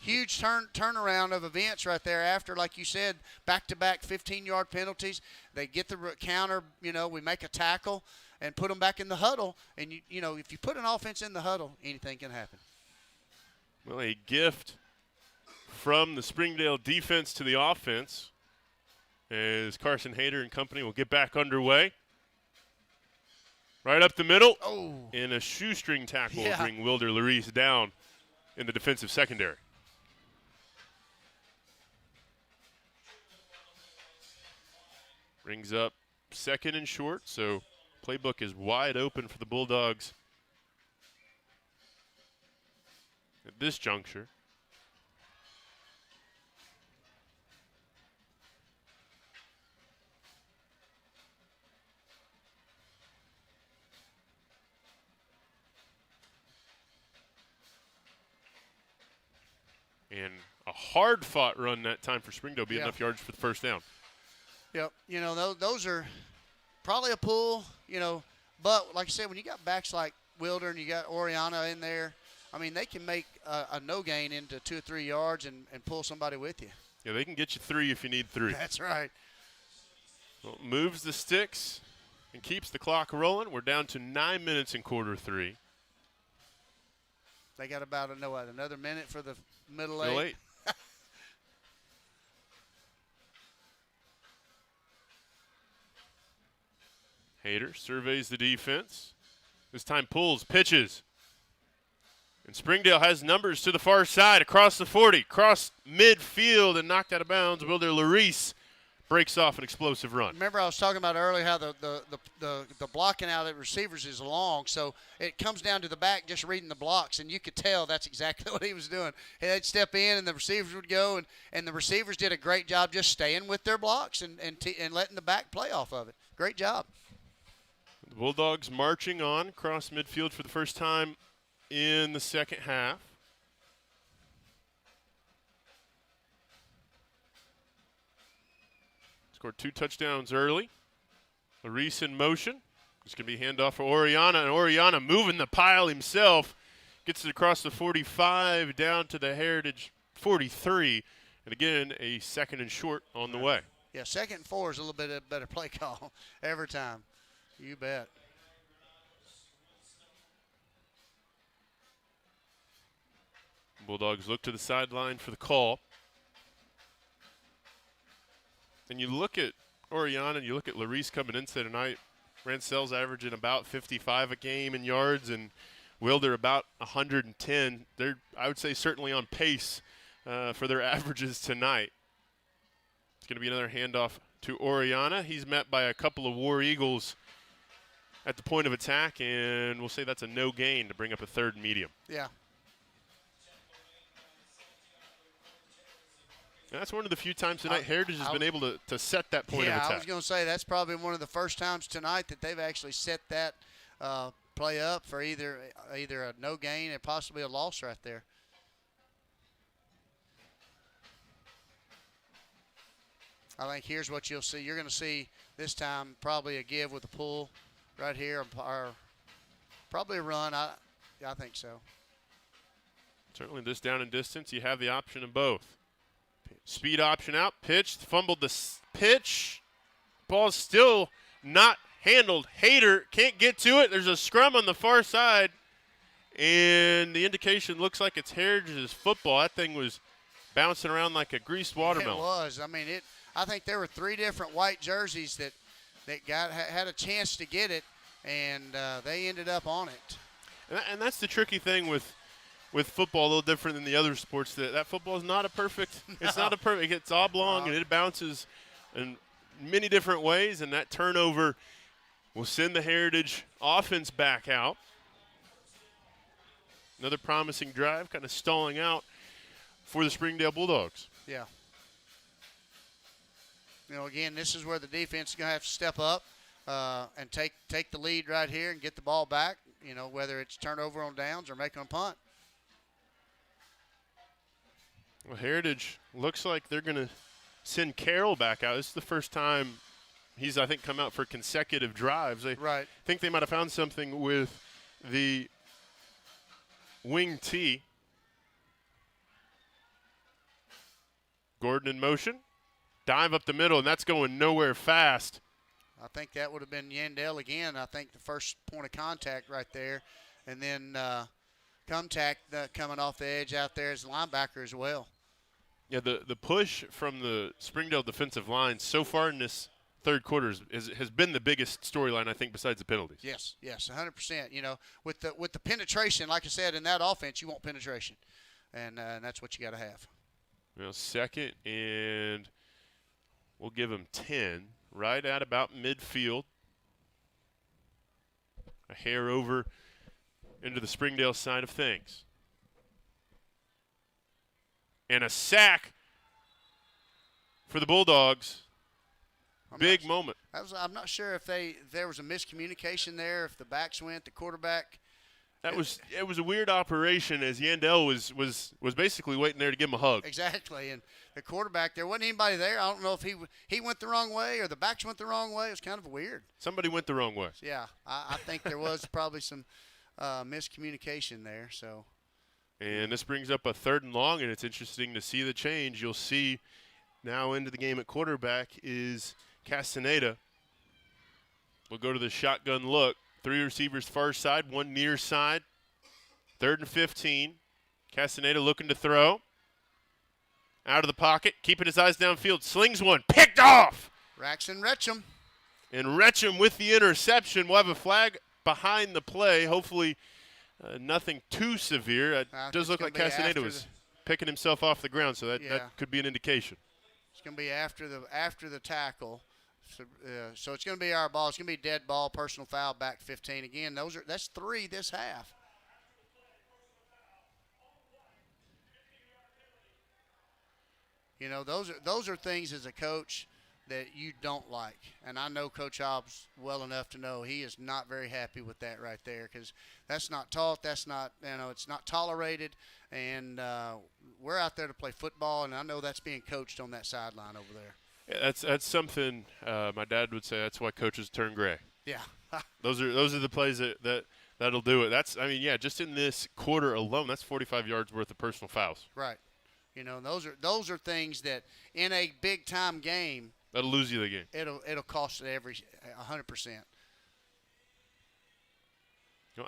Huge turnaround of events right there after, like you said, back-to-back 15-yard penalties. They get the counter, you know, we make a tackle and put them back in the huddle. And, you know, if you put an offense in the huddle, anything can happen. Well, a gift from the Springdale defense to the offense as Carson Hayter and company will get back underway. Right up the middle. Oh. And a shoestring tackle will bring Wilder Larice down in the defensive secondary. Brings up second and short, so playbook is wide open for the Bulldogs at this juncture. And a hard-fought run that time for Springdale, be enough yards for the first down. Yep. You know, those are probably a pull, you know. But, like I said, when you got backs like Wilder and you got Oriana in there, I mean, they can make a no gain into 2 or 3 yards and pull somebody with you. Yeah, they can get you 3 if you need 3. That's right. Well, moves the sticks and keeps the clock rolling. We're down to 9 minutes in quarter 3. They got about another minute for the middle Still 8. Hayter surveys the defense. This time pulls, pitches. And Springdale has numbers to the far side, across the 40, across midfield, and knocked out of bounds. Wilder Larice breaks off an explosive run. Remember I was talking about earlier how the blocking out of the receivers is long, so it comes down to the back just reading the blocks, and you could tell that's exactly what he was doing. They'd step in, and the receivers would go, and the receivers did a great job just staying with their blocks and letting the back play off of it. Great job. The Bulldogs marching on across midfield for the first time in the second half. Scored 2 touchdowns early. Larice in motion. It's going to be handoff for Oriana, and Oriana moving the pile himself. Gets it across the 45 down to the Heritage 43. And again, a second and short on the way. Yeah, 2nd and 4 is a little bit of a better play call every time. You bet. Bulldogs look to the sideline for the call. And you look at Oriana and you look at Larice coming into tonight. Rancell's averaging about 55 a game in yards, and Wilder about 110. They're, I would say, certainly on pace for their averages tonight. It's going to be another handoff to Oriana. He's met by a couple of War Eagles at the point of attack, and we'll say that's a no gain to bring up a 3rd and medium. Yeah. And that's one of the few times tonight Heritage has been able to set that point of attack. Yeah, I was going to say that's probably one of the first times tonight that they've actually set that play up for either a no gain and possibly a loss right there. I think here's what you'll see. You're going to see this time probably a give with a pull right here, or probably a run. I think so. Certainly this down and distance, you have the option of both. Speed option out, pitched, fumbled the pitch. Ball's still not handled. Hayter can't get to it. There's a scrum on the far side, and the indication looks like it's Heritage's football. That thing was bouncing around like a greased watermelon. It was. I mean, I think there were 3 different white jerseys that had a chance to get it, and they ended up on it. And that's the tricky thing with football, a little different than the other sports. That football is not a perfect. It's not a perfect. It's oblong and it bounces in many different ways, and that turnover will send the Heritage offense back out. Another promising drive, kind of stalling out for the Springdale Bulldogs. Yeah. You know, again, this is where the defense is going to have to step up and take the lead right here and get the ball back. You know, whether it's turnover on downs or making a punt. Well, Heritage looks like they're going to send Carroll back out. This is the first time he's, I think, come out for consecutive drives. They think they might have found something with the wing T. Gordon in motion. Dive up the middle, and that's going nowhere fast. I think that would have been Yandel again. I think the first point of contact right there. And then contact coming off the edge out there as a linebacker as well. Yeah, the push from the Springdale defensive line so far in this third quarter has been the biggest storyline, I think, besides the penalties. Yes, 100%. You know, with the penetration, like I said, in that offense, you want penetration, and that's what you got to have. Well, 2nd, and we'll give them 10 right at about midfield. A hair over into the Springdale side of things. And a sack for the Bulldogs. Big moment. I'm not sure if there was a miscommunication there, if the backs went, the quarterback. It was a weird operation as Yandel was basically waiting there to give him a hug. Exactly, and the quarterback, there wasn't anybody there. I don't know if he went the wrong way or the backs went the wrong way. It was kind of weird. Somebody went the wrong way. Yeah, I think there was probably some miscommunication there. So. And this brings up a 3rd and long, and it's interesting to see the change. You'll see now into the game at quarterback is Castaneda. We'll go to the shotgun look. 3 receivers far side, 1 near side. 3rd and 15. Castaneda looking to throw. Out of the pocket, keeping his eyes downfield. Slings one, picked off! Raxon Retcham. And Retcham with the interception. We'll have a flag behind the play. Hopefully nothing too severe. It does look like Castaneda was picking himself off the ground, so that could be an indication. It's going to be after the tackle. So it's going to be our ball. It's going to be dead ball, personal foul, back 15. Again, that's 3 this half. You know, those are things as a coach that you don't like. And I know Coach Hobbs well enough to know he is not very happy with that right there, because that's not taught. That's not, it's not tolerated. And we're out there to play football, and I know that's being coached on that sideline over there. Yeah, that's something my dad would say. That's why coaches turn gray. Yeah. those are the plays that'll do it. Just in this quarter alone, that's 45 yards worth of personal fouls. Right. You know, those are things that in a big time game that'll lose you the game. It'll cost it 100%.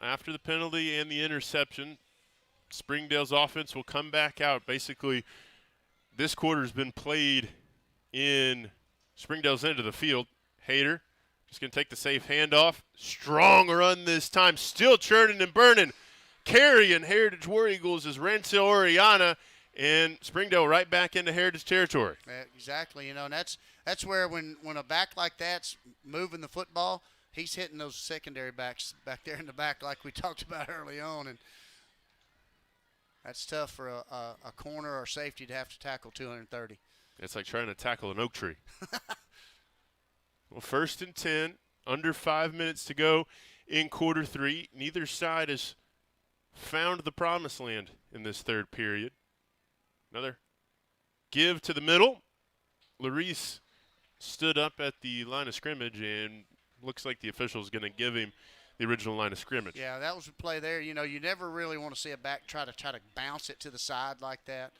After the penalty and the interception, Springdale's offense will come back out. Basically, this quarter's been played in Springdale's end of the field. Hayter just going to take the safe handoff. Strong run this time. Still churning and burning. Carrying Heritage War Eagles is Rancel Oriana, and Springdale right back into Heritage territory. Exactly. And that's where when a back like that's moving the football, he's hitting those secondary backs back there in the back like we talked about early on. And that's tough for a corner or safety to have to tackle 230. It's like trying to tackle an oak tree. Well, 1st and 10, under 5 minutes to go in quarter 3. Neither side has found the promised land in this 3rd period. Another give to the middle. Larice stood up at the line of scrimmage, and looks like the official is going to give him the original line of scrimmage. Yeah, that was a play there. You know, you never really want to see a back try to bounce it to the side like that.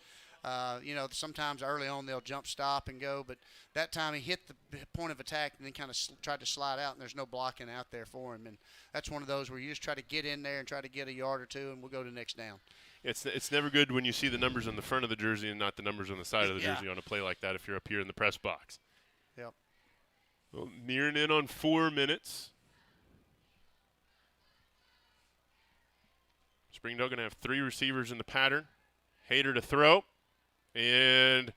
Sometimes early on they'll jump, stop, and go, but that time he hit the point of attack and then kind of tried to slide out, and there's no blocking out there for him. And that's one of those where you just try to get in there and try to get a yard or two, and we'll go to the next down. It's never good when you see the numbers on the front of the jersey and not the numbers on the side of the jersey on a play like that if you're up here in the press box. Yep. Well, nearing in on 4 minutes. Springdale going to have 3 receivers in the pattern. Hayter to throw. And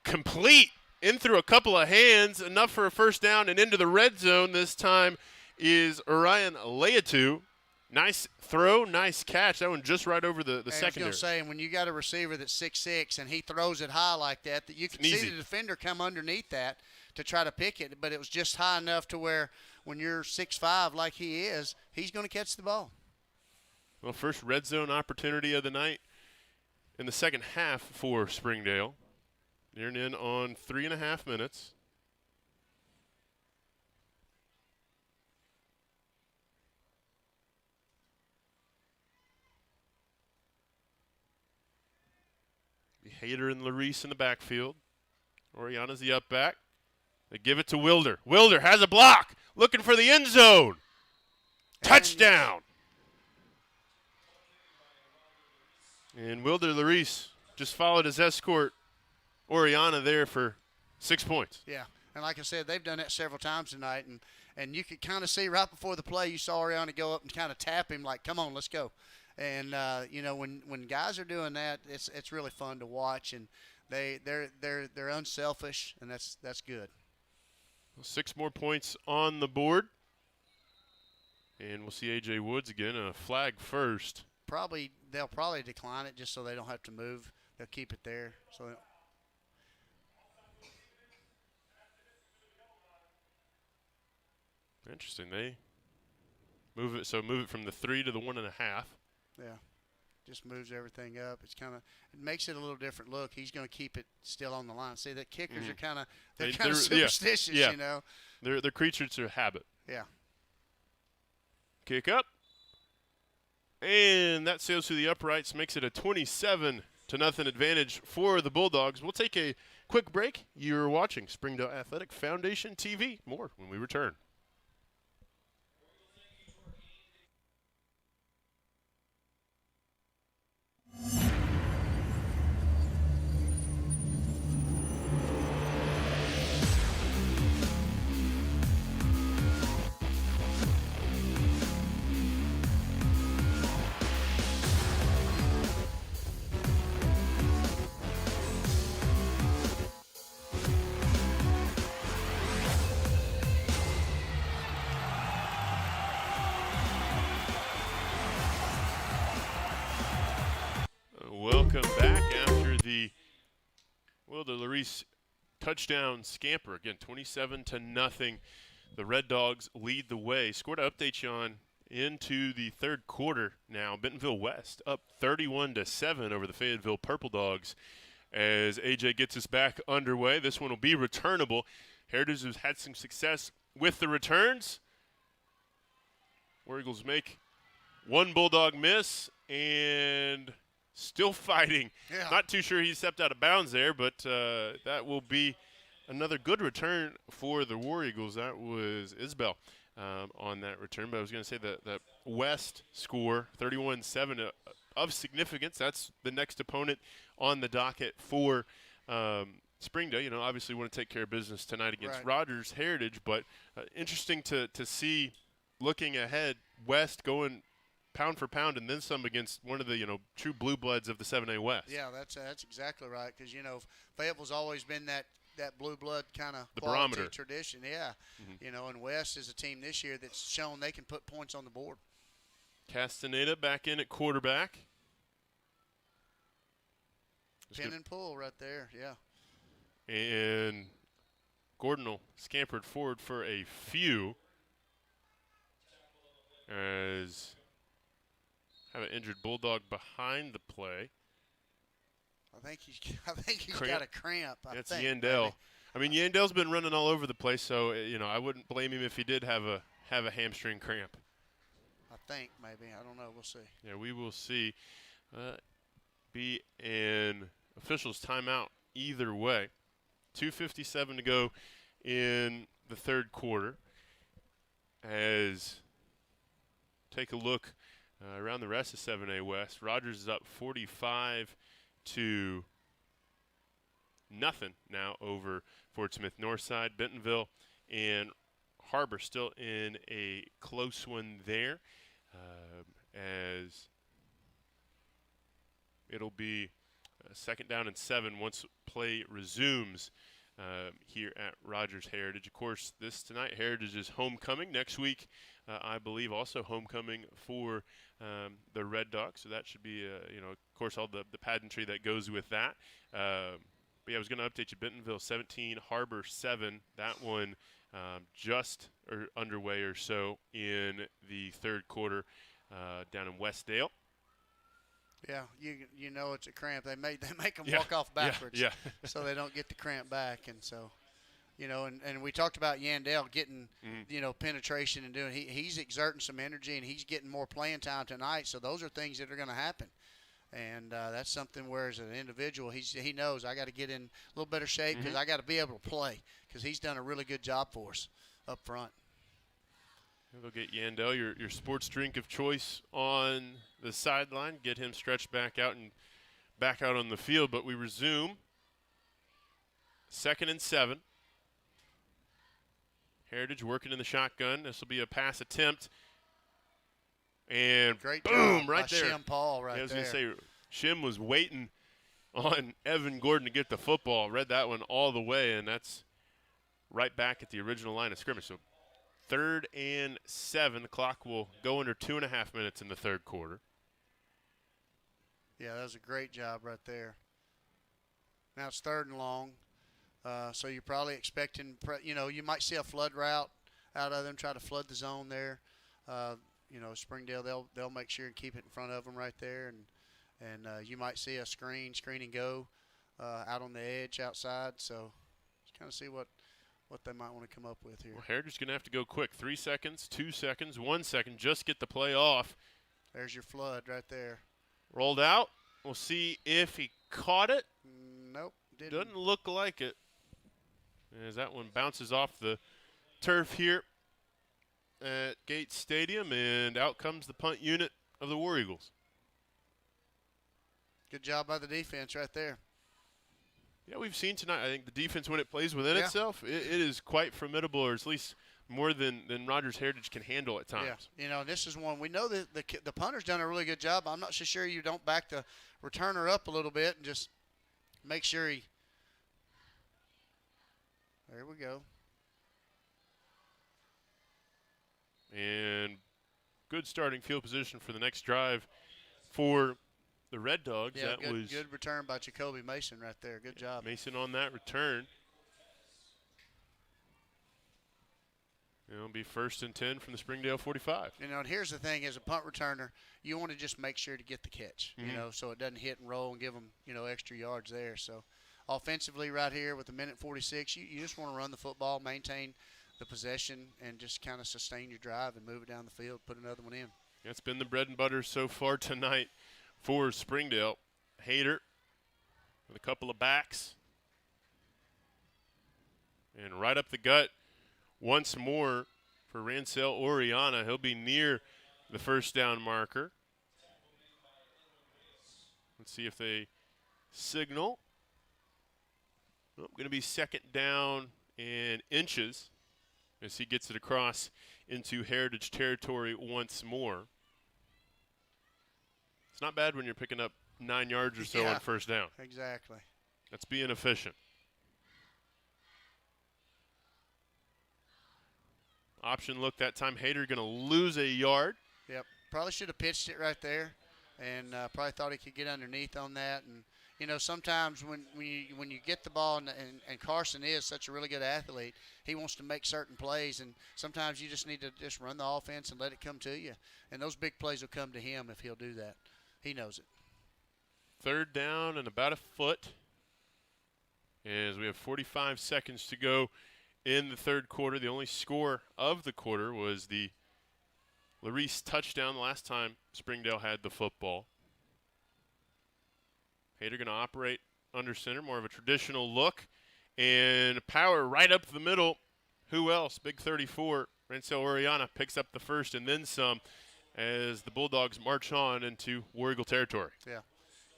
complete in through a couple of hands, enough for a first down and into the red zone. This time is Orion Leatu. Nice throw, nice catch. That one just right over the secondary. I was going to say, when you got a receiver that's 6'6" and he throws it high like that you can see the defender come underneath that to try to pick it, but it was just high enough to where when you're 6'5" like he is, he's going to catch the ball. Well, first red zone opportunity of the night in the second half for Springdale. Nearing in on 3.5 minutes. Hayter and Larice in the backfield. Oriana's the up back. They give it to Wilder. Wilder has a block. Looking for the end zone. Touchdown. And Wilder Larice just followed his escort, Oriana, there for 6 points. Yeah, and like I said, they've done that several times tonight, and you could kind of see right before the play, you saw Oriana go up and kind of tap him like, come on, let's go. And, when guys are doing that, it's really fun to watch, and they're unselfish, and that's good. 6 more points on the board. And we'll see A.J. Woods again, a flag first. They'll probably decline it just so they don't have to move. They'll keep it there. So interesting. They move it from the 3 to the 1.5. Yeah, just moves everything up. It makes it a little different look. He's going to keep it still on the line. See, the kickers are kind of superstitious, yeah. you know. They're creatures of habit. Yeah. Kick up. And that sails through the uprights, makes it a 27-0 advantage for the Bulldogs. We'll take a quick break. You're watching Springdale Athletic Foundation TV. More when we return. Welcome back after the Larice touchdown scamper. Again, 27-0. The Red Dogs lead the way. Score to update you on into the third quarter now. Bentonville West up 31-7 over the Fayetteville Purple Dogs as AJ gets us back underway. This one will be returnable. Heritage has had some success with the returns. War Eagles make one Bulldog miss and still fighting. Yeah. Not too sure he stepped out of bounds there, but that will be another good return for the War Eagles. That was Isbell on that return. But I was going to say that West score, 31-7, of significance. That's the next opponent on the docket for Springdale. You know, obviously want to take care of business tonight against Rogers Heritage, but interesting to see, looking ahead, West going pound for pound and then some against one of the, true blue bloods of the 7A West. Yeah, that's exactly right, because, Fayetteville's always been that blue blood kind of barometer tradition. Yeah. Mm-hmm. And West is a team this year that's shown they can put points on the board. Castaneda back in at quarterback. Pin and pull right there, yeah. And Gordon scampered forward for a few as have an injured Bulldog behind the play. I think he's got a cramp. That's Yandell. I mean, Yandell's been running all over the place, so I wouldn't blame him if he did have a hamstring cramp. I think maybe. I don't know. We'll see. Yeah, we will see. Be an official's timeout either way. 2:57 to go in the third quarter. As take a look around the rest of 7A West. Rogers is up 45-0 now over Fort Smith Northside. Bentonville and Harbor still in a close one there, as it'll be second down and 7 once play resumes here at Rogers Heritage. Of course, this tonight, Heritage is homecoming. Next week, I believe, also homecoming for the Red Dogs. So that should be, of course, all the pageantry that goes with that. But yeah, I was going to update you. Bentonville 17, Harbor 7. That one just underway or so in the third quarter down in Westdale. Yeah, you know it's a cramp. They make them walk off backwards, so they don't get the cramp back. And so, and we talked about Yandell getting, penetration and doing. He's exerting some energy and he's getting more playing time tonight. So those are things that are going to happen, and that's something where as an individual he knows I got to get in a little better shape because I got to be able to play because he's done a really good job for us up front. They'll get Yandell your sports drink of choice on the sideline, get him stretched back out and back out on the field. But we resume 2nd and 7. Heritage working in the shotgun. This will be a pass attempt. And great boom, job right by there. Shim Paul right there. I was going to say, Shim was waiting on Evan Gordon to get the football. Read that one all the way, and that's right back at the original line of scrimmage. So 3rd and 7. The clock will go under 2.5 minutes in the third quarter. Yeah, that was a great job right there. Now it's 3rd and long. So you're probably expecting, you might see a flood route out of them, try to flood the zone there. Springdale, they'll make sure and keep it in front of them right there. And you might see a screen and go out on the edge outside. So just kind of see what they might want to come up with here. Well, Heritage going to have to go quick. 3 seconds, 2 seconds, 1 second. Just get the play off. There's your flood right there. Rolled out. We'll see if he caught it. Nope. Didn't. Doesn't look like it. As that one bounces off the turf here at Gates Stadium, and out comes the punt unit of the War Eagles. Good job by the defense right there. Yeah, we've seen tonight, I think the defense, when it plays within itself, it is quite formidable, or at least more than Rogers Heritage can handle at times. Yeah, this is one. We know that the punter's done a really good job. I'm not so sure you don't back the returner up a little bit and just make sure he – there we go. And good starting field position for the next drive for the Red Dogs. Yeah, that was good return by Jacoby Mason right there. Good job. Mason on that return. It'll be 1st and 10 from the Springdale 45. And here's the thing: as a punt returner, you want to just make sure to get the catch, so it doesn't hit and roll and give them, extra yards there. So, offensively, right here with 1:46, you just want to run the football, maintain the possession, and just kind of sustain your drive and move it down the field, put another one in. It's been the bread and butter so far tonight for Springdale. Hayter with a couple of backs. And right up the gut once more for Rancel Oriana. He'll be near the first down marker. Let's see if they signal. Going to be 2nd down and inches as he gets it across into Heritage territory once more. It's not bad when you're picking up 9 yards or so on first down. Exactly. That's being efficient. Option look that time. Hayter going to lose a yard. Yep. Probably should have pitched it right there, and probably thought he could get underneath on that. And sometimes when you get the ball, and Carson is such a really good athlete, he wants to make certain plays, and sometimes you just need to just run the offense and let it come to you. And those big plays will come to him if he'll do that. He knows it. 3rd down and about a foot. As we have 45 seconds to go in the third quarter. The only score of the quarter was the Larice touchdown the last time Springdale had the football. Hayter going to operate under center, more of a traditional look. And power right up the middle. Who else? Big 34. Rancel Oriana picks up the first and then some as the Bulldogs march on into War Eagle territory. Yeah.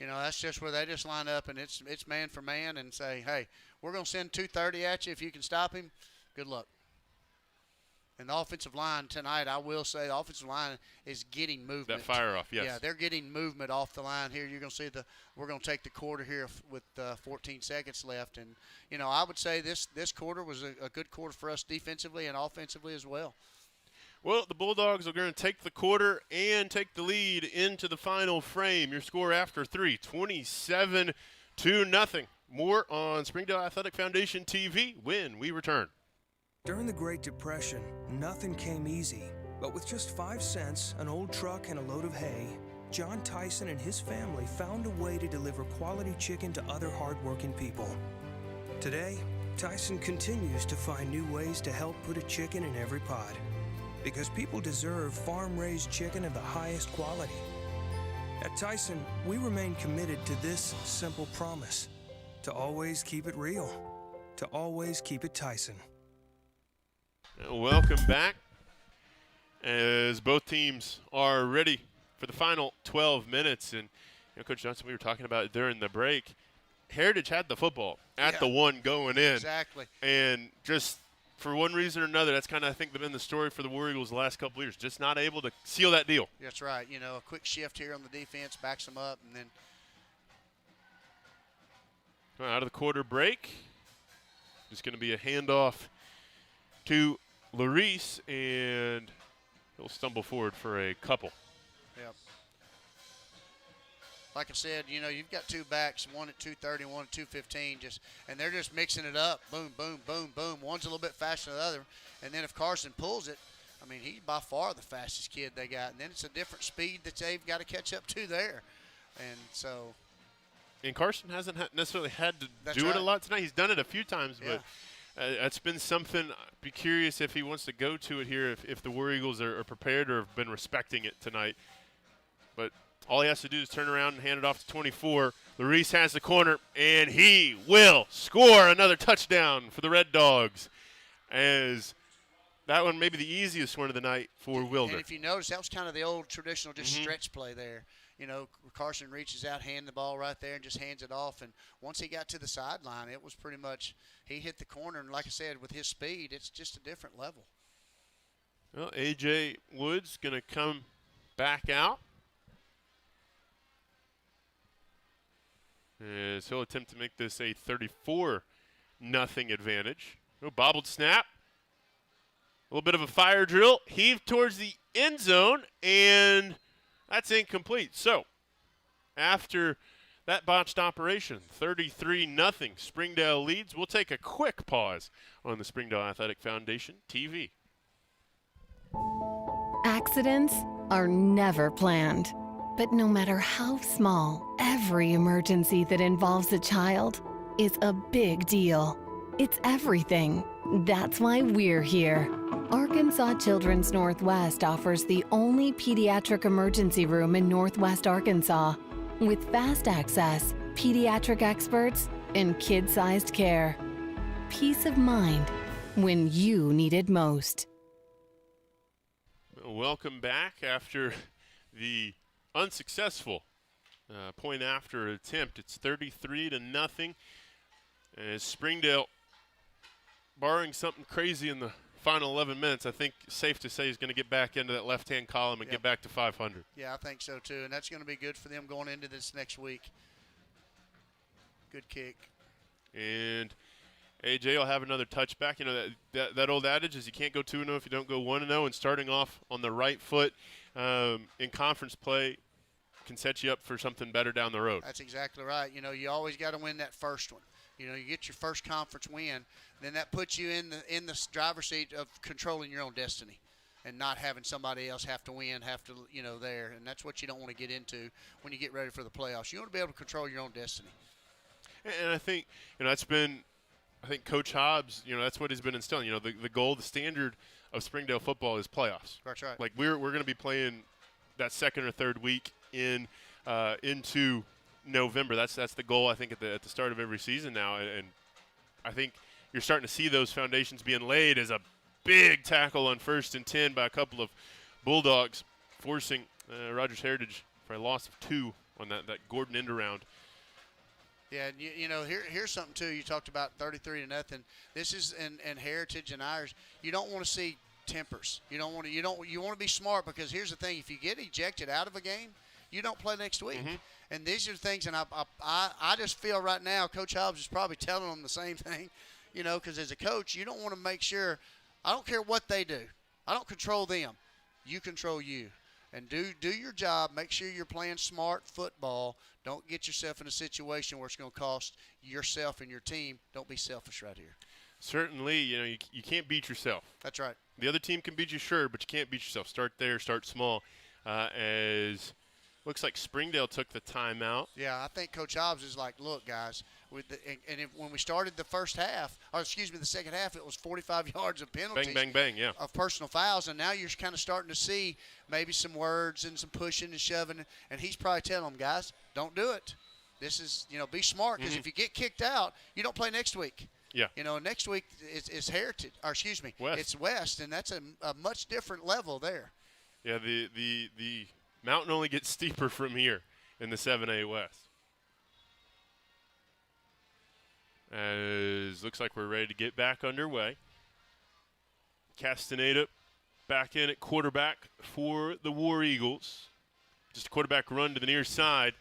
That's just where they just line up, and it's man for man and say, hey, we're going to send 230 at you. If you can stop him, good luck. And the offensive line tonight, I will say, the offensive line is getting movement. That fire off, yes. Yeah, they're getting movement off the line here. You're going to see we're going to take the quarter here with 14 seconds left. And, I would say this quarter was a good quarter for us defensively and offensively as well. Well, the Bulldogs are going to take the quarter and take the lead into the final frame. Your score after 3, 27-0. More on Springdale Athletic Foundation TV when we return. During the Great Depression, nothing came easy. But with just 5 cents, an old truck, and a load of hay, John Tyson and his family found a way to deliver quality chicken to other hardworking people. Today, Tyson continues to find new ways to help put a chicken in every pot. Because people deserve farm-raised chicken of the highest quality. At Tyson, we remain committed to this simple promise: to always keep it real, to always keep it Tyson. Welcome back as both teams are ready for the final 12 minutes. And Coach Johnson, we were talking about it during the break. Heritage had the football at the one going in. Exactly. And just for one reason or another, that's kind of, I think, been the story for the War Eagles the last couple of years. Just not able to seal that deal. That's right. A quick shift here on the defense backs them up, and then out of the quarter break. Just going to be a handoff to Larice, and he'll stumble forward for a couple. Yep. Like I said, you know, you've got two backs, one at 230, one at 215, and they're just mixing it up. Boom, boom, boom, boom. One's a little bit faster than the other. And then if Carson pulls it, I mean, he's by far the fastest kid they got. And then it's a different speed that they've got to catch up to there. And so. And Carson hasn't necessarily had to That's do it right. a lot tonight. He's done it a few times, Yeah. but that's been something. I'd be curious if he wants to go to it here, if the War Eagles are prepared or have been respecting it tonight. But all he has to do is turn around and hand it off to 24. Larice has the corner, and he will score another touchdown for the Red Dogs, as that one may be the easiest one of the night for Wilder. And if you notice, that was kind of the old traditional just stretch play there. You know, Carson reaches out, hand the ball right there, and just hands it off. And once he got to the sideline, it was pretty much he hit the corner. And like I said, with his speed, it's just a different level. Well, A.J. Woods going to come back out, as he'll attempt to make this a 34-0 advantage. No bobbled snap. A little bit of a fire drill. Heave towards the end zone, and that's incomplete. So, after that botched operation, 33-0, Springdale leads. We'll take a quick pause on the Springdale Athletic Foundation TV. Accidents are never planned. But no matter how small, every emergency that involves a child is a big deal. It's everything. That's why we're here. Arkansas Children's Northwest offers the only pediatric emergency room in Northwest Arkansas, with fast access, pediatric experts, and kid-sized care. Peace of mind when you need it most. Welcome back after the unsuccessful point after attempt. It's 33-0, as Springdale, barring something crazy in the final 11 minutes, I think safe to say he's going to get back into that left-hand column and get back to 500. Yeah, I think so too, and that's going to be good for them going into this next week. Good kick. And AJ will have another touchback. You know, that old adage is you can't go 2-0 if you don't go 1-0, and starting off on the right foot in conference play can set you up for something better down the road. That's exactly right. You know, you always got to win that first one. You know, you get your first conference win, then that puts you in the driver's seat of controlling your own destiny and not having somebody else have to win, there. And that's what you don't want to get into when you get ready for the playoffs. You want to be able to control your own destiny. And I think, that's been, Coach Hobbs, that's what he's been instilling. The goal, the standard of Springdale football is playoffs. That's right. Like we're going to be playing that second or third week into November. That's the goal, I think, at the start of every season now. And I think you're starting to see those foundations being laid, as a big tackle on 1st and 10 by a couple of Bulldogs, forcing Rogers Heritage for a loss of 2 on that Gordon end around. Yeah, and here's something too. You talked about 33-0. This is in Heritage and ours. You don't want to see tempers. You want to be smart, because here's the thing: if you get ejected out of a game, you don't play next week. Mm-hmm. And these are the things, and I just feel right now Coach Hobbs is probably telling them the same thing, because as a coach, you don't want to make sure. I don't care what they do. I don't control them. You control you. And do your job. Make sure you're playing smart football. Don't get yourself in a situation where it's going to cost yourself and your team. Don't be selfish right here. Certainly, you can't beat yourself. That's right. The other team can beat you, sure, but you can't beat yourself. Start there, start small. As looks like Springdale took the timeout. Yeah, I think Coach Hobbs is like, look, guys, when we started the second half, it was 45 yards of penalties. Bang, bang, bang, yeah. Of personal fouls, and now you're kind of starting to see maybe some words and some pushing and shoving, and he's probably telling them, guys, don't do it. This is, be smart, because if you get kicked out, you don't play next week. Yeah. Next week it's Heritage, West. It's West, and that's a much different level there. Yeah, the mountain only gets steeper from here in the 7A West. As looks like we're ready to get back underway. Castaneda back in at quarterback for the War Eagles. Just a quarterback run to the near side.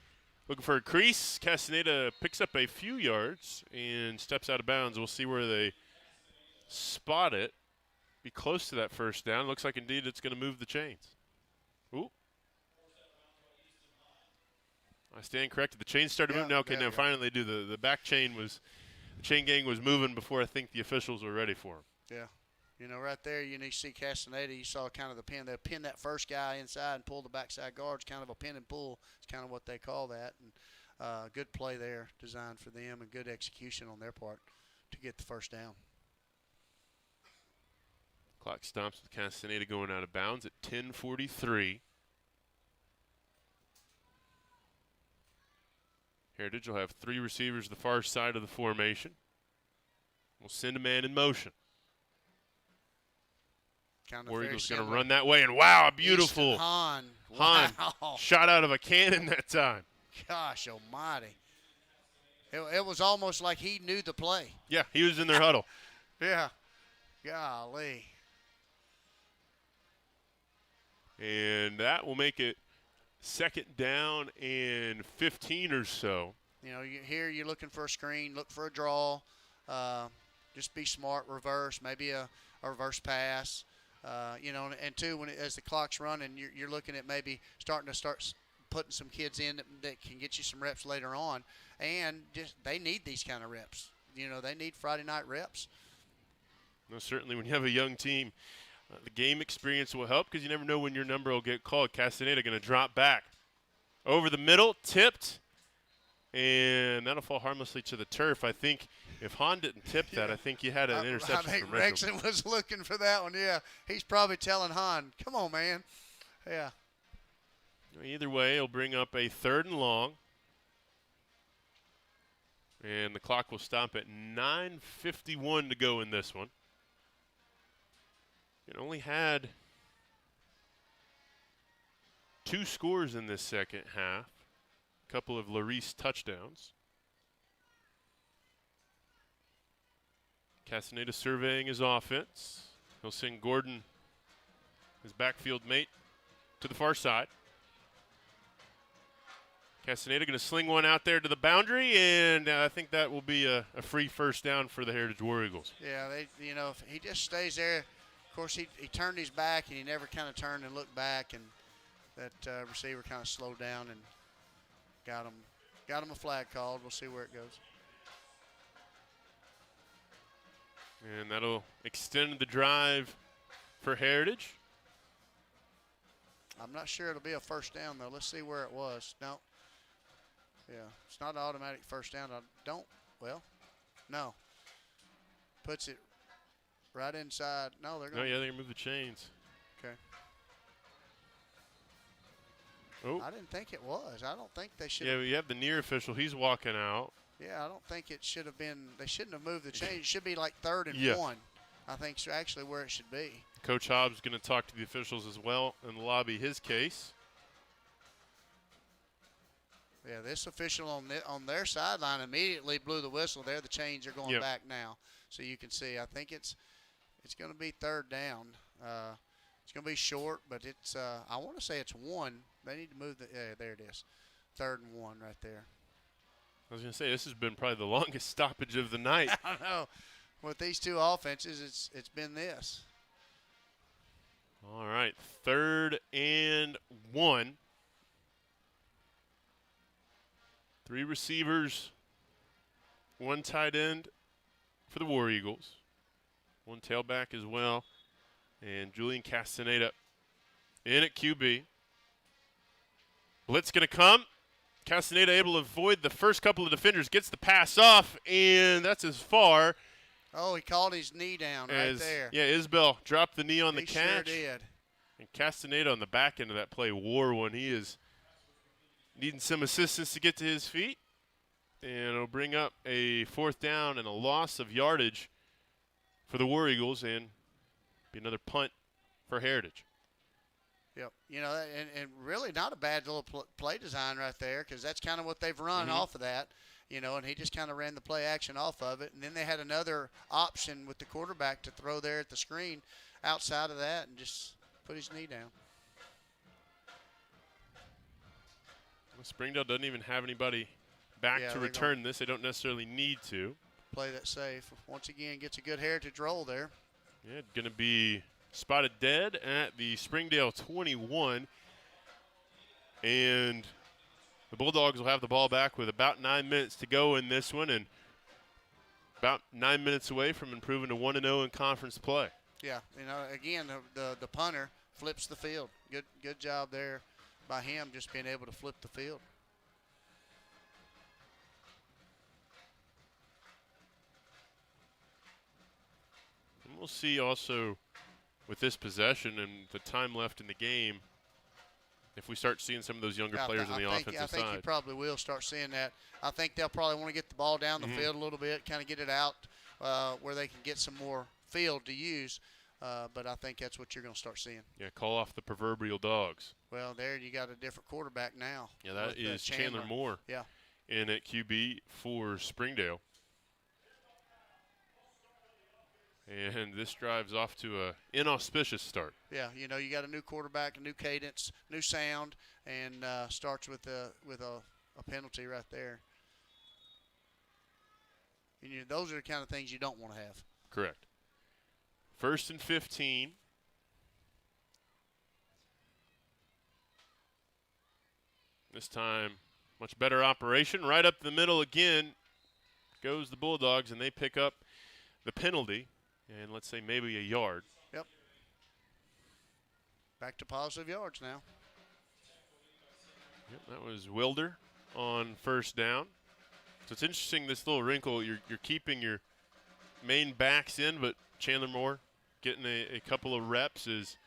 Looking for a crease. Castaneda picks up a few yards and steps out of bounds. We'll see where they spot it. be close to that first down. Looks like indeed it's going to move the chains. Ooh. I stand corrected. The chains started moving. Okay, now finally they do. The back chain was, the chain gang was moving before I think the officials were ready for him. Yeah. You know, right there, you need to see Castaneda. You saw kind of the pin. They pin that first guy inside and pull the backside guards, kind of a pin and pull. It's kind of what they call that. And good play there, designed for them, and good execution on their part to get the first down. Clock stops with Castaneda going out of bounds at 10:43. Heritage will have 3 receivers the far side of the formation. We'll send a man in motion. War Eagles going to run that way, and wow, beautiful. Hahn. Hahn Wow. shot out of a cannon that time. Gosh almighty. It was almost like he knew the play. Yeah, he was in their huddle. Yeah. Golly. And that will make it 2nd down and 15 or so. You know, here you're looking for a screen, look for a draw. Just be smart, reverse, maybe a reverse pass. You know, and two, as the clock's running, you're looking at maybe starting to putting some kids in that can get you some reps later on. And just they need these kind of reps. You know, they need Friday night reps. No, certainly when you have a young team, the game experience will help because you never know when your number will get called. Castaneda going to drop back. Over the middle, tipped, and that'll fall harmlessly to the turf. I think if Hahn didn't tip that, I think you had an interception. I think from Rexon was looking for that one, yeah. He's probably telling Hahn, come on, man. Yeah. Either way, it'll bring up a 3rd and long. And the clock will stop at 9:51 to go in this one. It only had 2 scores in this second half. A couple of Larice touchdowns. Castaneda surveying his offense. He'll send Gordon, his backfield mate, to the far side. Castaneda going to sling one out there to the boundary, and I think that will be a free first down for the Heritage War Eagles. Yeah, you know, if he just stays there. Of course, he turned his back, and he never kind of turned and looked back, and that receiver kind of slowed down and got him a flag called. We'll see where it goes. And that'll extend the drive for Heritage. I'm not sure it'll be a first down, though. Let's see where it was. No. Yeah, it's not an automatic first down. No. Puts it right inside. No, they're going to. Oh, yeah, they're going to move the chains. Okay. Oh. I didn't think it was. I don't think they should. Yeah, you have the near official. He's walking out. Yeah, I don't think it should have been. They shouldn't have moved the chain. It should be like 3rd and 1. I think it's actually where it should be. Coach Hobbs is going to talk to the officials as well and lobby his case. Yeah, this official on their sideline immediately blew the whistle. There, the chains are going back now, so you can see. I think it's going to be 3rd down. It's going to be short, but it's. I want to say it's 1. They need to move the. Yeah, there it is, 3rd and 1 right there. I was going to say this has been probably the longest stoppage of the night. I know. With these 2 offenses, it's been this. All right, 3rd and 1. 3 receivers, 1 tight end for the War Eagles, 1 tailback as well, and Julian Castaneda in at QB. Blitz going to come. Castaneda able to avoid the first couple of defenders, gets the pass off, and that's as far. Oh, he called his knee down right there. Yeah, Isbell dropped the knee on the catch. He sure did. And Castaneda on the back end of that play wore one. He is needing some assistance to get to his feet. And it'll bring up a 4th down and a loss of yardage for the War Eagles and be another punt for Heritage. Yep. You know, and really not a bad little play design right there because that's kind of what they've run off of that. You know, and he just kind of ran the play action off of it. And then they had another option with the quarterback to throw there at the screen outside of that and just put his knee down. Well, Springdale doesn't even have anybody back to return this. They don't necessarily need to. Play that safe. Once again, gets a good Heritage roll there. Yeah, going to be spotted dead at the Springdale 21. And the Bulldogs will have the ball back with about 9 minutes to go in this one, and about 9 minutes away from improving to 1-0 in conference play. Yeah, again, the punter flips the field. Good job there by him, just being able to flip the field. And we'll see also with this possession and the time left in the game if we start seeing some of those younger players on the offensive I think side. you probably will start seeing that. I think they'll probably want to get the ball down the field a little bit, kind of get it out where they can get some more field to use. But I think that's what you're going to start seeing. Yeah, call off the proverbial dogs. Well, there you got a different quarterback now. Yeah, that is Chandler Moore. Yeah. In at QB for Springdale. And this drive's off to an inauspicious start. Yeah, you got a new quarterback, a new cadence, new sound, and starts with a penalty right there. And those are the kind of things you don't want to have. Correct. 1st and 15. This time, much better operation. Right up the middle again goes the Bulldogs, and they pick up the penalty. And let's say maybe a yard. Yep. Back to positive yards now. Yep, that was Wilder on 1st down. So it's interesting, this little wrinkle. You're keeping your main backs in, but Chandler Moore getting a couple of reps is,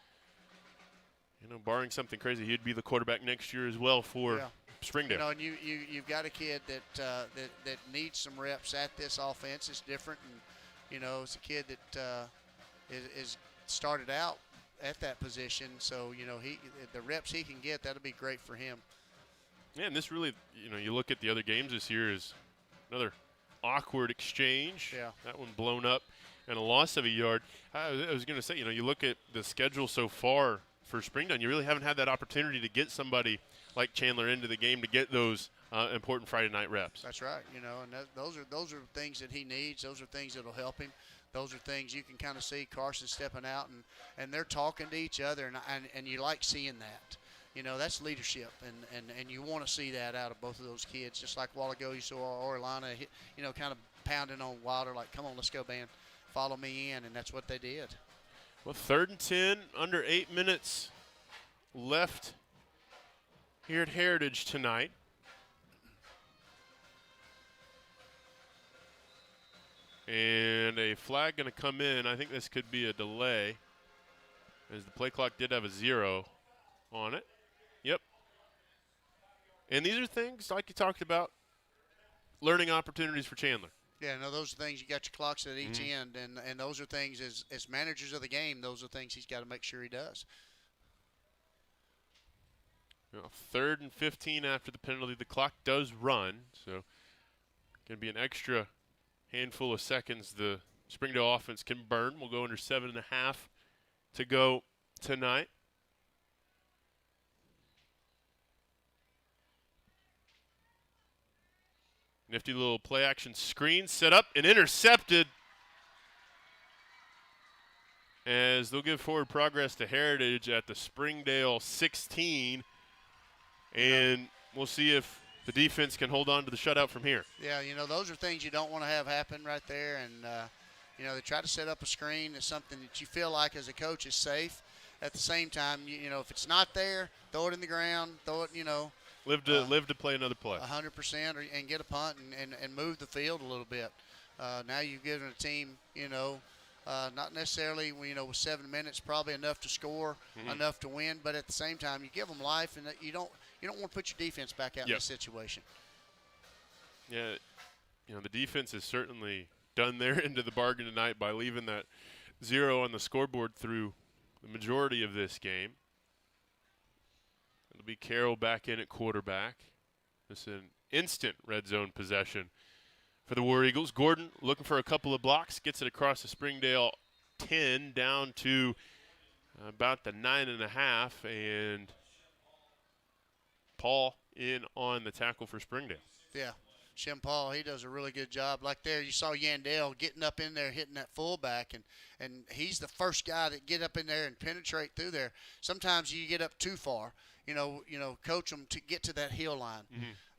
barring something crazy, he'd be the quarterback next year as well for Springdale. And you've got a kid that needs some reps at this offense. It's different, and it's a kid that is started out at that position. So the reps he can get, that'll be great for him. Yeah, and this really, you look at the other games this year is another awkward exchange. Yeah. That one blown up and a loss of a yard. I was going to say, you look at the schedule so far for Springdale, you really haven't had that opportunity to get somebody like Chandler into the game to get those important Friday night reps. That's right, and those are things that he needs. Those are things that will help him. Those are things you can kind of see Carson stepping out and they're talking to each other, and you like seeing that. That's leadership, and you want to see that out of both of those kids. Just like a while ago, you saw Orlana, kind of pounding on Wilder, like, come on, let's go, man. Follow me in, and that's what they did. Well, 3rd and 10, under 8 minutes left here at Heritage tonight. And a flag going to come in. I think this could be a delay, as the play clock did have a 0 on it. Yep. And these are things, like you talked about, learning opportunities for Chandler. Yeah, those are things. You got your clocks at each end, and those are things as managers of the game, those are things he's got to make sure he does. 3rd and 15 after the penalty. The clock does run, so going to be an extra handful of seconds the Springdale offense can burn. We'll go under 7.5 to go tonight. Nifty little play action screen set up and intercepted, as they'll give forward progress to Heritage at the Springdale 16. And we'll see if the defense can hold on to the shutout from here. Yeah, those are things you don't want to have happen right there. And, they try to set up a screen. It's something that you feel like as a coach is safe. At the same time, if it's not there, throw it in the ground, throw it, Live to play another play. 100%, and get a punt and move the field a little bit. Now you've given a team, not necessarily, with 7 minutes, probably enough to score, enough to win. But at the same time, you give them life, and you don't want to put your defense back out in this situation. Yeah, the defense has certainly done their end of the bargain tonight by leaving that 0 on the scoreboard through the majority of this game. It'll be Carroll back in at quarterback. This is an instant red zone possession for the War Eagles. Gordon looking for a couple of blocks, gets it across the Springdale 10 down to about the 9.5, and Paul in on the tackle for Springdale. Yeah, Jim Paul, he does a really good job. Like there, you saw Yandell getting up in there, hitting that fullback, and he's the first guy that get up in there and penetrate through there. Sometimes you get up too far, coach them to get to that heel line,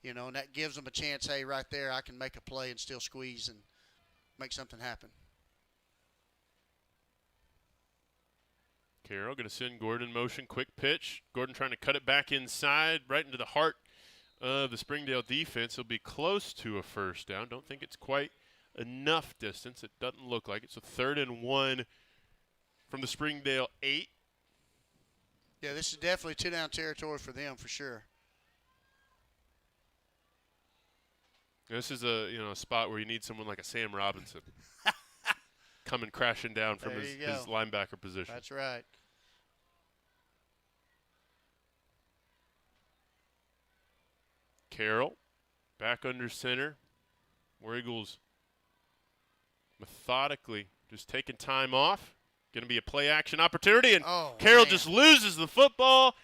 and that gives them a chance. Hey, right there, I can make a play and still squeeze and make something happen. Carroll going to send Gordon in motion, quick pitch. Gordon trying to cut it back inside, right into the heart of the Springdale defense. He'll be close to a first down. Don't think it's quite enough distance. It doesn't look like it. So 3rd and 1 from the Springdale 8. Yeah, this is definitely 2-down territory for them for sure. This is a spot where you need someone like a Sam Robinson coming crashing down from his linebacker position. That's right. Carroll back under center. War Eagles methodically just taking time off. Going to be a play action opportunity, and Carroll just loses the football,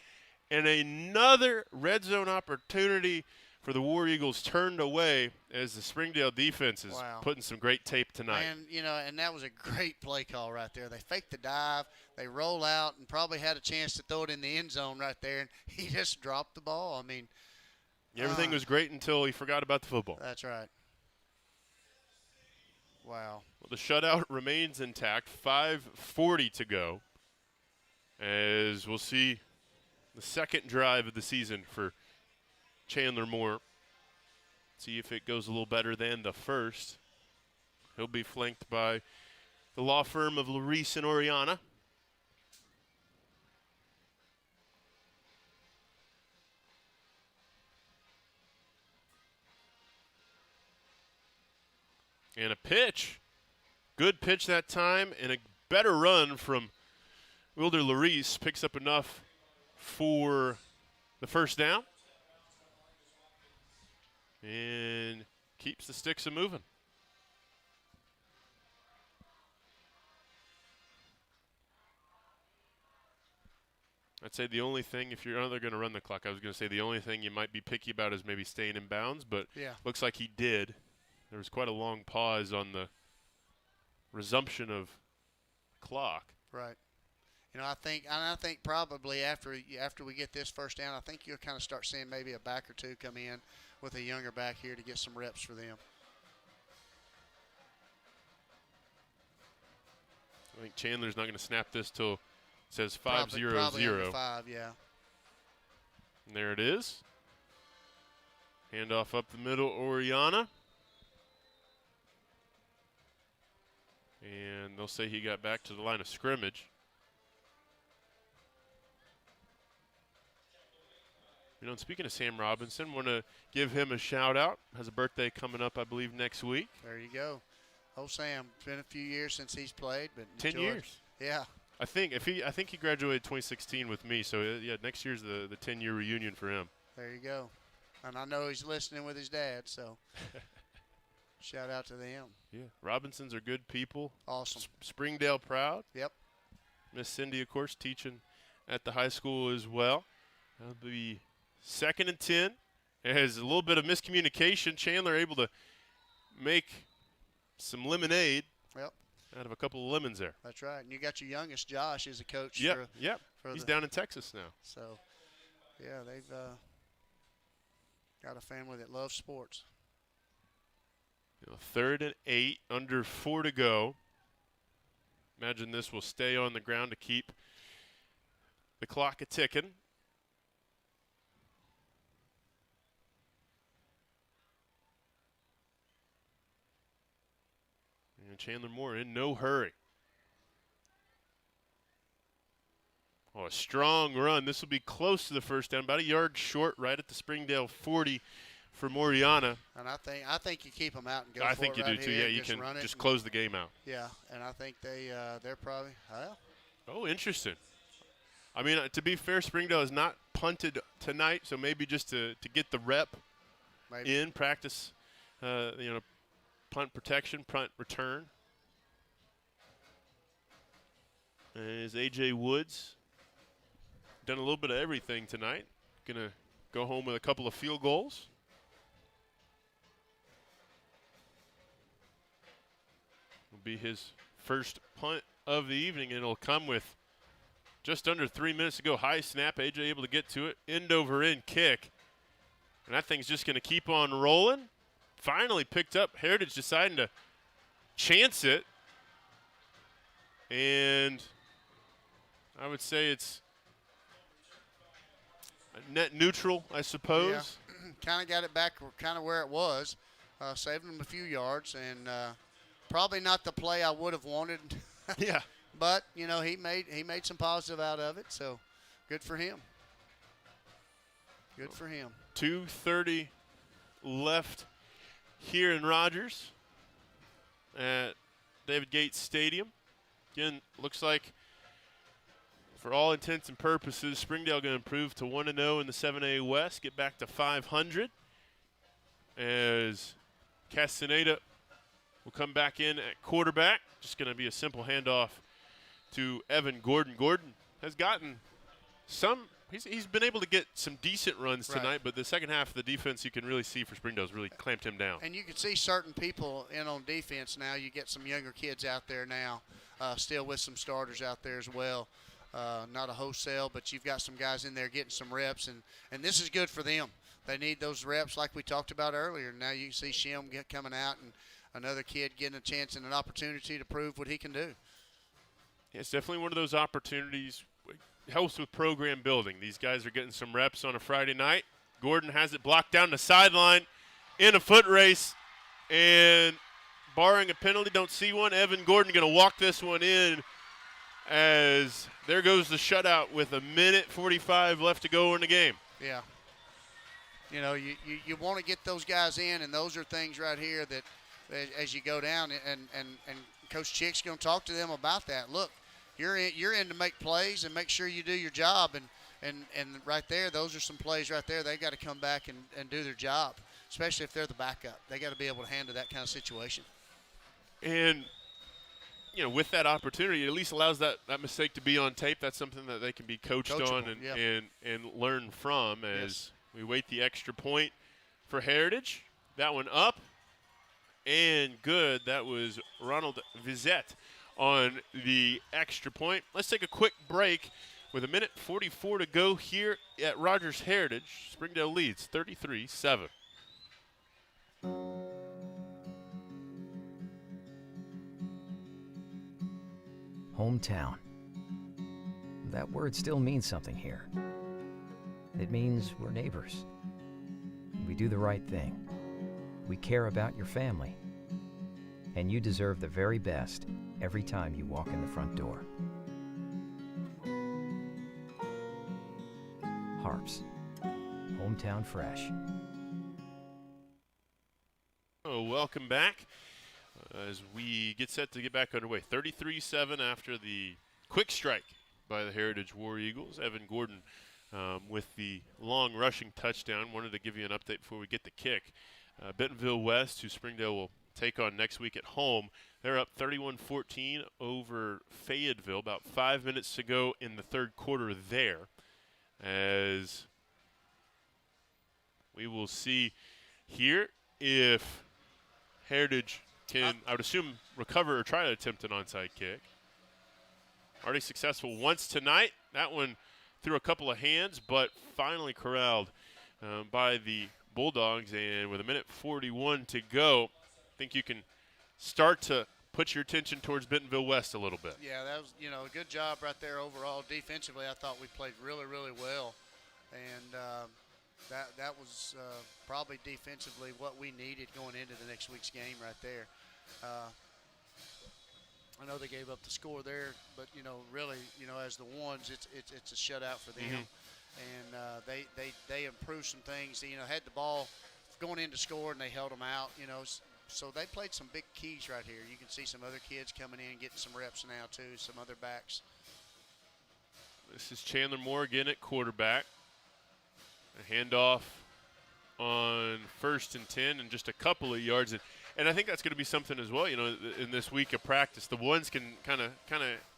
and another red zone opportunity for the War Eagles turned away as the Springdale defense is putting some great tape tonight. And that was a great play call right there. They faked the dive, they roll out, and probably had a chance to throw it in the end zone right there, and he just dropped the ball. I mean, everything was great until he forgot about the football. That's right. Wow. Well, the shutout remains intact. 5:40 to go. As we'll see the second drive of the season for Chandler Moore. See if it goes a little better than the first. He'll be flanked by the law firm of Larice and Oriana. And a pitch. Good pitch that time, and a better run from Wilder Larice. Picks up enough for the first down. And keeps the sticks a-moving. I'd say the only thing, if you're going to run the clock, I was going to say the only thing you might be picky about is maybe staying in bounds, but looks like he did. There was quite a long pause on the resumption of clock. Right. I think probably after we get this first down, I think you'll kind of start seeing maybe a back or two come in with a younger back here to get some reps for them. I think Chandler's not going to snap this till it says 5-0-0. 5, yeah. And there it is. Handoff up the middle, Oriana. And they'll say he got back to the line of scrimmage. And speaking of Sam Robinson, want to give him a shout out. Has a birthday coming up, I believe, next week. There you go. Oh, Sam, it's been a few years since he's played, but 10 years. Yeah. I think he graduated 2016 with me, so yeah, next year's the 10-year reunion for him. There you go. And I know he's listening with his dad, so shout out to them. Yeah, Robinsons are good people. Awesome. Springdale proud. Yep. Miss Cindy, of course, teaching at the high school as well. That'll be 2nd and 10. There's a little bit of miscommunication. Chandler able to make some lemonade out of a couple of lemons there. That's right. And you got your youngest, Josh, as a coach. Yep. He's down in Texas now. So, yeah, they've got a family that loves sports. 3rd and 8, under 4 to go. Imagine this will stay on the ground to keep the clock a-ticking. And Chandler Moore in no hurry. Oh, a strong run. This will be close to the first down, about a yard short, right at the Springdale 40 for Moriana. And I think you keep them out and go. I think you do too. Yeah, you can just close the game out. Yeah, and I think they're probably Oh, interesting. I mean, to be fair, Springdale has not punted tonight, so maybe just to get the rep in practice, punt protection, punt return. Is A.J. Woods done a little bit of everything tonight. Going to go home with a couple of field goals. be his first punt of the evening, and it'll come with just under 3 minutes to go. High snap, AJ able to get to it. End over end kick. And that thing's just going to keep on rolling. Finally picked up. Heritage deciding to chance it. And I would say it's net neutral, I suppose. Yeah, kind of got it back kind of where it was. Saving them a few yards, and probably not the play I would have wanted. Yeah. But, you know, he made some positive out of it, so good for him. Good for him. 2:30 left here in Rogers at David Gates Stadium. Again, looks like for all intents and purposes, Springdale going to improve to 1-0 in the 7A West, get back to 500 as Castaneda will come back in at quarterback. Just going to be a simple handoff to Evan Gordon. Gordon has gotten some – he's been able to get some decent runs tonight, Right. but the second half of the defense you can really see for Springdale's really clamped him down. And you can see certain people in on defense now. You get some younger kids out there now, still with some starters out there as well. Not a wholesale, but you've got some guys in there getting some reps, and this is good for them. They need those reps like we talked about earlier. Now you can see Shim coming out and another kid getting a chance and an opportunity to prove what he can do. Yeah, it's definitely one of those opportunities. It helps with program building. These guys are getting some reps on a Friday night. Gordon has it blocked down the sideline in a foot race, and barring a penalty, don't see one, Evan Gordon going to walk this one in as there goes the shutout with 1:45 left to go in the game. Yeah. You know, you want to get those guys in, and those are things right here that as you go down, and Coach Chick's going to talk to them about that. Look, you're in to make plays and make sure you do your job, and right there, those are some plays right there. They got to come back and do their job, especially if they're the backup. They got to be able to handle that kind of situation. And you know, with that opportunity, it at least allows that mistake to be on tape. That's something that they can be coached on and learn from as we wait the extra point for Heritage. That one up and good. That was Ronald Vizette on the extra point. Let's take a quick break with 1:44 to go here at Rogers Heritage. Springdale leads 33-7. Hometown. That word still means something here. It means we're neighbors. We do the right thing. We care about your family. And you deserve the very best every time you walk in the front door. Harps. Hometown fresh. Oh, welcome back. As we get set to get back underway. 33-7 after the quick strike by the Heritage War Eagles. Evan Gordon with the long rushing touchdown. Wanted to give you an update before we get the kick. Bentonville West, who Springdale will take on next week at home, they're up 31-14 over Fayetteville. About 5 minutes to go in the third quarter there. As we will see here if Heritage can, I would assume, recover or try to attempt an onside kick. Already successful once tonight. That one through a couple of hands, but finally corralled by the Bulldogs. And with 1:41 to go, I think you can start to put your attention towards Bentonville West a little bit. Yeah, that was, you know, a good job right there overall. Defensively, I thought we played really, really well. And that was probably defensively what we needed going into the next week's game right there. I know they gave up the score there, but, you know, really, you know, as the ones, it's a shutout for them. And they improved some things. They, you know, had the ball going in to score, and they held them out, you know. So they played some big keys right here. You can see some other kids coming in, getting some reps now, too, some other backs. This is Chandler Moore again at quarterback. A handoff on 1st and 10 and just a couple of yards. And I think that's going to be something as well, you know, in this week of practice. The ones can kind of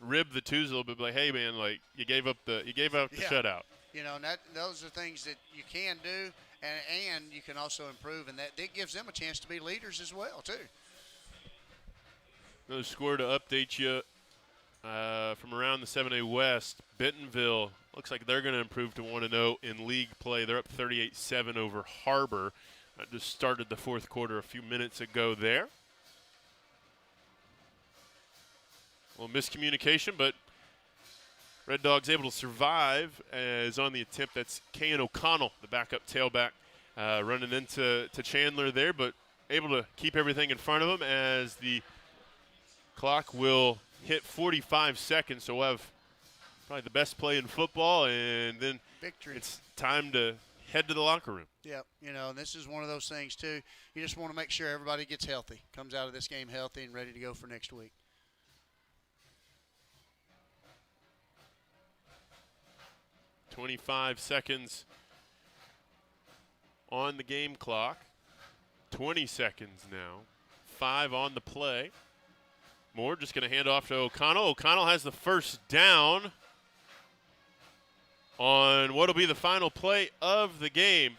rib the twos a little bit, like, hey, man, like, you gave up the shutout. You know, and those are things that you can do, and you can also improve, and that gives them a chance to be leaders as well, too. Another score to update you from around the 7A West. Bentonville looks like they're going to improve to 1-0 in league play. They're up 38-7 over Harbor. Just started the fourth quarter a few minutes ago there. A little miscommunication, but Red Dogs able to survive as on the attempt. That's Kayan O'Connell, the backup tailback, running into Chandler there, but able to keep everything in front of him as the clock will hit 45 seconds. So we'll have probably the best play in football, and then victory. It's time to head to the locker room. Yep, this is one of those things, too. You just want to make sure everybody gets healthy, comes out of this game healthy and ready to go for next week. 25 seconds on the game clock. 20 seconds now. 5 on the play. Moore just going to hand off to O'Connell. O'Connell has the first down on what will be the final play of the game,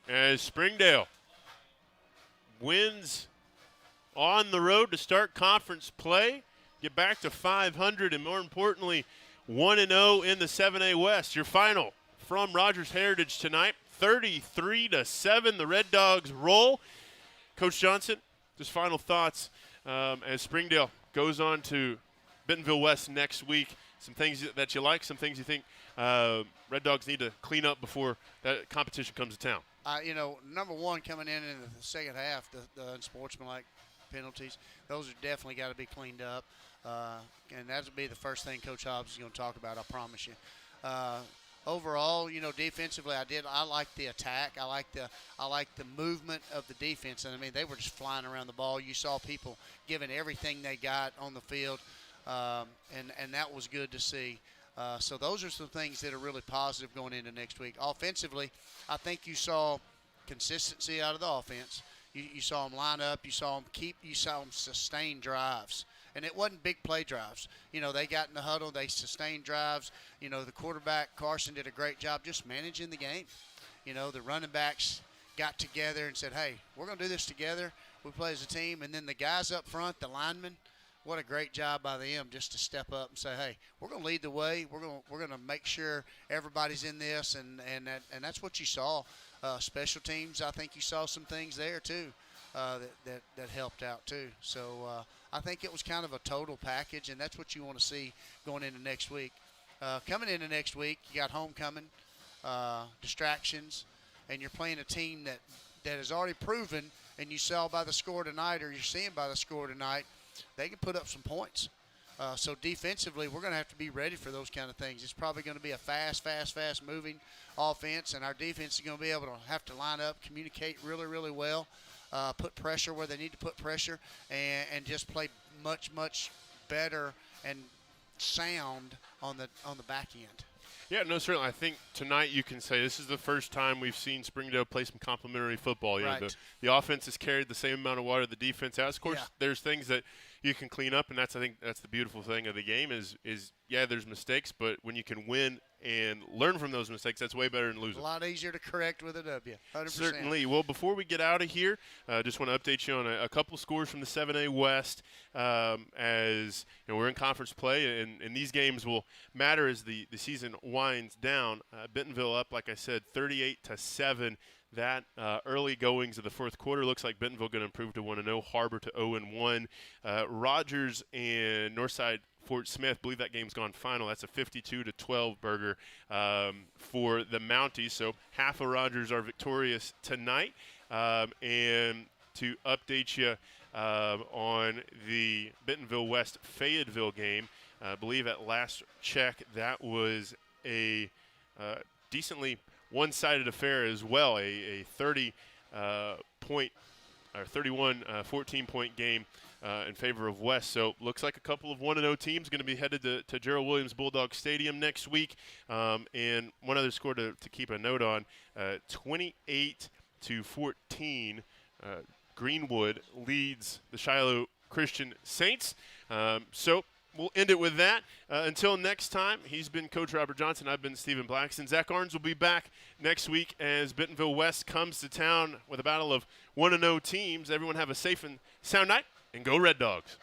as Springdale wins on the road to start conference play, get back to 500, and more importantly, 1-0 in the 7A West. Your final from Rogers Heritage tonight, 33-7. The Red Dogs roll. Coach Johnson, just final thoughts as Springdale goes on to Bentonville West next week. Some things that you like, some things you think Red Dogs need to clean up before that competition comes to town. Number one, coming in the second half, the unsportsmanlike penalties, those are definitely got to be cleaned up. And that'll be the first thing Coach Hobbs is going to talk about, I promise you. Overall, defensively, I like the attack. I like the movement of the defense. And I mean, they were just flying around the ball. You saw people giving everything they got on the field, and that was good to see. So those are some things that are really positive going into next week. Offensively, I think you saw consistency out of the offense. You saw them line up. You saw them sustain drives. And it wasn't big play drives. They got in the huddle. They sustained drives. The quarterback, Carson, did a great job just managing the game. The running backs got together and said, hey, we're going to do this together. We play as a team. And then the guys up front, the linemen, what a great job by them just to step up and say, hey, we're going to lead the way. We're going to make sure everybody's in this. And that's what you saw. Special teams, I think you saw some things there too that helped out too. So I think it was kind of a total package, and that's what you want to see going into next week. Coming into next week, you got homecoming, distractions, and you're playing a team that has already proven, and you saw by the score tonight, or you're seeing by the score tonight, they can put up some points. So defensively, we're going to have to be ready for those kind of things. It's probably going to be a fast moving offense, and our defense is going to be able to have to line up, communicate really, really well, put pressure where they need to put pressure, and just play much, much better and sound on the back end. Yeah, no, certainly. I think tonight you can say this is the first time we've seen Springdale play some complimentary football. Right. The offense has carried the same amount of water the defense has. Of course, there's things that you can clean up, and I think that's the beautiful thing of the game is there's mistakes, but when you can win and learn from those mistakes, that's way better than losing. A lot easier to correct with a W, 100%. Certainly. Well, before we get out of here, just want to update you on a couple scores from the 7A West as we're in conference play, and these games will matter as the season winds down. Bentonville up, like I said, 38-7. That early goings of the fourth quarter looks like Bentonville going to improve to 1-0, Harbor to 0-1. Rogers and Northside Fort Smith, believe that game's gone final. That's a 52-12 burger for the Mounties. So half of Rogers are victorious tonight. And to update you on the Bentonville West Fayetteville game, I believe at last check that was a decently one-sided affair as well, a 14-point game in favor of West. So looks like a couple of 1-0 teams going to be headed to Gerald Williams Bulldog Stadium next week. And one other score to keep a note on, 28-14, Greenwood leads the Shiloh Christian Saints. So we'll end it with that. Until next time, he's been Coach Robert Johnson. I've been Stephen Blackson. Zach Arns will be back next week as Bentonville West comes to town with a battle of 1-0 teams. Everyone have a safe and sound night, and go Red Dogs.